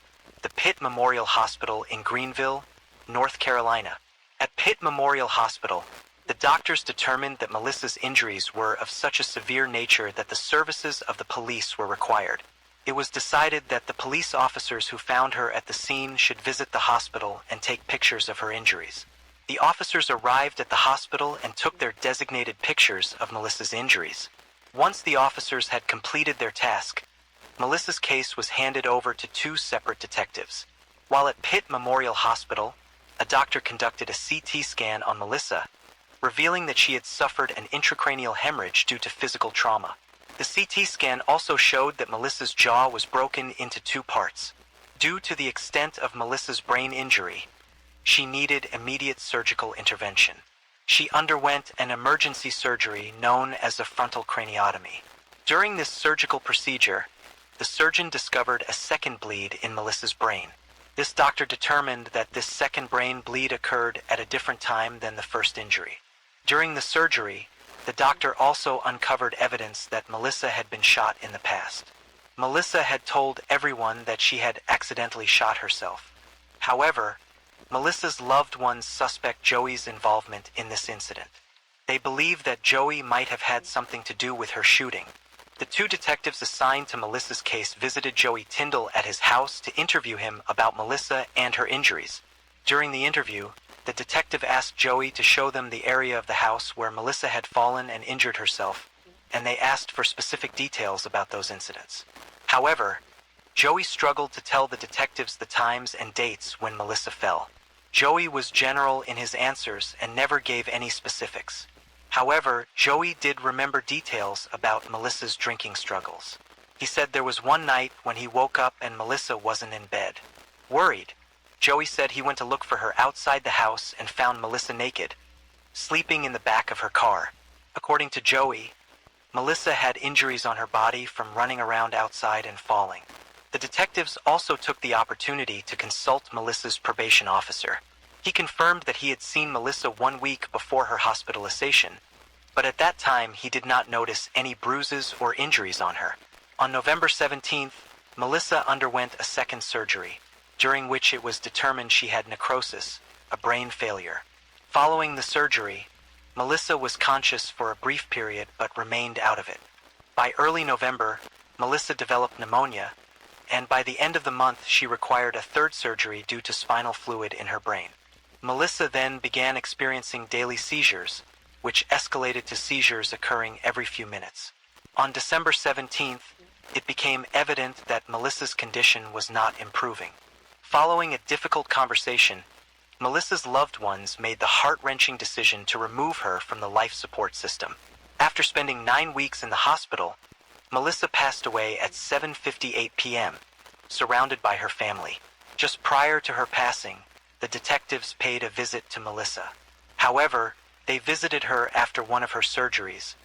the Pitt Memorial Hospital in Greenville, North Carolina. At Pitt Memorial Hospital, the doctors determined that Melissa's injuries were of such a severe nature that the services of the police were required. It was decided that the police officers who found her at the scene should visit the hospital and take pictures of her injuries. The officers arrived at the hospital and took their designated pictures of Melissa's injuries. Once the officers had completed their task, Melissa's case was handed over to two separate detectives. While at Pitt Memorial Hospital, a doctor conducted a CT scan on Melissa, revealing that she had suffered an intracranial hemorrhage due to physical trauma. The CT scan also showed that Melissa's jaw was broken into two parts. Due to the extent of Melissa's brain injury, she needed immediate surgical intervention. She underwent an emergency surgery known as a frontal craniotomy. During this surgical procedure, the surgeon discovered a second bleed in Melissa's brain. This doctor determined that this second brain bleed occurred at a different time than the first injury. During the surgery, the doctor also uncovered evidence that Melissa had been shot in the past. Melissa had told everyone that she had accidentally shot herself. However, Melissa's loved ones suspect Joey's involvement in this incident. They believe that Joey might have had something to do with her shooting. The two detectives assigned to Melissa's case visited Joey Tyndall at his house to interview him about Melissa and her injuries. During the interview, the detective asked Joey to show them the area of the house where Melissa had fallen and injured herself, and they asked for specific details about those incidents. However, Joey struggled to tell the detectives the times and dates when Melissa fell. Joey was general in his answers and never gave any specifics. However, Joey did remember details about Melissa's drinking struggles. He said there was one night when he woke up and Melissa wasn't in bed. Worried, Joey said he went to look for her outside the house and found Melissa naked, sleeping in the back of her car. According to Joey, Melissa had injuries on her body from running around outside and falling. The detectives also took the opportunity to consult Melissa's probation officer. He confirmed that he had seen Melissa 1 week before her hospitalization, but at that time he did not notice any bruises or injuries on her. On November 17th, Melissa underwent a second surgery, during which it was determined she had necrosis, a brain failure. Following the surgery, Melissa was conscious for a brief period but remained out of it. By early November, Melissa developed pneumonia, and by the end of the month she required a third surgery due to spinal fluid in her brain. Melissa then began experiencing daily seizures, which escalated to seizures occurring every few minutes. On December 17th, it became evident that Melissa's condition was not improving. Following a difficult conversation, Melissa's loved ones made the heart-wrenching decision to remove her from the life support system. After spending 9 weeks in the hospital, Melissa passed away at 7:58 p.m., surrounded by her family. Just prior to her passing, the detectives paid a visit to Melissa. However, they visited her after one of her surgeries,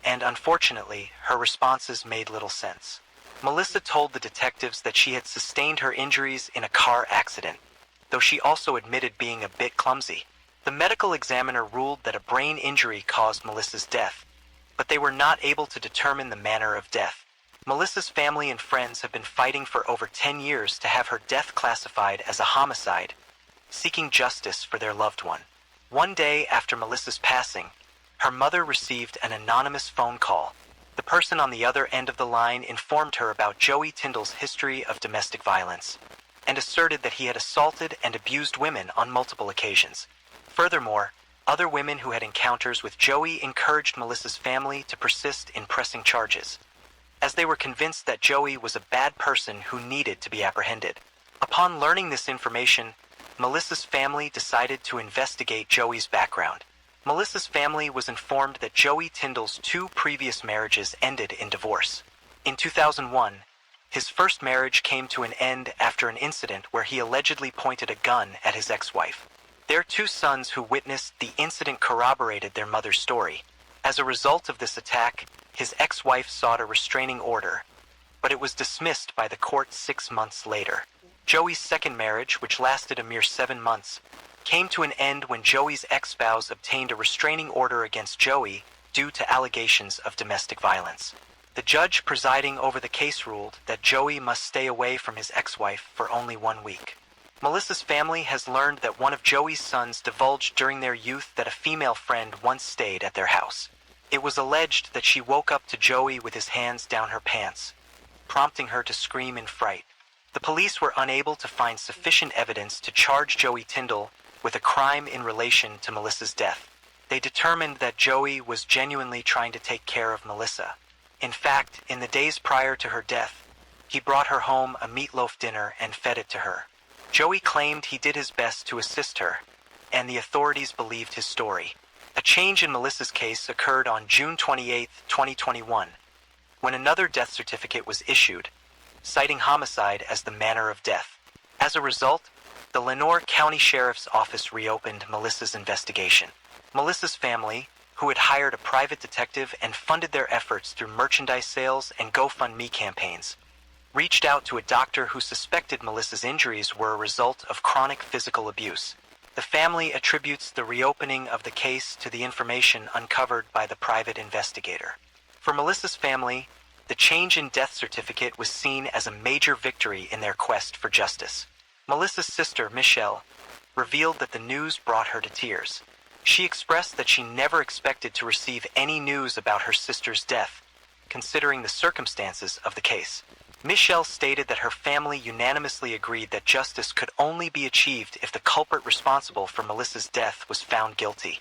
and unfortunately, her responses made little sense. Melissa told the detectives that she had sustained her injuries in a car accident, though she also admitted being a bit clumsy. The medical examiner ruled that a brain injury caused Melissa's death, but they were not able to determine the manner of death. Melissa's family and friends have been fighting for over 10 years to have her death classified as a homicide, seeking justice for their loved one. One day after Melissa's passing, her mother received an anonymous phone call. The person on the other end of the line informed her about Joey Tyndall's history of domestic violence, and asserted that he had assaulted and abused women on multiple occasions. Furthermore, other women who had encounters with Joey encouraged Melissa's family to persist in pressing charges, as they were convinced that Joey was a bad person who needed to be apprehended. Upon learning this information, Melissa's family decided to investigate Joey's background. Melissa's family was informed that Joey Tyndall's 2 previous marriages ended in divorce. In 2001, his first marriage came to an end after an incident where he allegedly pointed a gun at his ex-wife. Their two sons who witnessed the incident corroborated their mother's story. As a result of this attack, his ex-wife sought a restraining order, but it was dismissed by the court 6 months later. Joey's second marriage, which lasted a mere 7 months, came to an end when Joey's ex-spouse obtained a restraining order against Joey due to allegations of domestic violence. The judge presiding over the case ruled that Joey must stay away from his ex-wife for only 1 week. Melissa's family has learned that one of Joey's sons divulged during their youth that a female friend once stayed at their house. It was alleged that she woke up to Joey with his hands down her pants, prompting her to scream in fright. The police were unable to find sufficient evidence to charge Joey Tyndall with a crime in relation to Melissa's death. They determined that Joey was genuinely trying to take care of Melissa. In fact, in the days prior to her death, he brought her home a meatloaf dinner and fed it to her. Joey claimed he did his best to assist her, and the authorities believed his story. A change in Melissa's case occurred on June 28, 2021, when another death certificate was issued, citing homicide as the manner of death. As a result, the Lenoir County Sheriff's Office reopened Melissa's investigation. Melissa's family, who had hired a private detective and funded their efforts through merchandise sales and GoFundMe campaigns, reached out to a doctor who suspected Melissa's injuries were a result of chronic physical abuse. The family attributes the reopening of the case to the information uncovered by the private investigator. For Melissa's family, the change in death certificate was seen as a major victory in their quest for justice. Melissa's sister, Michelle, revealed that the news brought her to tears. She expressed that she never expected to receive any news about her sister's death, considering the circumstances of the case. Michelle stated that her family unanimously agreed that justice could only be achieved if the culprit responsible for Melissa's death was found guilty.